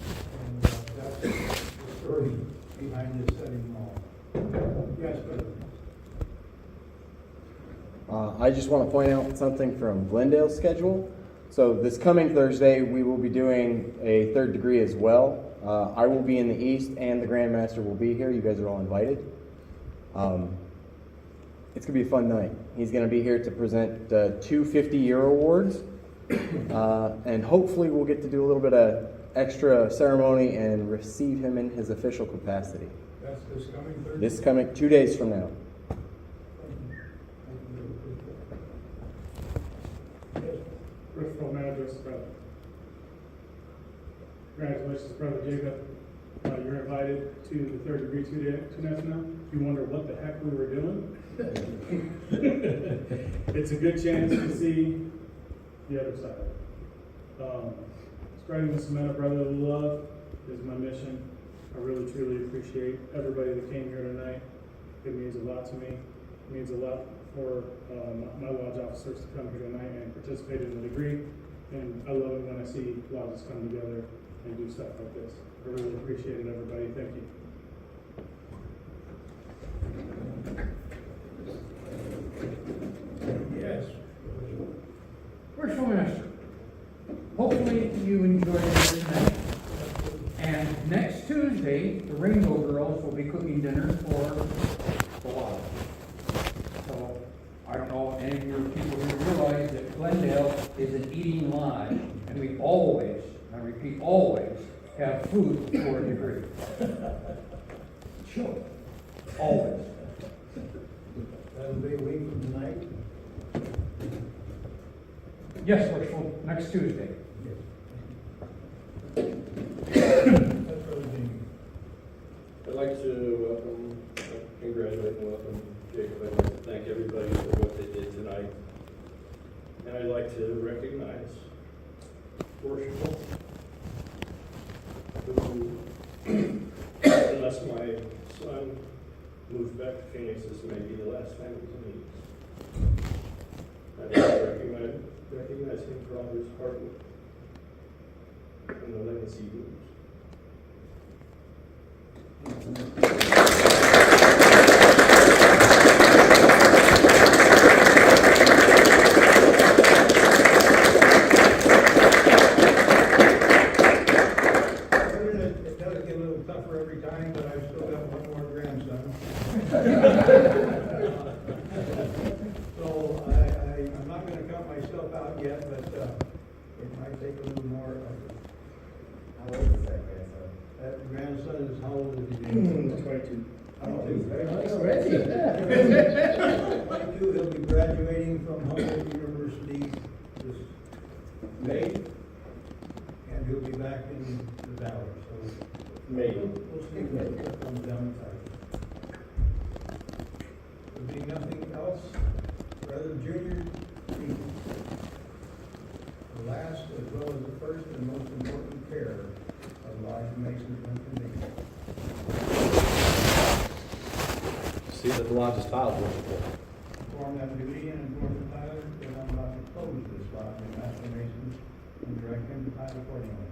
And that's the story behind this setting ball. Yes, brother. I just want to point out something from Glendale's schedule. So this coming Thursday, we will be doing a 3rd degree as well. I will be in the East, and the Grandmaster will be here. You guys are all invited. It's going to be a fun night. He's going to be here to present 2 50-year awards, and hopefully we'll get to do a little bit of extra ceremony and receive him in his official capacity. That's this coming Thursday? This coming 2 days from now. First of all, may I address the brother? Congratulations, Brother Jacob. You're invited to the 3rd degree tonight's now. You wonder what the heck we were doing? It's a good chance to see the other side. Spreading the cement of brotherly love is my mission. I really, truly appreciate everybody that came here tonight. It means a lot to me. It means a lot for my lodge officers to come here tonight and participate in the degree. And I love it when I see lodges come together and do stuff like this. I really appreciate it, everybody. Thank you. Yes. Worshipful Master, hopefully you enjoyed it tonight. And next Tuesday, the Rainbow Girls will be cooking dinner for the lodge. So I don't know if any of your people here realize that Glendale is an eating lodge, and we always, I repeat, always have food for a degree. Sure, always. That'll be a week from tonight? Yes, worshipful, next Tuesday. I'd like to welcome, congratulate and welcome Jacob. I'd like to thank everybody for what they did tonight. And I'd like to recognize Worshipful, who, unless my son moves back to Phoenix, this may be the last time we meet. I'd like to recognize him for all his hard work and the legacy he leaves. It does get a little tougher every time, but I've still got one more grandson. So I'm not going to count myself out yet, but it might take a little more. How old is that grandson? That grandson is how old is he? 22. Already? 22, he'll be graduating from Humboldt University this May, and he'll be back in the valley. So May. we'll see if that comes down the pipe. the junior team. The last as well as the first and most important care of live Masons and convened. See that the lodge is tiled, worshipful. Perform that duty and enforce the title that I'm about to close this lodge of Master Masons and direct him to title accordingly.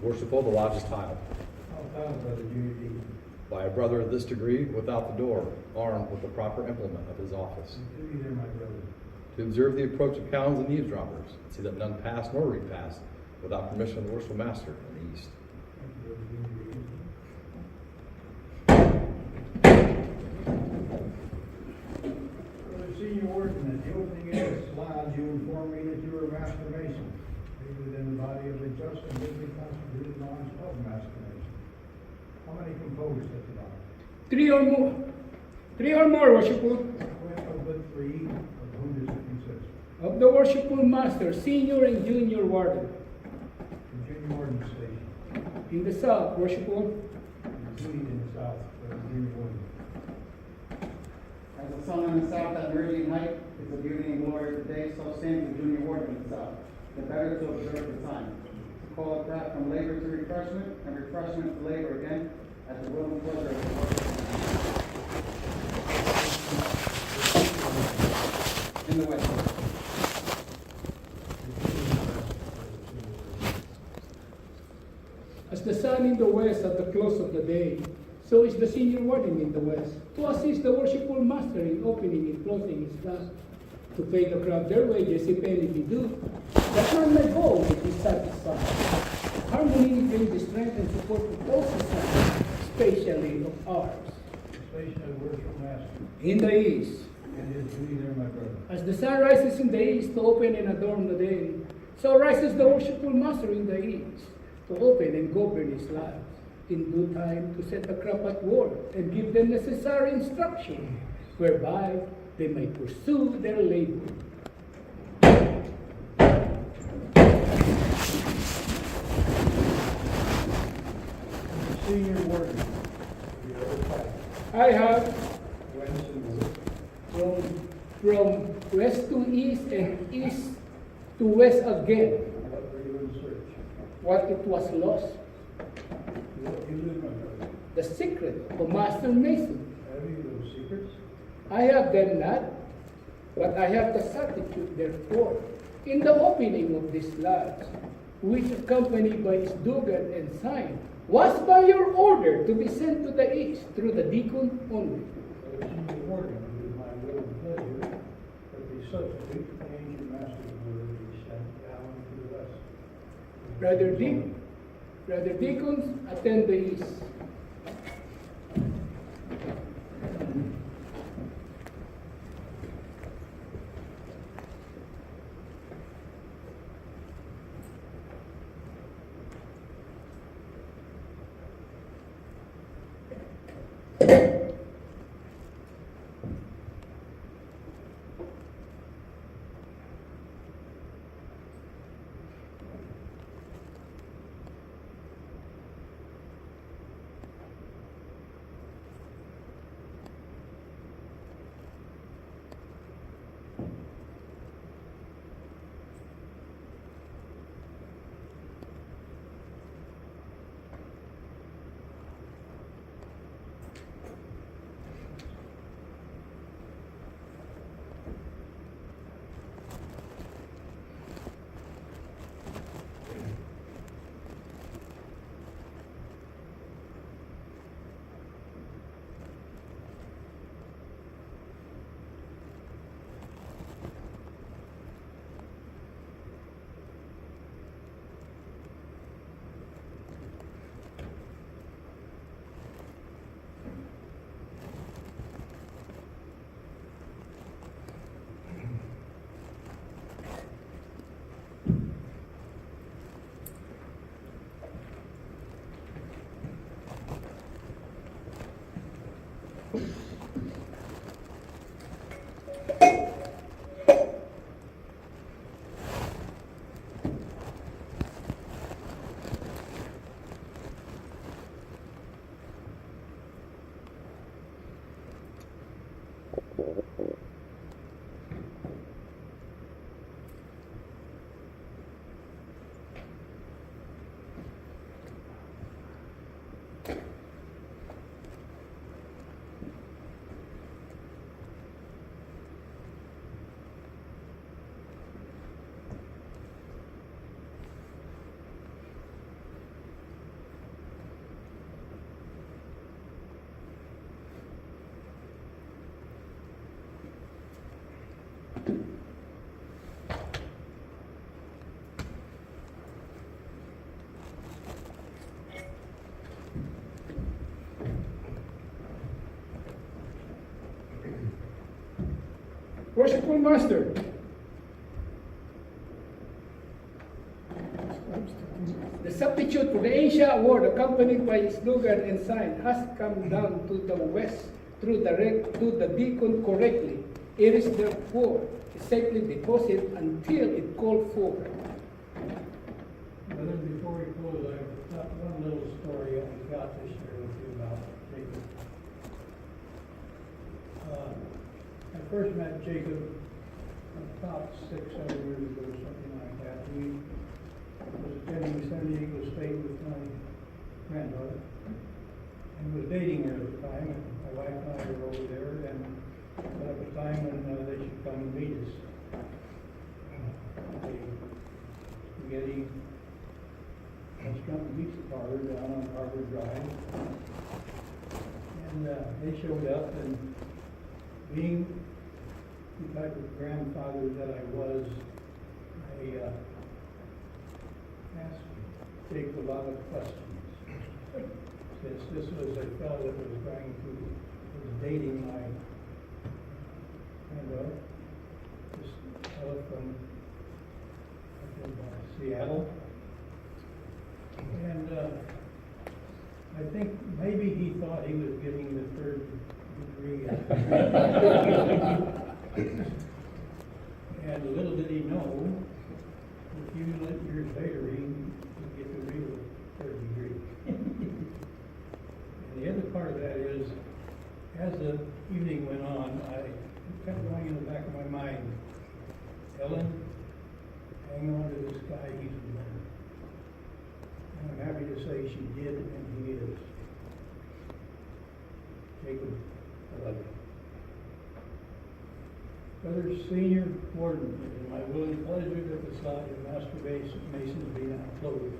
Worshipful, the lodge is tiled. All filed by the junior deacon. By a brother of this degree, without the door, armed with the proper implement of his office. Duty there, my brother. To observe the approach of cows and eavesdroppers, and see that none pass nor repass without permission of the worshipful master in the east. Brother Senior Warden, at the opening of this lodge, you informed me that you were a Master Mason, within the body of the just and legally constituted lodge of Master Mason. How many composed at the lodge? 3 or more. 3 or more, worshipful. But 3, of whom does it consist? Of the worshipful master, senior and junior warden. The junior warden station. In the south, worshipful. Duty in the south, for the junior warden. As the sun in the south at meridian height is the beauty and glory of the day, so stands the junior warden in the south, the better to observe the time. To call it that from labor to refreshment, and refreshment to labor again, at the will and pleasure of the Lord. In the west. As the sun in the west at the close of the day, so is the senior warden in the west, to assist the worshipful master in opening and closing his lodge, to pay the crowd their wages if any be due, that none may go may be satisfied. Harmony brings the strength and support of all society, especially of ours. Station of the worshipful master. In the east, And his duty there, my brother. as the sun rises in the east to open and adorn the day, so rises the worshipful master in the east to open and govern his lives. In due time to set the crop at work and give them necessary instruction, whereby they may pursue their labor. Senior warden. The other side. I have West and west. from west to east and east to west again, What were you in search? what it was lost, What you live, my brother. the secret of Master Mason. Have you those secrets? I have them not, but I have the certitude, therefore, in the opening of this lodge, which accompanied by its dugan and sign, was by your order to be sent to the east through the deacon only. The senior warden, it is my will and pleasure that the substitute for the ancient master's word be sent down to the west. Brother deacons, attend the east. Worshipful Master, the substitute for the Asia Award, accompanied by slogan and sign, has come down to the west to the beacon correctly. It is therefore safely deposited until it called for. Brother, before we close, I've got one little story I've got to share with you about Jacob. I first met Jacob about 6-7 years ago, something like that. We was attending San Diego State with my granddaughter and was dating her at the time. And my wife and I were over there and set up a time when they should come and meet us. Spaghetti restaurant pizza parlor down on Harvard Drive. And they showed up, and being the type of grandfather that I was, I asked Jake a lot of questions. Since this was a fellow that was dating my granddaughter, this fellow from Seattle. And I think maybe he thought he was getting the third degree. And little did he know, a few years later, he would get the real third degree. And the other part of that is, as the evening went on, I kept going in the back of my mind, Ellen, hang on to this guy, he's a winner. And I'm happy to say she did, and he is. Jacob, I love you. Brother Senior Warden, it is my willing pleasure that the slot of Master Masons be now closed.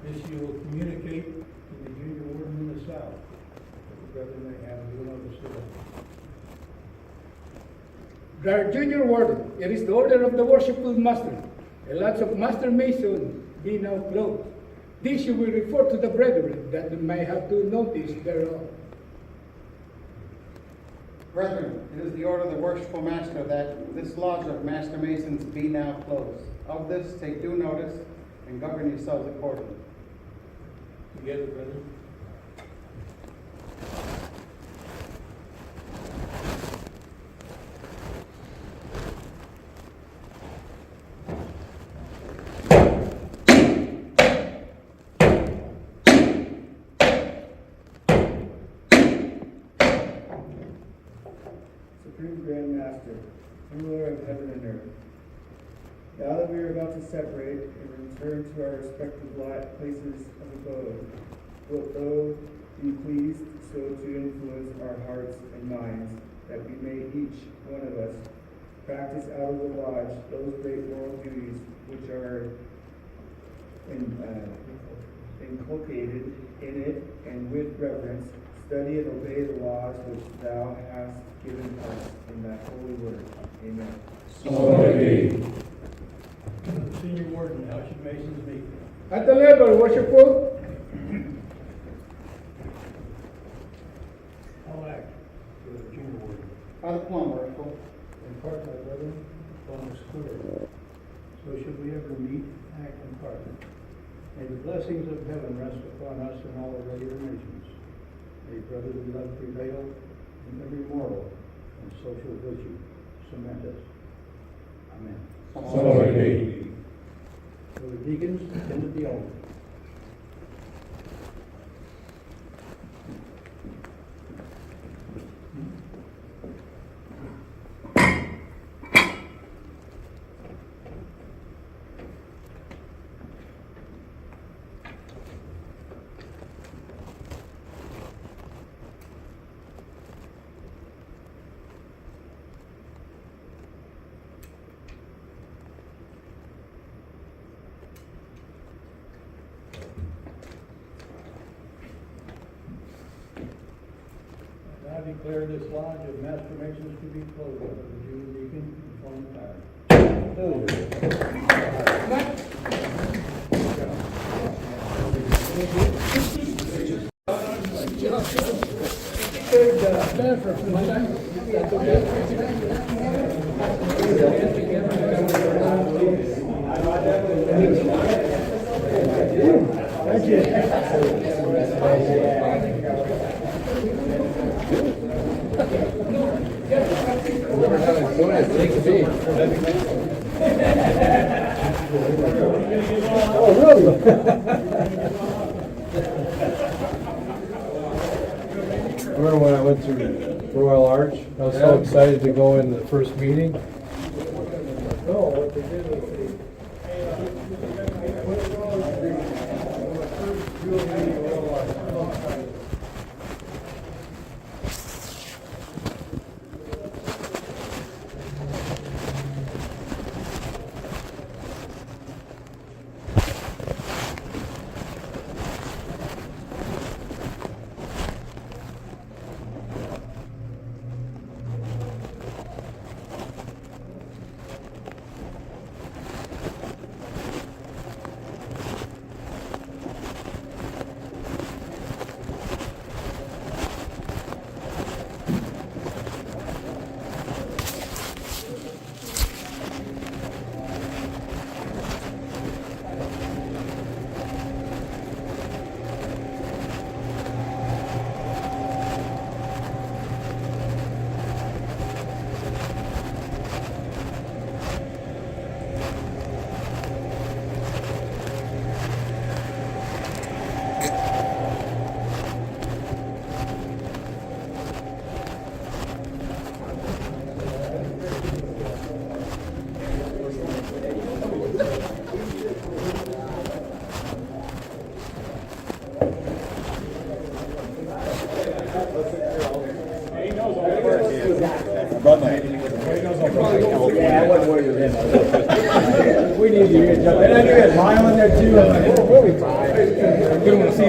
This you will communicate to the Junior Warden in the South, that the brother may have due notice of that. Our Junior Warden, it is the order of the Worshipful Master. The lots of Master Mason be now closed. This you will report to the brethren, that they may have due notice thereof. Brethren, it is the order of the Worshipful Master that this lodge of Master Masons be now closed. Of this, take due notice and govern yourselves accordingly. Together, brethren. Supreme Grand Master, ruler of heaven and earth. Now that we are about to separate and return to our respective places of abode, wilt thou be pleased so to influence our hearts and minds that we may each one of us practice out of the lodge those great moral duties which are inculcated in it, and with reverence study and obey the laws which thou hast given us in thy holy word. Amen. So may be. Senior Warden, how should Masons meet? At the level, Worshipful. I'll act for the Junior Warden. By the plumb, Worshipful. And part, my brethren, plumb is clear. So should we ever meet, act, and part. May the blessings of heaven rest upon us and all the regular nations. May brotherly love prevail in every moral and social virtue. Cement us. Amen. So may be. So the deacons attend the altar. I declare this lodge of Master Masons to be closed by the Junior Deacon and former tyrant. Third, Remember when I went to Royal Arch? I was so excited to go in the first meeting. No, what they did was We need you to jump in. I knew you had Lyle in there too. I'm like, we'll be fine. I couldn't want to see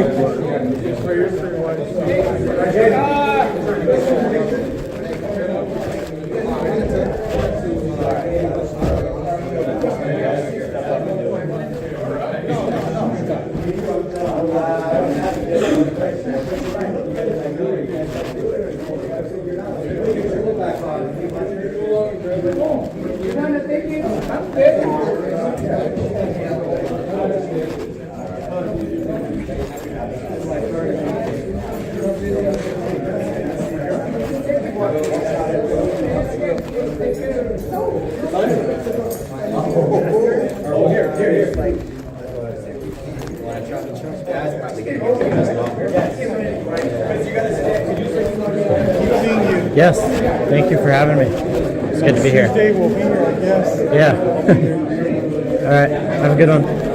Yes, thank you for having me. It's good to be here. Tuesday we'll be here, I guess. Yeah. All right, have a good one.